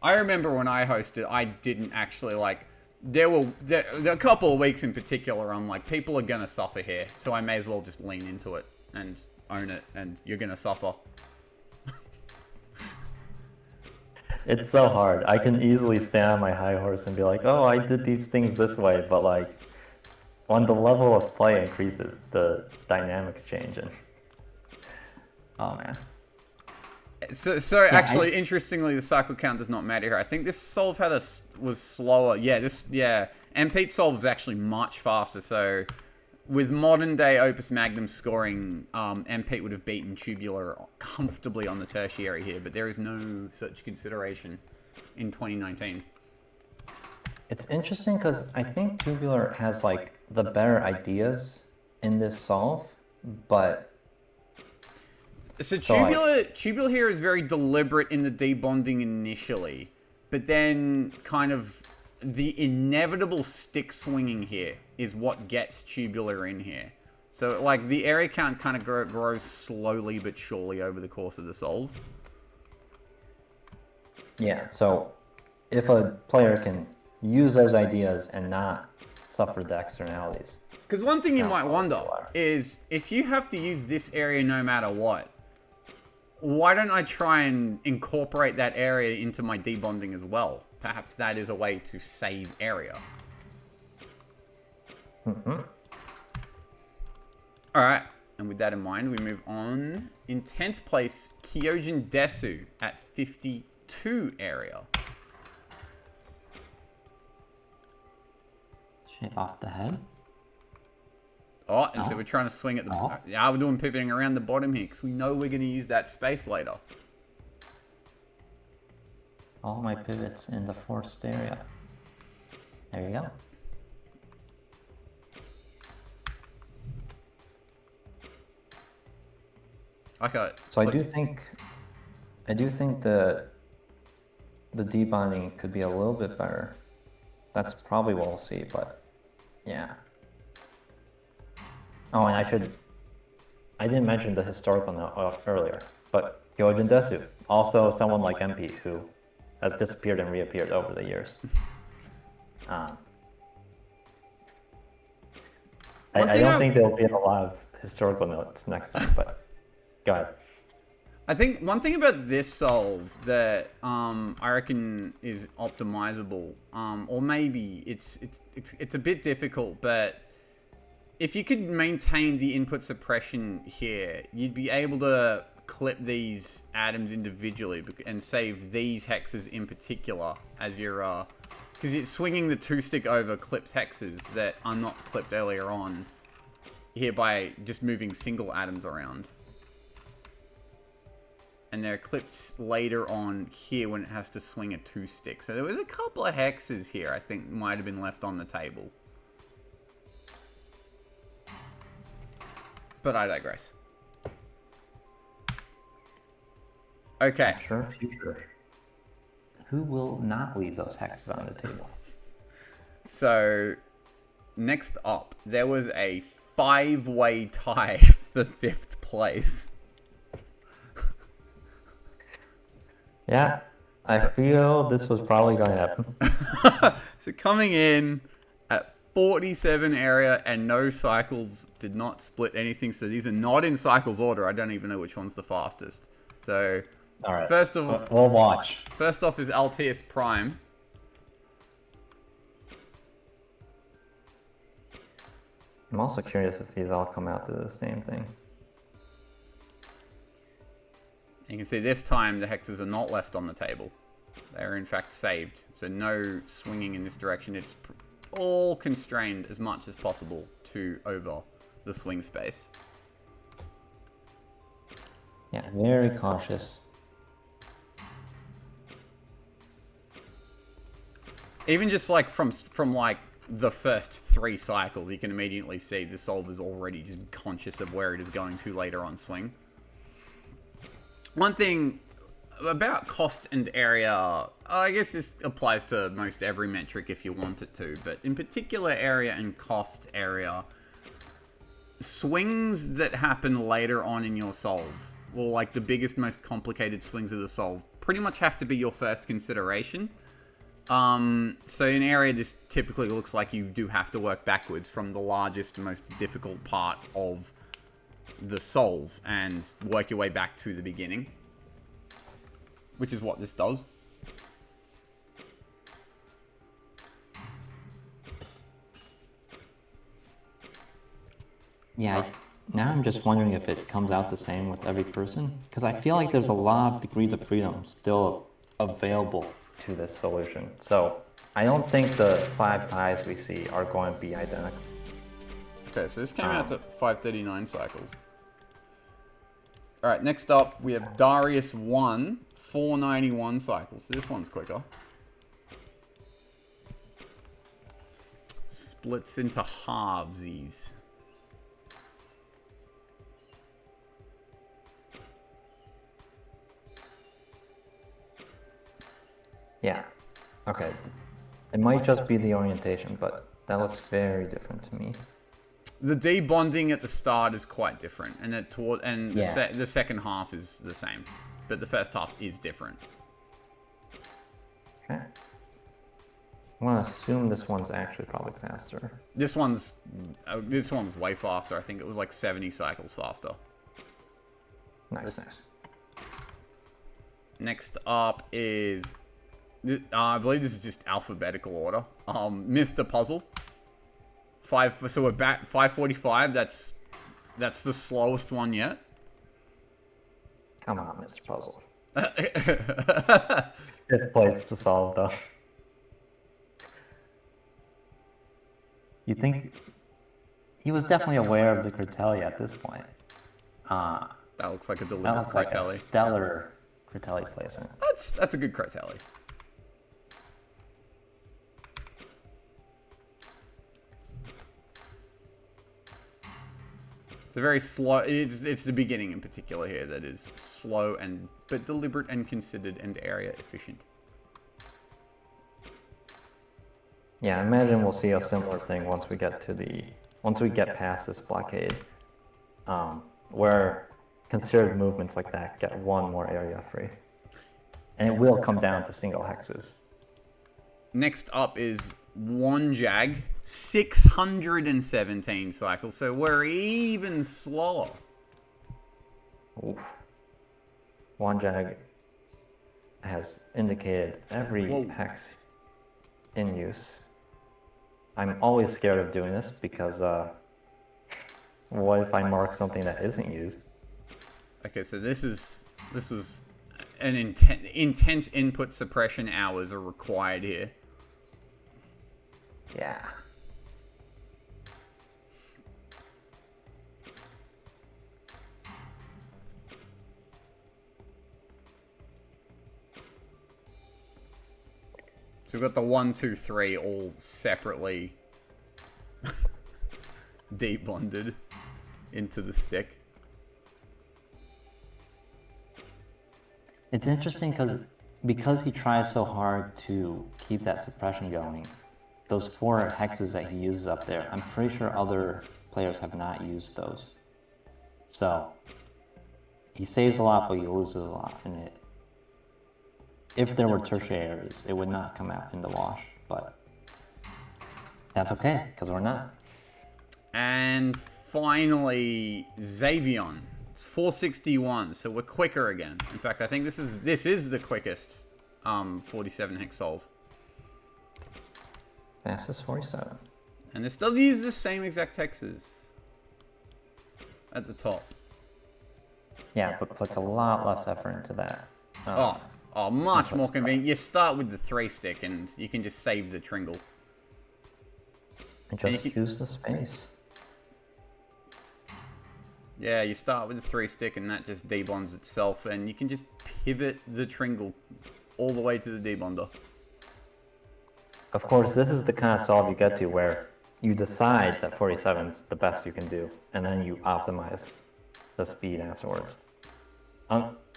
I remember when I hosted, I didn't actually like. There were a couple of weeks in particular. I'm like, people are gonna suffer here, so I may as well just lean into it and own it, and you're gonna suffer. It's so hard. I can easily stand on my high horse and be like, oh, I did these things this way, but like, when the level of play increases, the dynamics change, and oh man. So yeah, actually, interestingly, the cycle count does not matter here. I think this solve was slower. Yeah, MPete's solve was actually much faster. So, with modern day Opus Magnum scoring, MPete would have beaten Tubular comfortably on the tertiary here, but there is no such consideration in 2019. It's interesting because I think Tubular has like the better ideas in this solve, but so Tubular here is very deliberate in the debonding initially, but then kind of the inevitable stick swinging here is what gets Tubular in here. So like the area count kind of grows slowly but surely over the course of the solve. Yeah, so if a player can use those ideas and not suffer the externalities. Because one thing you might wonder is, if you have to use this area no matter what, why don't I try and incorporate that area into my debonding as well? Perhaps that is a way to save area. Mm-hmm. Alright, And with that in mind, we move on. In 10th place, Kyojin Desu at 52 area. Shit off the head. Oh, and so we're trying to swing at the... Oh. Yeah, we're doing pivoting around the bottom here because we know we're going to use that space later. All my pivots in the forced area. There you go. Okay. So I do think the debonding could be a little bit better. That's probably what we'll see, but yeah. Oh, and I didn't mention the historical note earlier, but Gyojin Desu, also someone like MP who has disappeared and reappeared over the years. I don't think there'll be a lot of historical notes next time, but go ahead. I think one thing about this solve that I reckon is optimizable, or maybe it's a bit difficult, but if you could maintain the input suppression here, you'd be able to clip these atoms individually and save these hexes in particular as your because it's swinging the 2-stick over clips hexes that are not clipped earlier on here by just moving single atoms around. And they're clipped later on here when it has to swing a 2-stick. So there was a couple of hexes here I think might have been left on the table. But I digress. Okay. Sure, future. Who will not leave those hexes on the table? So, next up, there was a 5-way tie for 5th place. Yeah, I feel this was probably going to happen. So coming in at 47 area and no cycles, did not split anything. So these are not in cycles order. I don't even know which one's the fastest. So All right, first of we'll watch. First off is Altius Prime. I'm also curious if these all come out to the same thing. You can see this time the hexes are not left on the table. They are in fact saved. So no swinging in this direction. It's all constrained as much as possible to over the swing space. Yeah, very cautious. Even just like from like the first 3 cycles, you can immediately see the solver's already just conscious of where it is going to later on swing. One thing about cost and area, I guess this applies to most every metric if you want it to, but in particular area and cost area, swings that happen later on in your solve, or like the biggest, most complicated swings of the solve, pretty much have to be your first consideration. So in area, this typically looks like you do have to work backwards from the largest, most difficult part of the solve and work your way back to the beginning, which is what this does. Yeah, now I'm just wondering if it comes out the same with every person, because I feel like there's a lot of degrees of freedom still available to this solution. So I don't think the 5 ties we see are going to be identical. Okay, so this came out to 539 cycles. Alright, next up we have Darius 1, 491 cycles. This one's quicker. Splits into halvesies. Yeah, okay. It might just be the orientation, but that looks very different to me. The debonding at the start is quite different, and Yeah. the second half is the same, but the first half is different. Okay. I'm gonna assume this one's actually probably faster. This one's way faster. I think it was like 70 cycles faster. Nice. Next up is, I believe this is just alphabetical order. Mr. Puzzle. So we're back 545. That's That's the slowest one yet. Come on, Mr. Puzzle. 5th place to solve, though. You think he was definitely aware of the Critelli at this point. That looks like a That deliberate looks like a Critelli. stellar Critelli placement. That's a good Critelli. It's a very slow. It's the beginning in particular here that is slow but deliberate and considered and area efficient. Yeah, I imagine we'll see a similar thing once we get past this blockade, where considered movements like that get one more area free, and it will come down to single hexes. Next up is one jag, 617 cycles, so we're even slower. Oof. One jag has indicated every Whoa. hex in use. I'm always scared of doing this because what if I mark something that isn't used? Okay, so this was an intense input suppression hours are required here. Yeah. So we've got the 1, 2, 3 all separately debonded into the stick. It's interesting because he tries so hard to keep that suppression going, those 4 hexes that he uses up there, I'm pretty sure other players have not used those. So he saves a lot, but he loses a lot. And if there were tertiaries, it would not come out in the wash, but that's okay, because we're not. And finally, Xavion. It's 461, so we're quicker again. In fact, I think this is the quickest 47 hex solve. Fastest 47. And this does use the same exact hexes at the top. Yeah, but puts a lot less effort into that. Oh, much more convenient. You start with the 3-stick and you can just save the tringle. And just use the space. Yeah, you start with the 3-stick and that just debonds itself, and you can just pivot the tringle all the way to the debonder. Of course, this is the kind of solve you get to where you decide that 47 is the best you can do, and then you optimize the speed afterwards.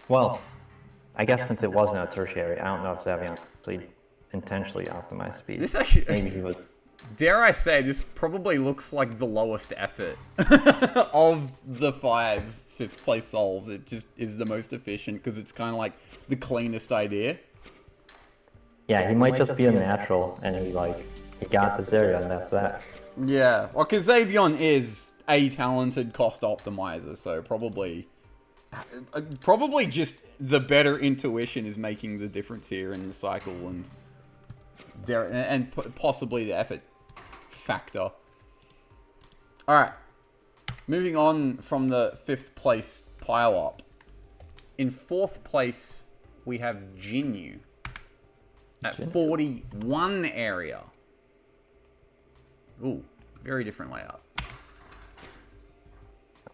Well, I guess since it wasn't a tertiary, I don't know if Xavion actually intentionally optimized speed. This actually, maybe he was. Dare I say, this probably looks like the lowest effort of the 5 5th place solves. It just is the most efficient because it's kind of like the cleanest idea. Yeah, he might just be a natural, and he got this area, and that's that. Yeah, well, because Xavion is a talented cost optimizer, so probably just the better intuition is making the difference here in the cycle, and possibly the effort factor. Alright, moving on from the 5th place pile up. In 4th place, we have Jinyu at 41 area. Ooh, very different layout.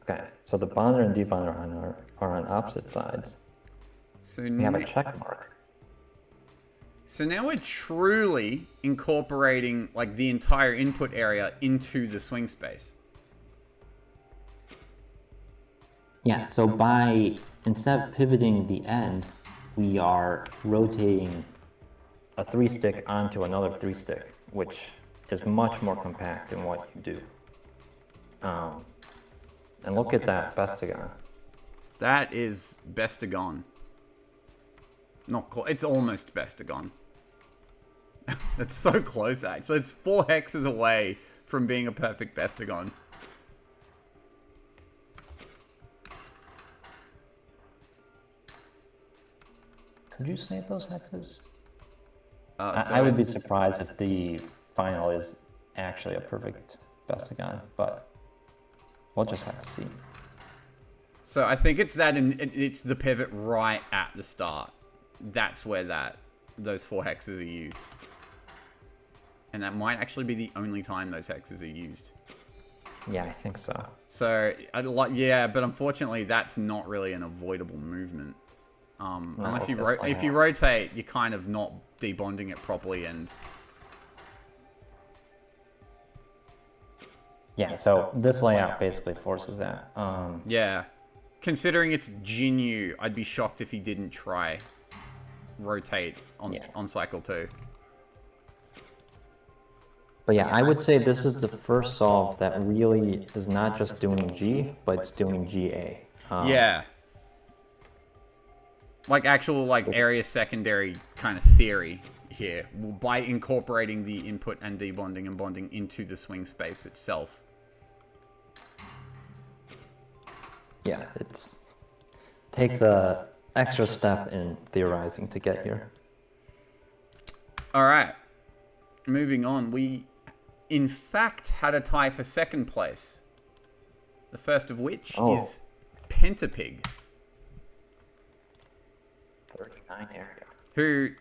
Okay, so the bonder and debonder are on opposite sides. So we have a check mark. So now we're truly incorporating like the entire input area into the swing space. Yeah, so instead of pivoting the end, we are rotating a 3-stick onto another 3-stick, which is much more compact than what you do. And look at that Bestagon. That is Bestagon. Not quite. It's almost Bestagon. That's so close, actually. It's 4 hexes away from being a perfect Bestagon. Could you save those hexes? So I would be surprised if the final is actually a perfect Bestagon, but We'll just have to see. So I think it's that, and it's the pivot right at the start. That's where those 4 hexes are used. And that might actually be the only time those hexes are used. Yeah, I think so. So, yeah, but unfortunately, that's not really an avoidable movement. Unless if you rotate, you're kind of not debonding it properly, and... Yeah, so this layout basically forces that. Yeah. Considering it's Jinyu, I'd be shocked if he didn't try rotate on cycle 2. But yeah, I would say this is the first solve that really is not just doing G, but it's doing GA. Yeah. Like actual area secondary kind of theory here, by incorporating the input and debonding and bonding into the swing space itself. Yeah, takes a extra step in theorizing to get here. All right. Moving on, we in fact had a tie for second place. The first of which is Pentapig. 39 area. Who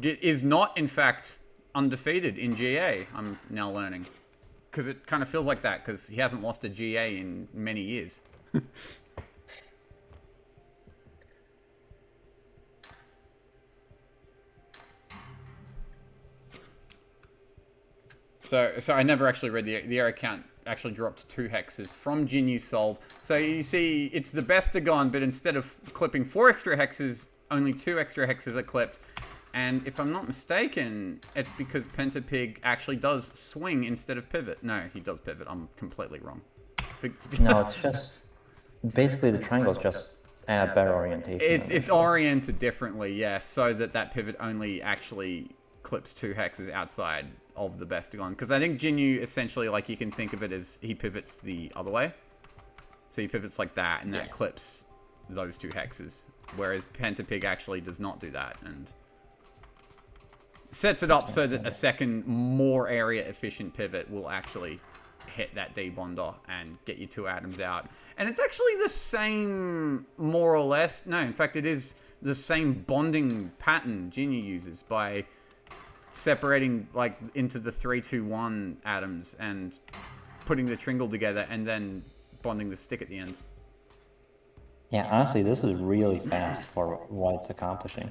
is not, in fact, undefeated in GA, I'm now learning. Because it kind of feels like that, because he hasn't lost a GA in many years. So I never actually read the error count actually dropped 2 hexes from Jinyu solve. So you see, it's the bestagon, but instead of clipping 4 extra hexes, only 2 extra hexes are clipped. And if I'm not mistaken, it's because Pentapig actually does swing instead of pivot. No, he does pivot. I'm completely wrong. No, it's just basically the triangle's just at a better orientation. It's oriented differently, yeah, so that pivot only actually clips 2 hexes outside of the bestagon. Because I think Jinyu essentially, like, you can think of it as he pivots the other way. So he pivots like that, and that clips those 2 hexes. Whereas Pentapig actually does not do that, and sets it up so that a second, more area-efficient pivot will actually hit that debonder and get you 2 atoms out. And it's actually the same, more or less. No, in fact, it is the same bonding pattern Jinyu uses by separating like into the 3-2-1 atoms and putting the tringle together and then bonding the stick at the end. Yeah, honestly, this is really fast for what it's accomplishing.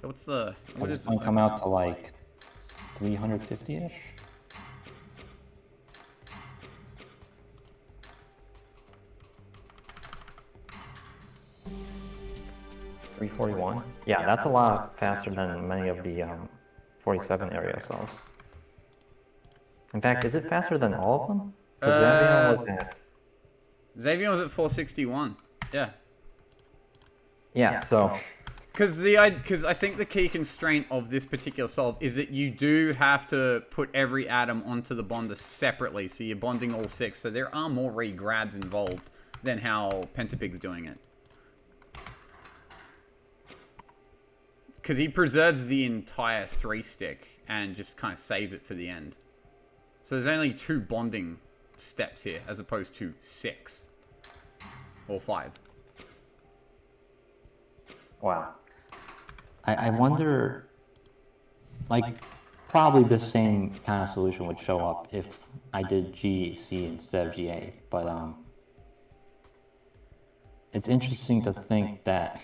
What is this one come out to like 350-ish? $341? Yeah, that's a lot faster than many of the 47 area solves. In fact, is it faster than all of them? Xavier was at 461. Yeah. Yeah, so... Because I think the key constraint of this particular solve is that you do have to put every atom onto the bonder separately, so you're bonding all 6, so there are more re-grabs involved than how Pentapig's doing it. Because he preserves the entire 3-stick and just kind of saves it for the end. So there's only 2 bonding steps here, as opposed to 6. Or 5. Wow. I wonder, like, probably the same kind of solution would show up if I did GC instead of GA, but it's interesting to think that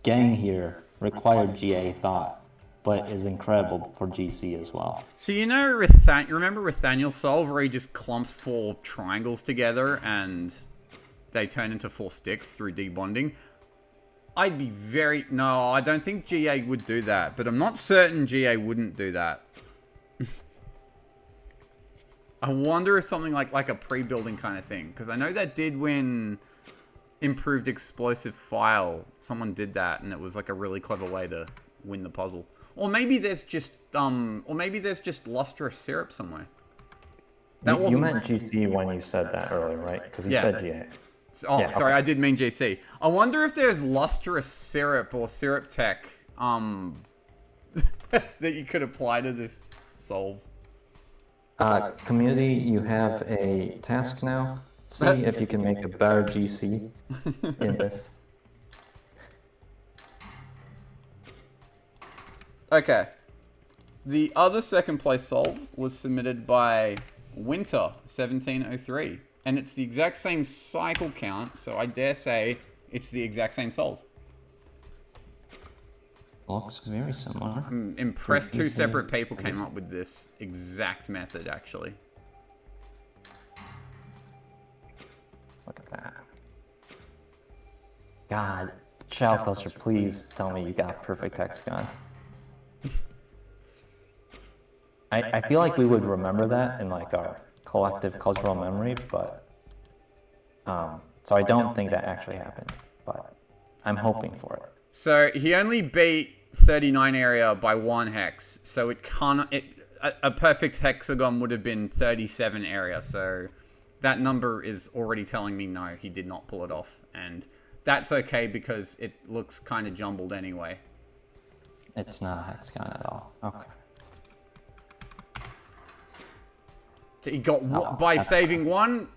getting here required GA thought, but is incredible for GC as well. So you remember Rithaniel's solve where he just clumps 4 triangles together and they turn into 4 sticks through debonding? I'd be no, I don't think GA would do that, but I'm not certain GA wouldn't do that. I wonder if something like a pre-building kind of thing, because I know that did win improved explosive file. Someone did that, and it was like a really clever way to win the puzzle. Or maybe there's just lustrous syrup somewhere. You meant GC when you said that earlier, right? Because you said GA. Oh, sorry, I did mean JC. I wonder if there's lustrous syrup or syrup tech that you could apply to this solve. Community, you have a task now. See if you can make a better GC in this. Okay. The other second place solve was submitted by Winter 1703, and it's the exact same cycle count, so I dare say it's the exact same solve. Looks very similar. I'm impressed two separate people came up with this exact method, actually. Look at that. God, Child Culture, please tell me you got perfect hexagon. I feel like we would remember that in like our collective cultural memory, but so I don't think that actually happened, but I'm hoping for it. So he only beat 39 area by 1 hex, so it can't. A perfect hexagon would have been 37 area, so that number is already telling me no, he did not pull it off, and that's okay because it looks kind of jumbled anyway. It's not a hexagon at all. Okay. So he got by saving one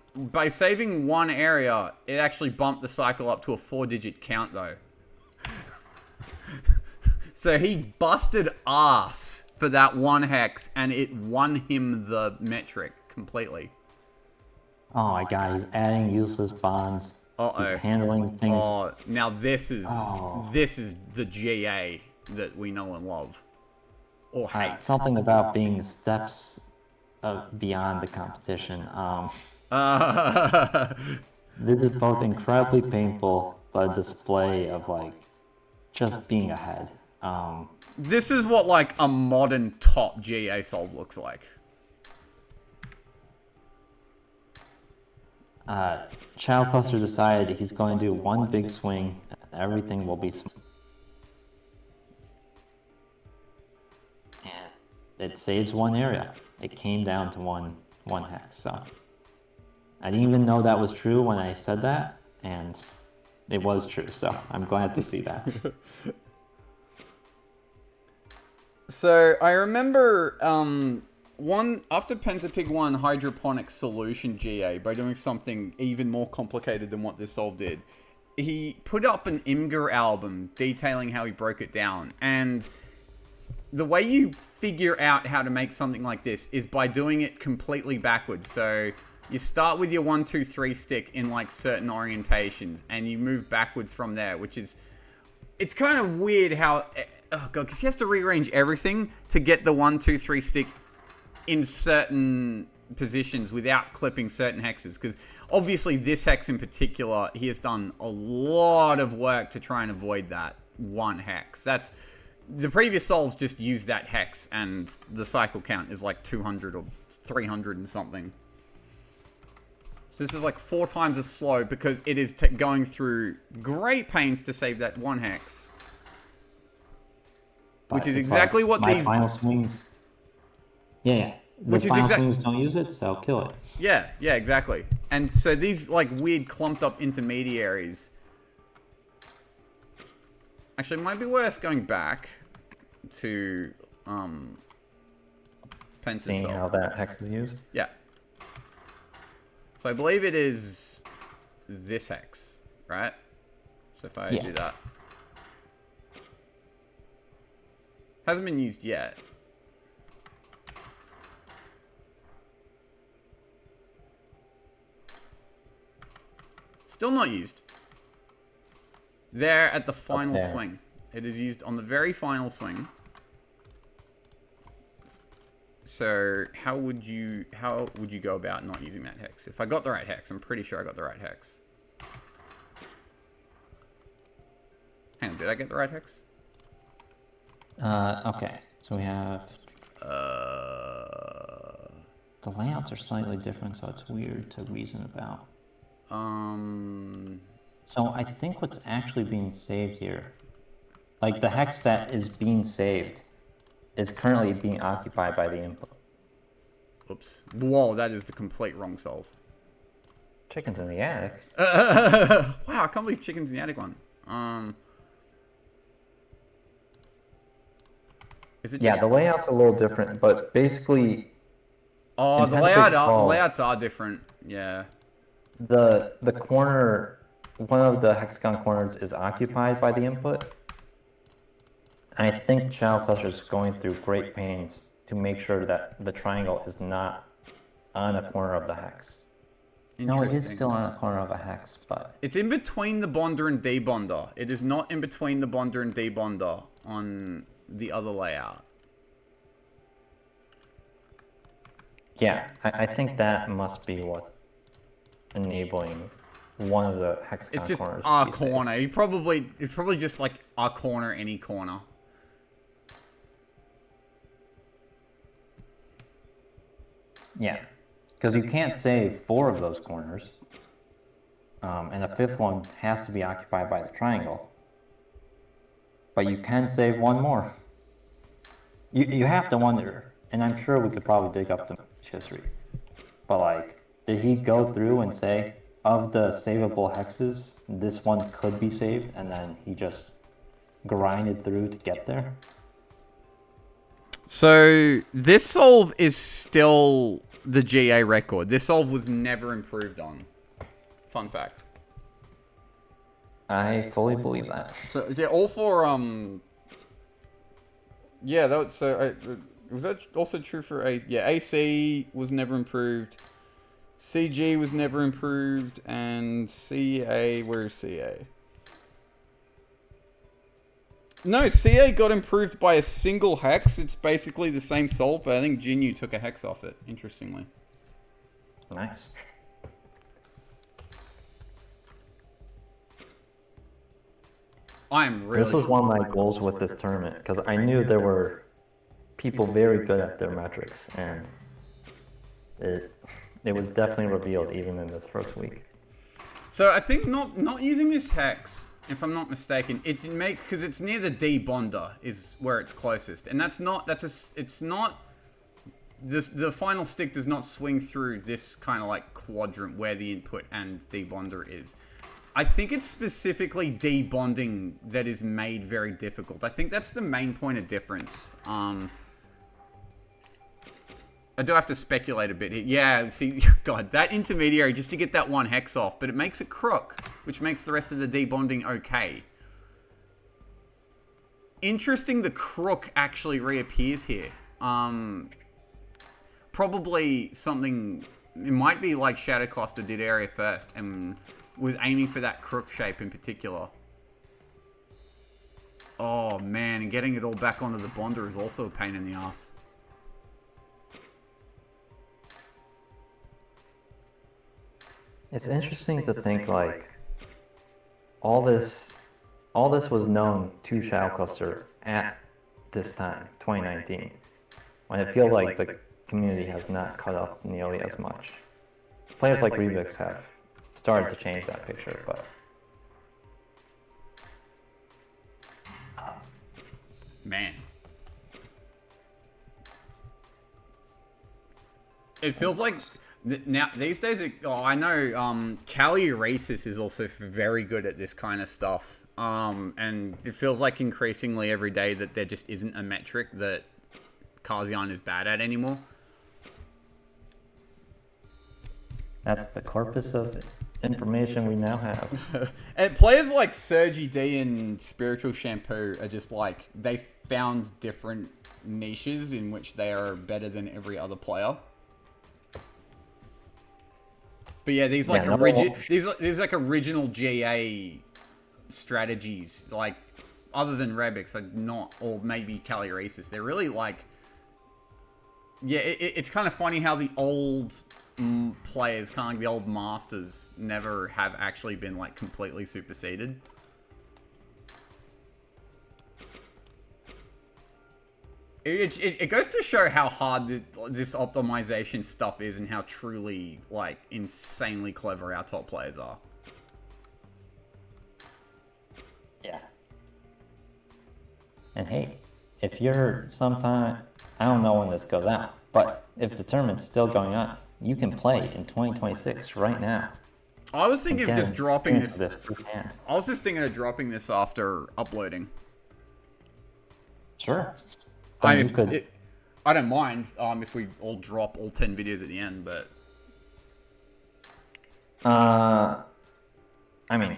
area, it actually bumped the cycle up to a 4-digit count though. So he busted ass for that 1 hex, and it won him the metric completely. Oh my god, he's adding useless bonds. He's handling things. Oh, now this is the GA that we know and love. Or hate. Something about being steps beyond the competition. This is both incredibly painful, but a display of like just being ahead. This is what like a modern top GA solve looks like. Child Cluster decided he's going to do one big swing and everything will be smooth. And it saves one area. It came down to one hex, so I didn't even know that was true when I said that, and it was true, so I'm glad to see that. So I remember after Pentapig won Hydroponic Solution GA by doing something even more complicated than what this solve did. He put up an Imgur album detailing how he broke it down, and the way you figure out how to make something like this is by doing it completely backwards. So you start with your 1, 2, 3 stick in like certain orientations, and you move backwards from there, which is, it's kind of weird how, oh god, because he has to rearrange everything to get the 1, 2, 3 stick in certain positions without clipping certain hexes. Because obviously this hex in particular, he has done a lot of work to try and avoid that 1 hex. That's, the previous solves just use that hex, and the cycle count is like 200 or 300 and something. So this is like 4 times as slow because it is going through great pains to save that 1 hex. Which is exactly what these final swings. Yeah. The final swings don't use it, so kill it. Yeah, exactly. And so these like weird clumped up intermediaries. Actually, it might be worth going back to Pence's seeing how that hex is used. Yeah. So I believe it is this hex, right? So if I do that. Hasn't been used yet. Still not used. There at the final swing. It is used on the very final swing. So how would you go about not using that hex? If I got the right hex, I'm pretty sure I got the right hex. Hang on, did I get the right hex? Okay. So we have the layouts are slightly different, so it's weird to reason about. So I think what's actually being saved here, like the hex that is being saved, is currently being occupied by the input. Oops. Whoa, that is the complete wrong solve. Chicken's in the attic. Wow, I can't believe chicken's in the attic one. Is it just... Yeah, the layout's a little different, but basically... Oh, in Pentatrix the Hall, layouts are different. Yeah. the corner, one of the hexagon corners is occupied by the input. And I think Channel Cluster is going through great pains to make sure that the triangle is not on a corner of the hex. No, it is still on a corner of a hex, but It's in between the bonder and debonder. It is not in between the bonder and debonder on the other layout. yeah, I think that must be what enabling one of the hexagon It's just corners. our corner. It's probably just like our corner, any corner. Yeah, because you can't save 4 of those corners, and the 5th one has to be occupied by the triangle. But you can save 1 more. You have to wonder, and I'm sure we could probably dig up the history, but like, did he go through and say, of the savable hexes, this one could be saved, and then he just grinded through to get there? So this solve is still the GA record. This solve was never improved on. Fun fact. I fully believe that. So yeah, all for yeah, that so was that also true for AC was never improved, CG was never improved, and CA, where's CA? No, CA got improved by a single hex. It's basically the same solve, but I think Jinyu took a hex off it, interestingly. Nice. I am really... This was one of my goals with this tournament, because I knew there were people very good at their metrics, and it was definitely revealed even in this first week. So I think not using this hex, if I'm not mistaken, it makes, because it's near the D bonder is where it's closest, and the final stick does not swing through this kind of like quadrant where the input and D bonder is. I think it's specifically debonding that is made very difficult. I think that's the main point of difference. I do have to speculate a bit here. Yeah, see, God, that intermediary, just to get that 1 hex off, but it makes a crook, which makes the rest of the debonding okay. Interesting, the crook actually reappears here. Probably something, it might be like Shadow Cluster did area first, and was aiming for that crook shape in particular. Oh man, and getting it all back onto the bonder is also a pain in the ass. It's interesting to think like all this was known to Shadow Cluster at this time, 2019, when it feels like the community has not caught up nearly as much. Players like Rebix have started to change that picture, but man, it feels like now these days. I know Calurasis is also very good at this kind of stuff, and it feels like increasingly every day that there just isn't a metric that Kazian is bad at anymore. that's the corpus of information we now have. And players like Sergi D and Spiritual Shampoo are just like, they found different niches in which they are better than every other player. But yeah, these like these like original GA strategies, like other than Rebix, are not, or maybe Calurasis, they're really like, yeah, it's kind of funny how the old players, kind of like the old masters, never have actually been like completely superseded. It goes to show how hard this optimization stuff is, and how truly like insanely clever our top players are. Yeah. And hey, if you're sometime, I don't know when this goes out, but if the tournament's still going on, you can play in 2026 right now. I was thinking of just dropping this. I was just thinking of dropping this after uploading. Sure. I don't mind if we all drop all 10 videos at the end, but... I mean,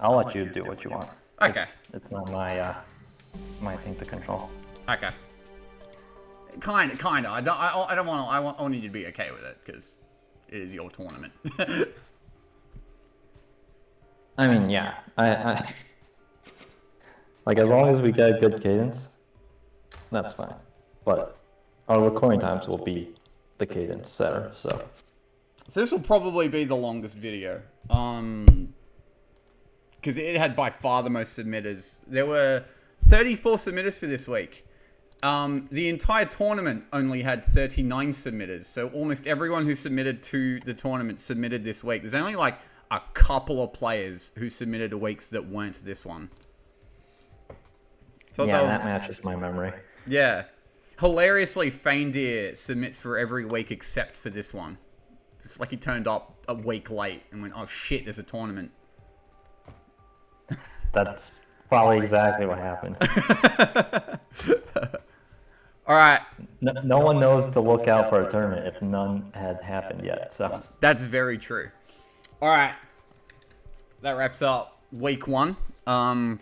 I'll let you do what you want. Okay. It's not my thing to control. Okay. Kinda. I don't want. I want you to be okay with it because it is your tournament. I mean, yeah. I like as long as we get a good cadence, that's fine. But our recording times will be the cadence setter. So this will probably be the longest video. Because it had by far the most submitters. There were 34 submitters for this week. The entire tournament only had 39 submitters, so almost everyone who submitted to the tournament submitted this week. There's only like a couple of players who submitted to weeks that weren't this one. So yeah, that matches my memory. Yeah. Hilariously, Faindeer submits for every week except for this one. It's like he turned up a week late and went, oh shit, there's a tournament. That's probably exactly what happened. All right. No one knows to look out for a tournament if none had happened yet. So that's very true. All right. That wraps up week 1. The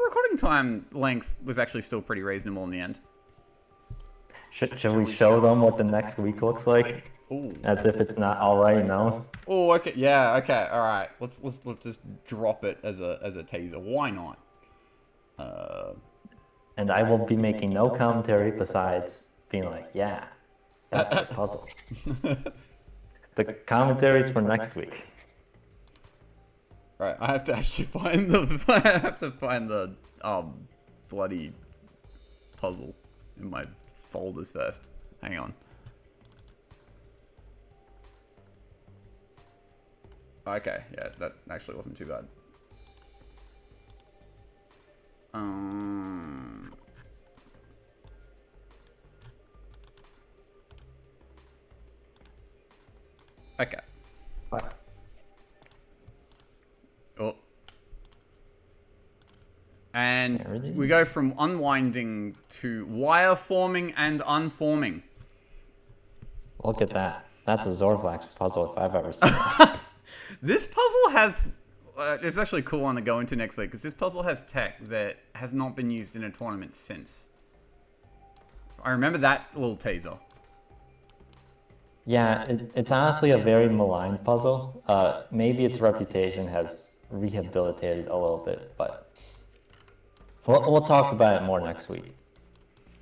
recording time length was actually still pretty reasonable in the end. Should we show them what the next week looks like? Ooh. As if it's not already known. Oh, okay. Yeah. Okay. All right. Let's just drop it as a teaser. Why not? And I will be making no commentary besides being like, yeah, that's the puzzle. The commentaries for next week. All right. I have to actually find the bloody puzzle in my folders first. Hang on. Okay, yeah, that actually wasn't too bad. Okay. What? Oh. And we go from unwinding to wire forming and unforming. Look at that. That's a Zorflax puzzle if I've ever seen it. This puzzle has... it's actually a cool one to go into next week, because this puzzle has tech that has not been used in a tournament since. I remember that little teaser. Yeah, it's honestly a very maligned puzzle. Maybe its reputation has rehabilitated a little bit, but we'll talk about it more next week.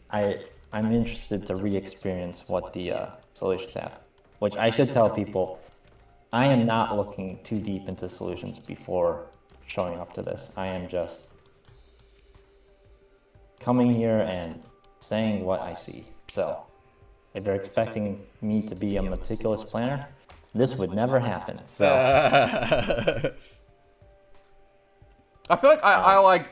I'm interested to re-experience what the solutions have, which I should tell people, I am not looking too deep into solutions before showing up to this. I am just coming here and saying what I see. So if you're expecting me to be a meticulous planner, this would never happen. So I feel like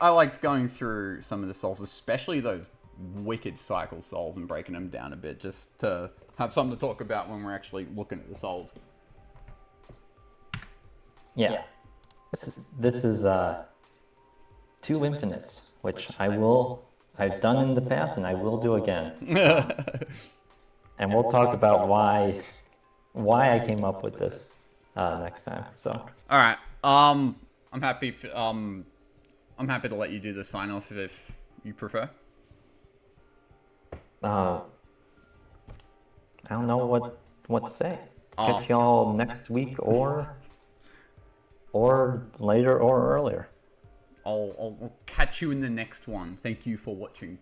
I liked going through some of the solves, especially those wicked cycle solves, and breaking them down a bit, just to have something to talk about when we're actually looking at the solve. Yeah, this is 2 infinites, which I've done in the past and I will do again. And we'll talk about why I came up with this next time. So all right, I'm happy to let you do the sign off if you prefer. I don't know what to say. Catch y'all next week or later or earlier. I'll catch you in the next one. Thank you for watching.